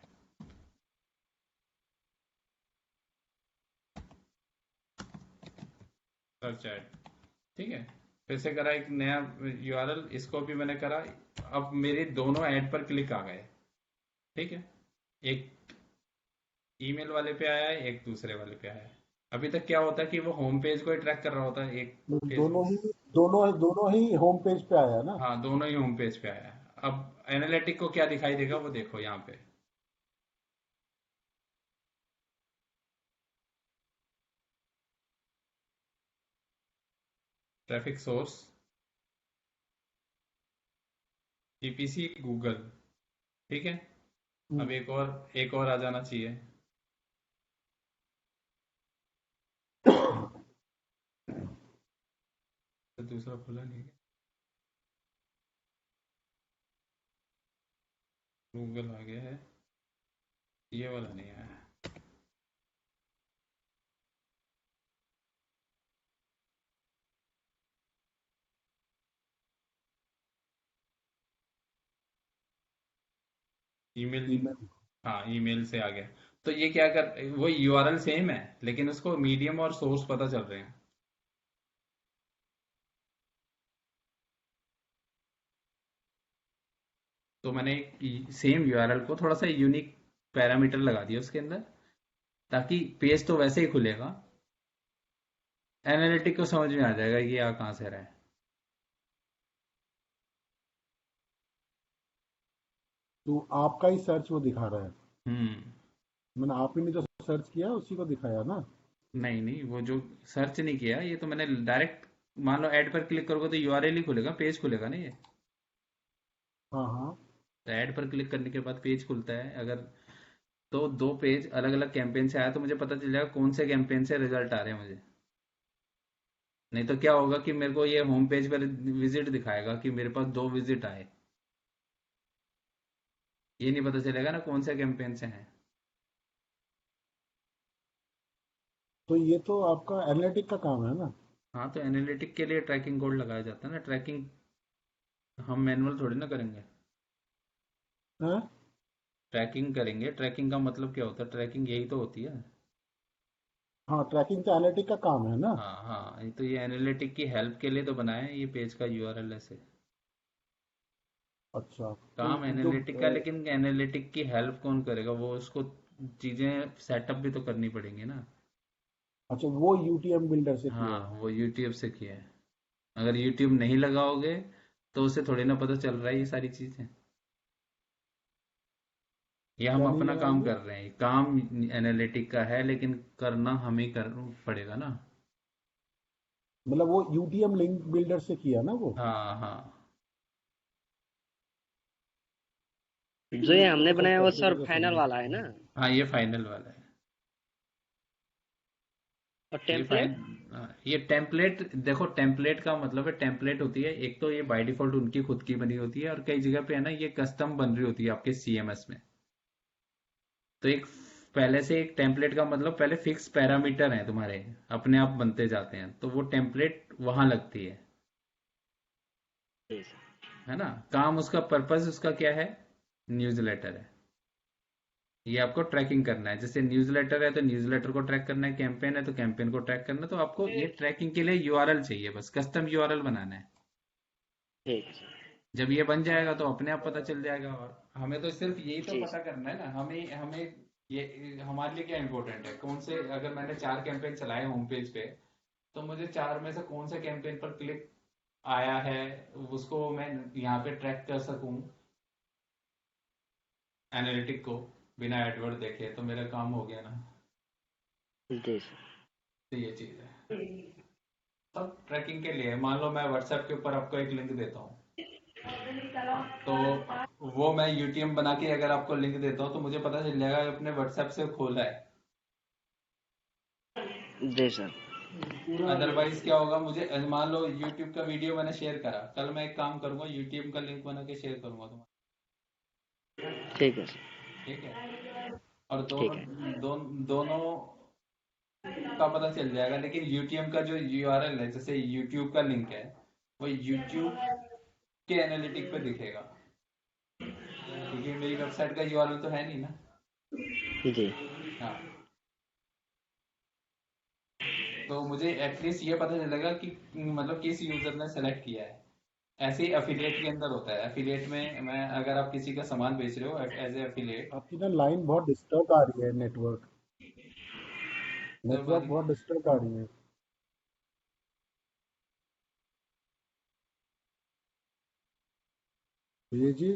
सर्च ऐड, ठीक है। फिर से करा एक नया यूआरएल, इसको भी मैंने करा। अब मेरे दोनों ऐड पर क्लिक आ गए, ठीक है। एक ईमेल वाले पे आया है, एक दूसरे वाले पे आया है। अभी तक क्या होता है कि वो होम पेज को ही ट्रैक कर रहा होता है एक दोनों फेसबुक। ही दोनों ही होम पेज पे आया है ना। हाँ, दोनों ही होम पेज पे आया है। अब एनालिटिक को क्या दिखाई देगा वो देखो यहाँ पे। ट्रैफिक सोर्स टीपीसी गूगल, ठीक है। अब हम्म, एक और आ जाना चाहिए। तो दूसरा खुला नहीं है, गूगल आ गया है, ये वाला नहीं आया। Email, email. हाँ ईमेल से आ गया। तो ये क्या कर, वो यूआरएल सेम है, लेकिन उसको मीडियम और सोर्स पता चल रहे हैं। तो मैंने सेम यूआरएल को थोड़ा सा यूनिक पैरामीटर लगा दिया उसके अंदर, ताकि पेज तो वैसे ही खुलेगा, एनालिटिक को समझ में आ जाएगा कि ये आ कहाँ से रहा है। तो आपका ही सर्च वो दिखा रहा है। हम्म। मैंने आप ही ने जो सर्च किया उसी को दिखाया ना। नहीं नहीं, वो जो सर्च नहीं किया, ये तो मैंने डायरेक्ट, मान लो ऐड पर क्लिक करोगे तो यूआरएल ही खुलेगा, पेज खुलेगा ना ये। हाँ हाँ। तो ऐड पर क्लिक करने के बाद पेज खुलता है। अगर तो दो पेज अलग अलग कैंपेन से आया तो मुझे पता चल जाएगा कौन से कैंपेन से रिजल्ट आ रहे हैं मुझे। नहीं तो क्या होगा कि मेरे को ये होम पेज पर विजिट दिखाएगा कि मेरे पास 2 विजिट आए, ये नहीं पता चलेगा ना कौन से कैंपेन से हैं। तो ये तो आपका एनालिटिक का काम है ना। हाँ, तो एनालिटिक के लिए ट्रैकिंग कोड लगाया जाता है ना। ट्रैकिंग हम मैनुअल थोड़ी ना करेंगे, हैं? ट्रैकिंग करेंगे। ट्रैकिंग का मतलब क्या होता है, ट्रैकिंग यही तो होती है। हाँ, ट्रैकिंग तो एनालिटिक का काम है ना। हाँ हाँ, ये तो ये एनालिटिक की हेल्प के लिए तो बनाया है ये पेज का यूआरएल ऐसे। अच्छा। तो काम जो एनालिटिक का, लेकिन एनालिटिक की हेल्प कौन करेगा, वो उसको चीजें सेटअप भी तो करनी पड़ेंगी ना। अच्छा, वो यूटीएम बिल्डर से किया है। हाँ, वो यूट्यूब से किया है। अगर यूट्यूब नहीं लगाओगे तो उसे थोड़ी ना पता चल रहा है ये सारी चीजें। ये हम क्या नहीं अपना काम लगाएंगे? कर रहे हैं, काम एनालिटिक का है लेकिन करना हमें कर पड़ेगा ना। मतलब वो यूटीएम लिंक बिल्डर से किया ना वो? हाँ हाँ। जो ये हमने अच्छा, बनाया वो करके सर मुझे फाइनल वाला है समझाओ। ना? हाँ ये फाइनल वाला है। और ये टेम्पलेट? फाइन ये टेम्पलेट देखो, टेम्पलेट का मतलब है, टेम्पलेट होती है एक तो ये बाय डिफॉल्ट उनकी खुद की बनी होती है, और कई जगह पे है ना ये कस्टम बन रही होती है आपके सीएमएस में। तो एक पहले से एक टेम्पलेट का मतलब पहले फिक्स पैरामीटर है तुम्हारे, अपने आप बनते जाते हैं, तो वो टेम्पलेट वहां लगती जी सर। है ना। काम उसका पर्पस उसका क्या है, न्यूज़लेटर है। ये आपको ट्रैकिंग करना है, जैसे न्यूज़लेटर है तो न्यूज़लेटर को ट्रैक करना है, कैंपेन है तो कैंपेन को ट्रैक करना है, तो आपको ये ट्रैकिंग के लिए यूआरएल चाहिए, बस कस्टम यूआरएल बनाना है। ठीक है सर। जब ये बन जाएगा तो अपने आप पता चल जाएगा, और हमें तो सिर्फ यही तो जी पता सर। करना है ना, हमें हमें ये हमारे लिए क्या इंपॉर्टेंट है, कौन से, अगर मैंने 4 कैंपेन चलाए होम पेज पे, तो मुझे 4 में से कौन से कैंपेन पर क्लिक आया है, उसको मैं यहाँ पे ट्रैक कर सकूं एनालिटिक को, बिना एडवर्ड देखे, तो मेरा काम हो गया ना। जी सर। तो ये चीज है, सब ट्रैकिंग के लिए। मान लो मैं व्हाट्सएप के ऊपर आपको एक लिंक देता हूँ, तो वो मैं यूटीएम बना के अगर आपको लिंक देता हूँ तो मुझे पता चल जाएगा ये अपने व्हाट्सएप से खोला है। जी सर। अदरवाइज क्या होगा, मुझे मान लो यूट्यूब का वीडियो मैंने शेयर करा, कल मैं एक काम करूंगा, यूट्यूब का लिंक बना के शेयर करूंगा तुम्हारा। ठीक है सर। ठीक है, और ठीक दोनों है। दोनों का पता चल जाएगा, लेकिन यूट्यूब का जो यूआरएल है, जैसे यूट्यूब का लिंक है, वो यूट्यूब के एनालिटिक पे दिखेगा, क्योंकि मेरी वेबसाइट का यूआरएल तो है नहीं ना। जी। हाँ, तो मुझे एटलीस्ट ये पता चलेगा कि मतलब किस यूजर ने सेलेक्ट किया है। ऐसे ही अफिलिएट के अंदर होता है, अफिलिएट में मैं अगर आप किसी का सामान बेच रहे हो एज ए अफिलिएट, आपकी ना लाइन बहुत डिस्टर्ब आ रही है, नेटवर्क तो नेटवर्क बहुत डिस्टर्ब आ रही है। ये जी,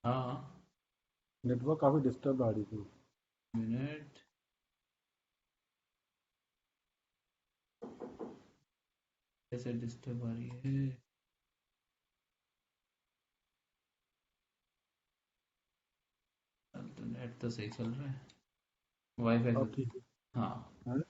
हाँ नेटवर्क काफी डिस्टर्ब आ रही थी। मिनट, कैसे डिस्टर्ब आ रही है, तो नेट तो सही चल रहा है, वाईफाई से। अब ठीक हाँ है।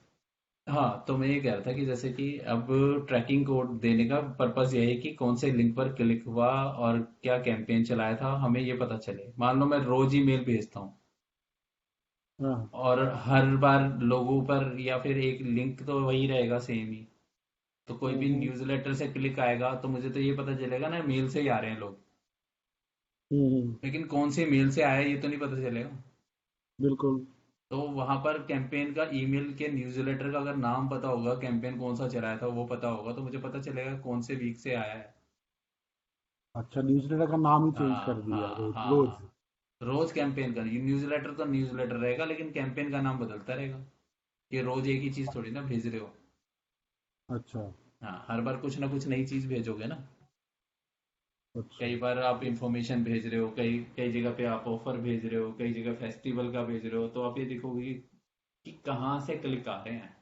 हाँ, तो मैं ये कह रहा था कि जैसे कि अब ट्रैकिंग कोड देने का पर्पस ये है कि कौन से लिंक पर क्लिक हुआ और क्या कैंपेन चलाया था, हमें ये पता चले। मान लो मैं रोज ही मेल भेजता हूँ, हाँ। और हर बार लोगों पर या फिर एक लिंक तो वही रहेगा सेम ही, तो कोई भी हम्म। न्यूज़लेटर से क्लिक आएगा तो मुझे तो ये पता चलेगा ना मेल से ही आ रहे हैं लोग, हम्म। लेकिन कौन से मेल से आया ये तो नहीं पता चलेगा। बिल्कुल। तो वहां पर कैंपेन का ईमेल के न्यूज़लेटर का अगर नाम पता होगा, कैंपेन कौन सा चलाया था वो पता होगा, तो मुझे पता चलेगा कौन से वीक से आया है। अच्छा, न्यूज़लेटर का नाम ही चेंज कर हाँ दिया, हाँ रोज रोज। हाँ, रोज कैंपेन का न्यूज़लेटर तो न्यूज़लेटर रहेगा, लेकिन कैंपेन का नाम बदलता रहेगा। ये रोज एक ही चीज थोड़ी ना भेज रहे हो। अच्छा। हाँ, हर बार कुछ ना कुछ नई चीज भेजोगे ना। अच्छा। कई बार आप इंफॉर्मेशन भेज रहे हो, कई कई जगह पे आप ऑफर भेज रहे हो, कई जगह फेस्टिवल का भेज रहे हो, तो आप ये देखोगे कि कहाँ से क्लिक आ रहे हैं।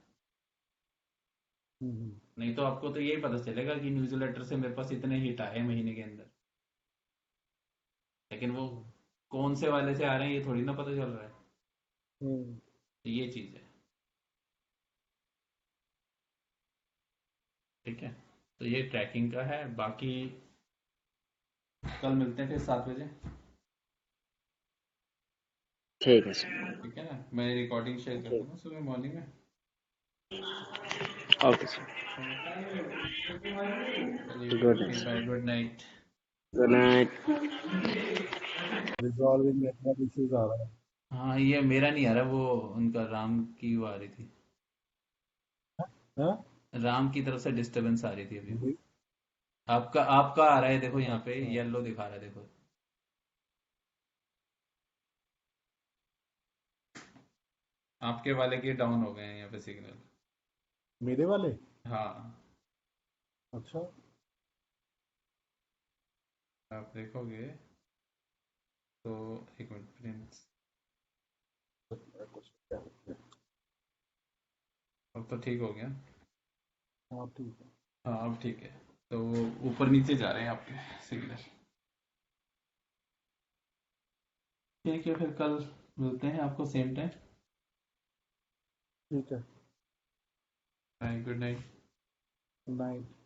हम्म। नहीं तो आपको तो यही पता चलेगा कि न्यूज़लेटर से मेरे पास इतने हिट आए महीने के अंदर, लेकिन वो कौन से वाले से आ रहे हैं ये थोड़ी ना पता चल रहा है। हम्म। तो ये चीज है। ठीक है, तो ये ट्रैकिंग का है। बाकी कल मिलते हैं फिर 7 बजे। ठीक है सर। ठीक है ना, मैं रिकॉर्डिंग शेयर कर ठीक। दूंगा सुबह मॉर्निंग में। Okay sir. चलिए good night okay bye, sir. Good night. Good night. Resolving network issues आ रहा है। हाँ ये मेरा नहीं आ रहा, वो उनका राम की वो आ रही थी, हाँ? राम की तरफ से डिस्टरबेंस आ रही थी अभी। नहीं। आपका आपका आ रहा है, देखो यहाँ पे अच्छा। येलो दिखा रहा है, देखो। आपके वाले के डाउन हो गए हैं यहाँ पे सिग्नल। मेरे वाले? हाँ, अच्छा। आप देखोगे तो, एक मिनट प्रिंस, तो ठीक हो गया। हाँ ठीक है। हाँ अब ठीक है। तो वो ऊपर नीचे जा रहे हैं आपके सिग्नल। ठीक है फिर कल मिलते हैं आपको सेम टाइम। ठीक है। Bye, good night. नाइट।